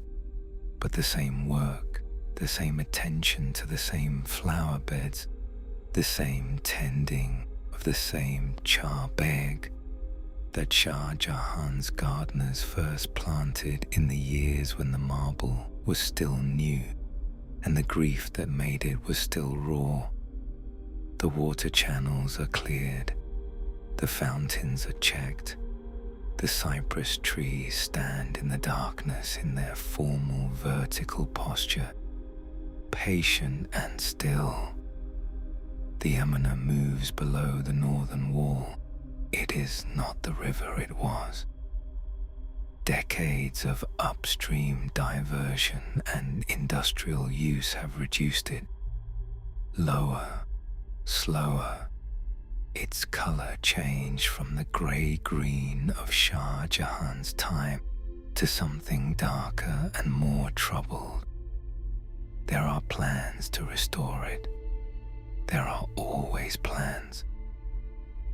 but the same work, the same attention to the same flower beds, the same tending of the same char beg that Shah Jahan's gardeners first planted in the years when the marble was still new and the grief that made it was still raw. The water channels are cleared, the fountains are checked, the cypress trees stand in the darkness in their formal vertical posture, patient and still. The Yamuna moves below the northern wall. It is not the river it was. Decades of upstream diversion and industrial use have reduced it. Lower, slower, its color changed from the grey-green of Shah Jahan's time to something darker and more troubled. There are plans to restore it. There are always plans.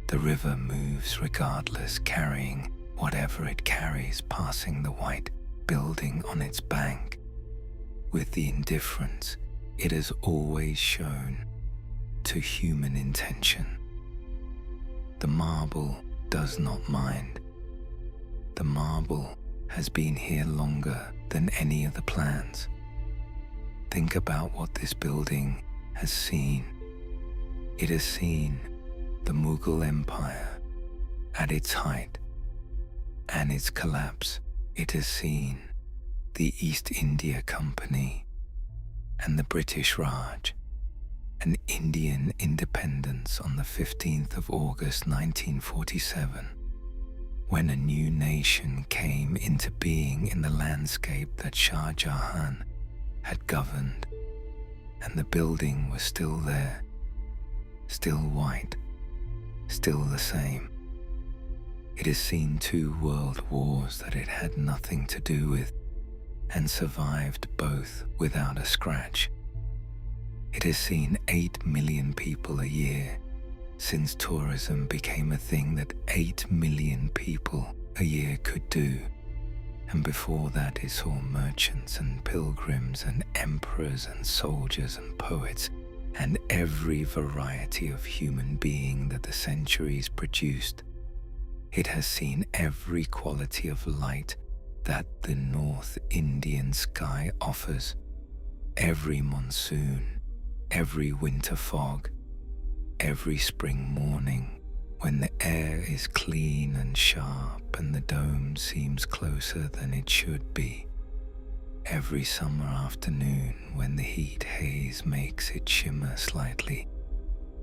The river moves regardless, carrying whatever it carries, passing the white building on its bank with the indifference it has always shown to human intention. The marble does not mind. The marble has been here longer than any of the plans. Think about what this building has seen. It has seen the Mughal Empire at its height and its collapse. It has seen the East India Company and the British Raj, and Indian independence on the 15th of August 1947, when a new nation came into being in the landscape that Shah Jahan had governed, and the building was still there, still white, still the same. It has seen 2 world wars that it had nothing to do with, and survived both without a scratch. It has seen 8 million people a year since tourism became a thing that 8 million people a year could do. And before that it saw merchants and pilgrims and emperors and soldiers and poets and every variety of human being that the centuries produced. It has seen every quality of light that the North Indian sky offers, every monsoon, every winter fog, every spring morning when the air is clean and sharp and the dome seems closer than it should be, every summer afternoon when the heat haze makes it shimmer slightly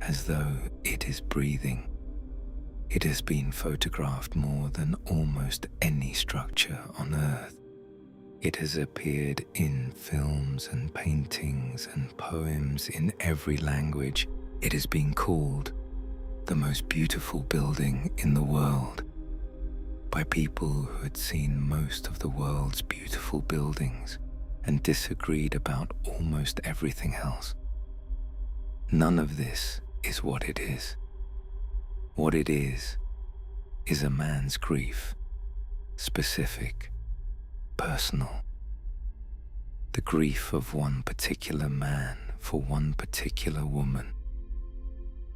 as though it is breathing. It has been photographed more than almost any structure on Earth. It has appeared in films and paintings and poems in every language. It has been called the most beautiful building in the world by people who had seen most of the world's beautiful buildings and disagreed about almost everything else. None of this is what it is. What it is a man's grief, specific, personal. The grief of one particular man for one particular woman,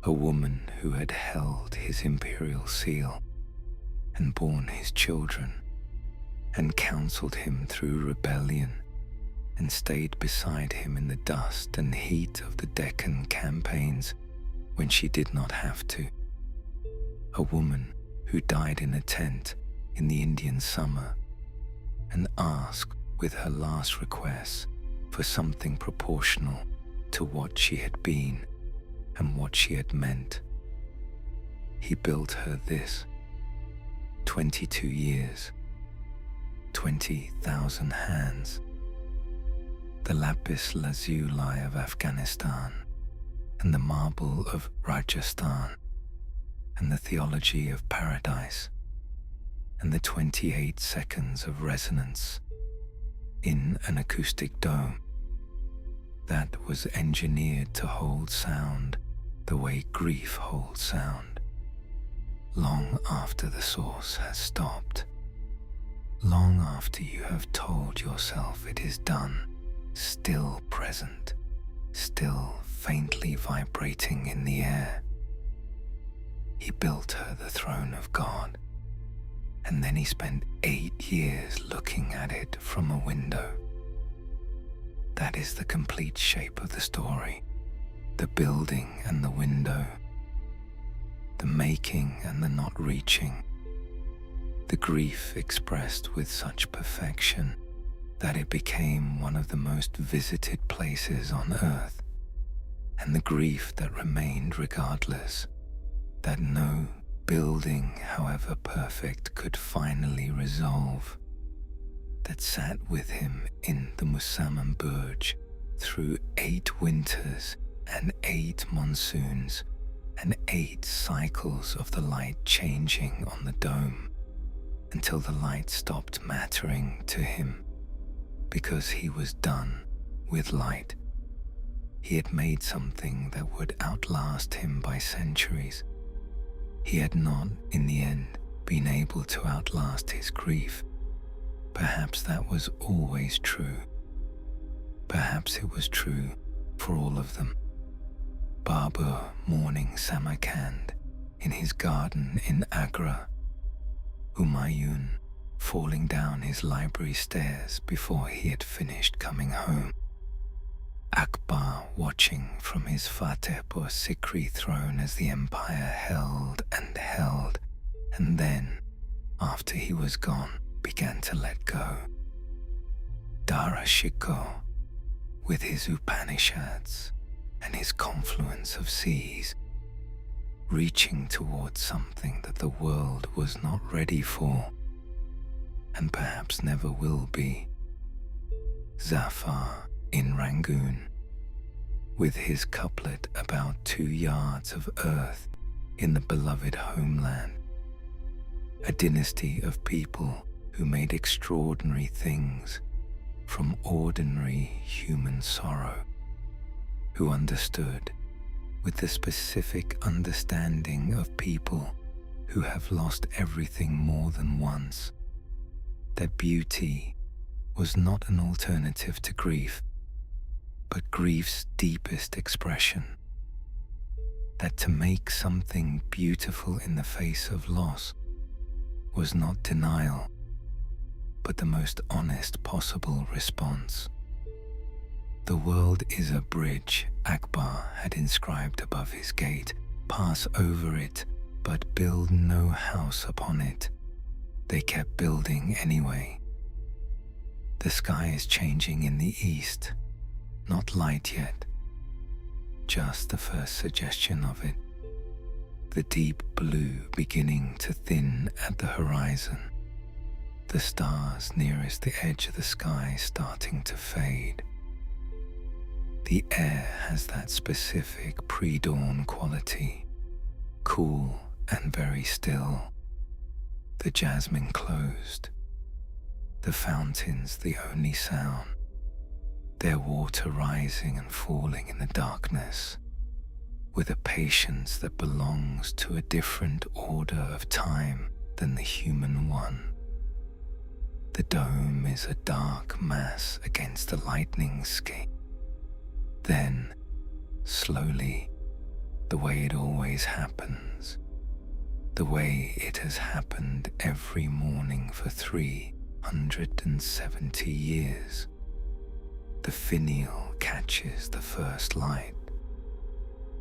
a woman who had held his imperial seal and borne his children and counseled him through rebellion and stayed beside him in the dust and heat of the Deccan campaigns when she did not have to. A woman who died in a tent in the Indian summer and asked with her last request for something proportional to what she had been and what she had meant. He built her this. 22 years, 20,000 hands. The lapis lazuli of Afghanistan and the marble of Rajasthan and the theology of paradise and the 28 seconds of resonance in an acoustic dome that was engineered to hold sound the way grief holds sound, long after the source has stopped, long after you have told yourself it is done, still present, still faintly vibrating in the air. He built her the throne of God, and then he spent 8 years looking at it from a window. That is the complete shape of the story, the building and the window, the making and the not reaching, the grief expressed with such perfection that it became one of the most visited places on earth, and the grief that remained regardless, that no building, however perfect, could finally resolve, that sat with him in the Musamman Burj through 8 winters and 8 monsoons and 8 cycles of the light changing on the dome, until the light stopped mattering to him, because he was done with light. He had made something that would outlast him by centuries. He had not, in the end, been able to outlast his grief. Perhaps that was always true. Perhaps it was true for all of them. Babur mourning Samarkand in his garden in Agra, Humayun falling down his library stairs before he had finished coming home, Akbar watching from his Fatehpur Sikri throne as the empire held, and then, after he was gone, began to let go. Dara Shikoh, with his Upanishads and his confluence of seas, reaching towards something that the world was not ready for, and perhaps never will be. Zafar in Rangoon, with his couplet about 2 yards of earth in the beloved homeland, a dynasty of people who made extraordinary things from ordinary human sorrow, who understood, with the specific understanding of people who have lost everything more than once, that beauty was not an alternative to grief, but grief's deepest expression, that to make something beautiful in the face of loss was not denial, but the most honest possible response. The world is a bridge, Akbar had inscribed above his gate. Pass over it, but build no house upon it. They kept building anyway. The sky is changing in the east, not light yet, just the first suggestion of it. The deep blue beginning to thin at the horizon. The stars nearest the edge of the sky starting to fade. The air has that specific pre-dawn quality, cool and very still. The jasmine closed, the fountains the only sound, their water rising and falling in the darkness, with a patience that belongs to a different order of time than the human one. The dome is a dark mass against the lightning scheme. Then, slowly, the way it always happens, the way it has happened every morning for 370 years, the finial catches the first light,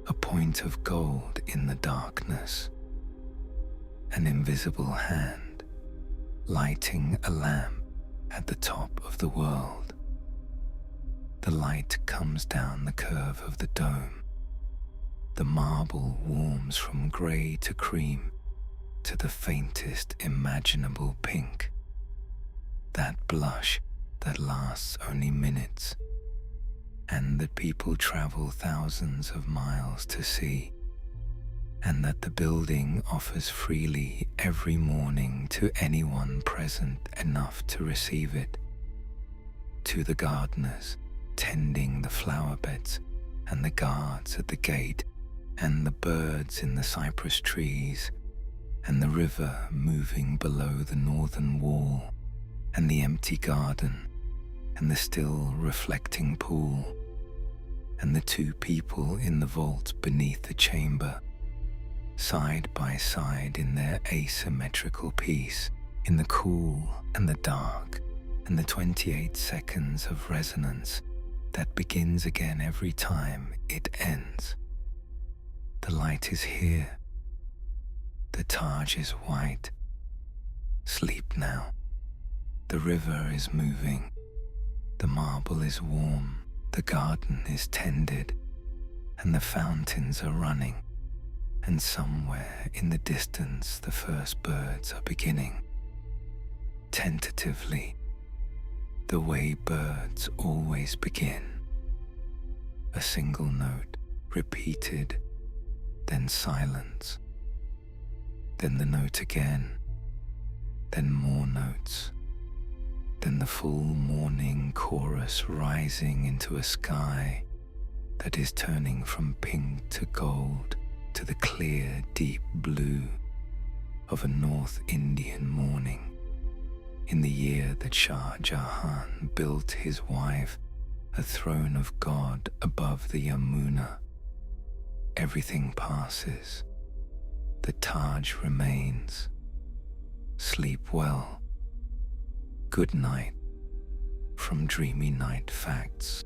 a point of gold in the darkness, an invisible hand lighting a lamp at the top of the world. The light comes down the curve of the dome. The marble warms from grey to cream to the faintest imaginable pink, that blush that lasts only minutes, and that people travel thousands of miles to see, and that the building offers freely every morning to anyone present enough to receive it, to the gardeners tending the flower beds and the guards at the gate and the birds in the cypress trees, and the river moving below the northern wall, and the empty garden, and the still reflecting pool, and the two people in the vault beneath the chamber, side by side in their asymmetrical peace, in the cool and the dark, and the 28 seconds of resonance that begins again every time it ends. The light is here. The Taj is white. Sleep now. The river is moving. The marble is warm. The garden is tended. And the fountains are running. And somewhere in the distance the first birds are beginning. Tentatively, the way birds always begin. A single note, repeated, then silence, then the note again, then more notes, then the full morning chorus rising into a sky that is turning from pink to gold to the clear, deep blue of a North Indian morning. In the year that Shah Jahan built his wife a throne of God above the Yamuna, everything passes. The Taj remains. Sleep well. Good night from Dreamy Night Facts.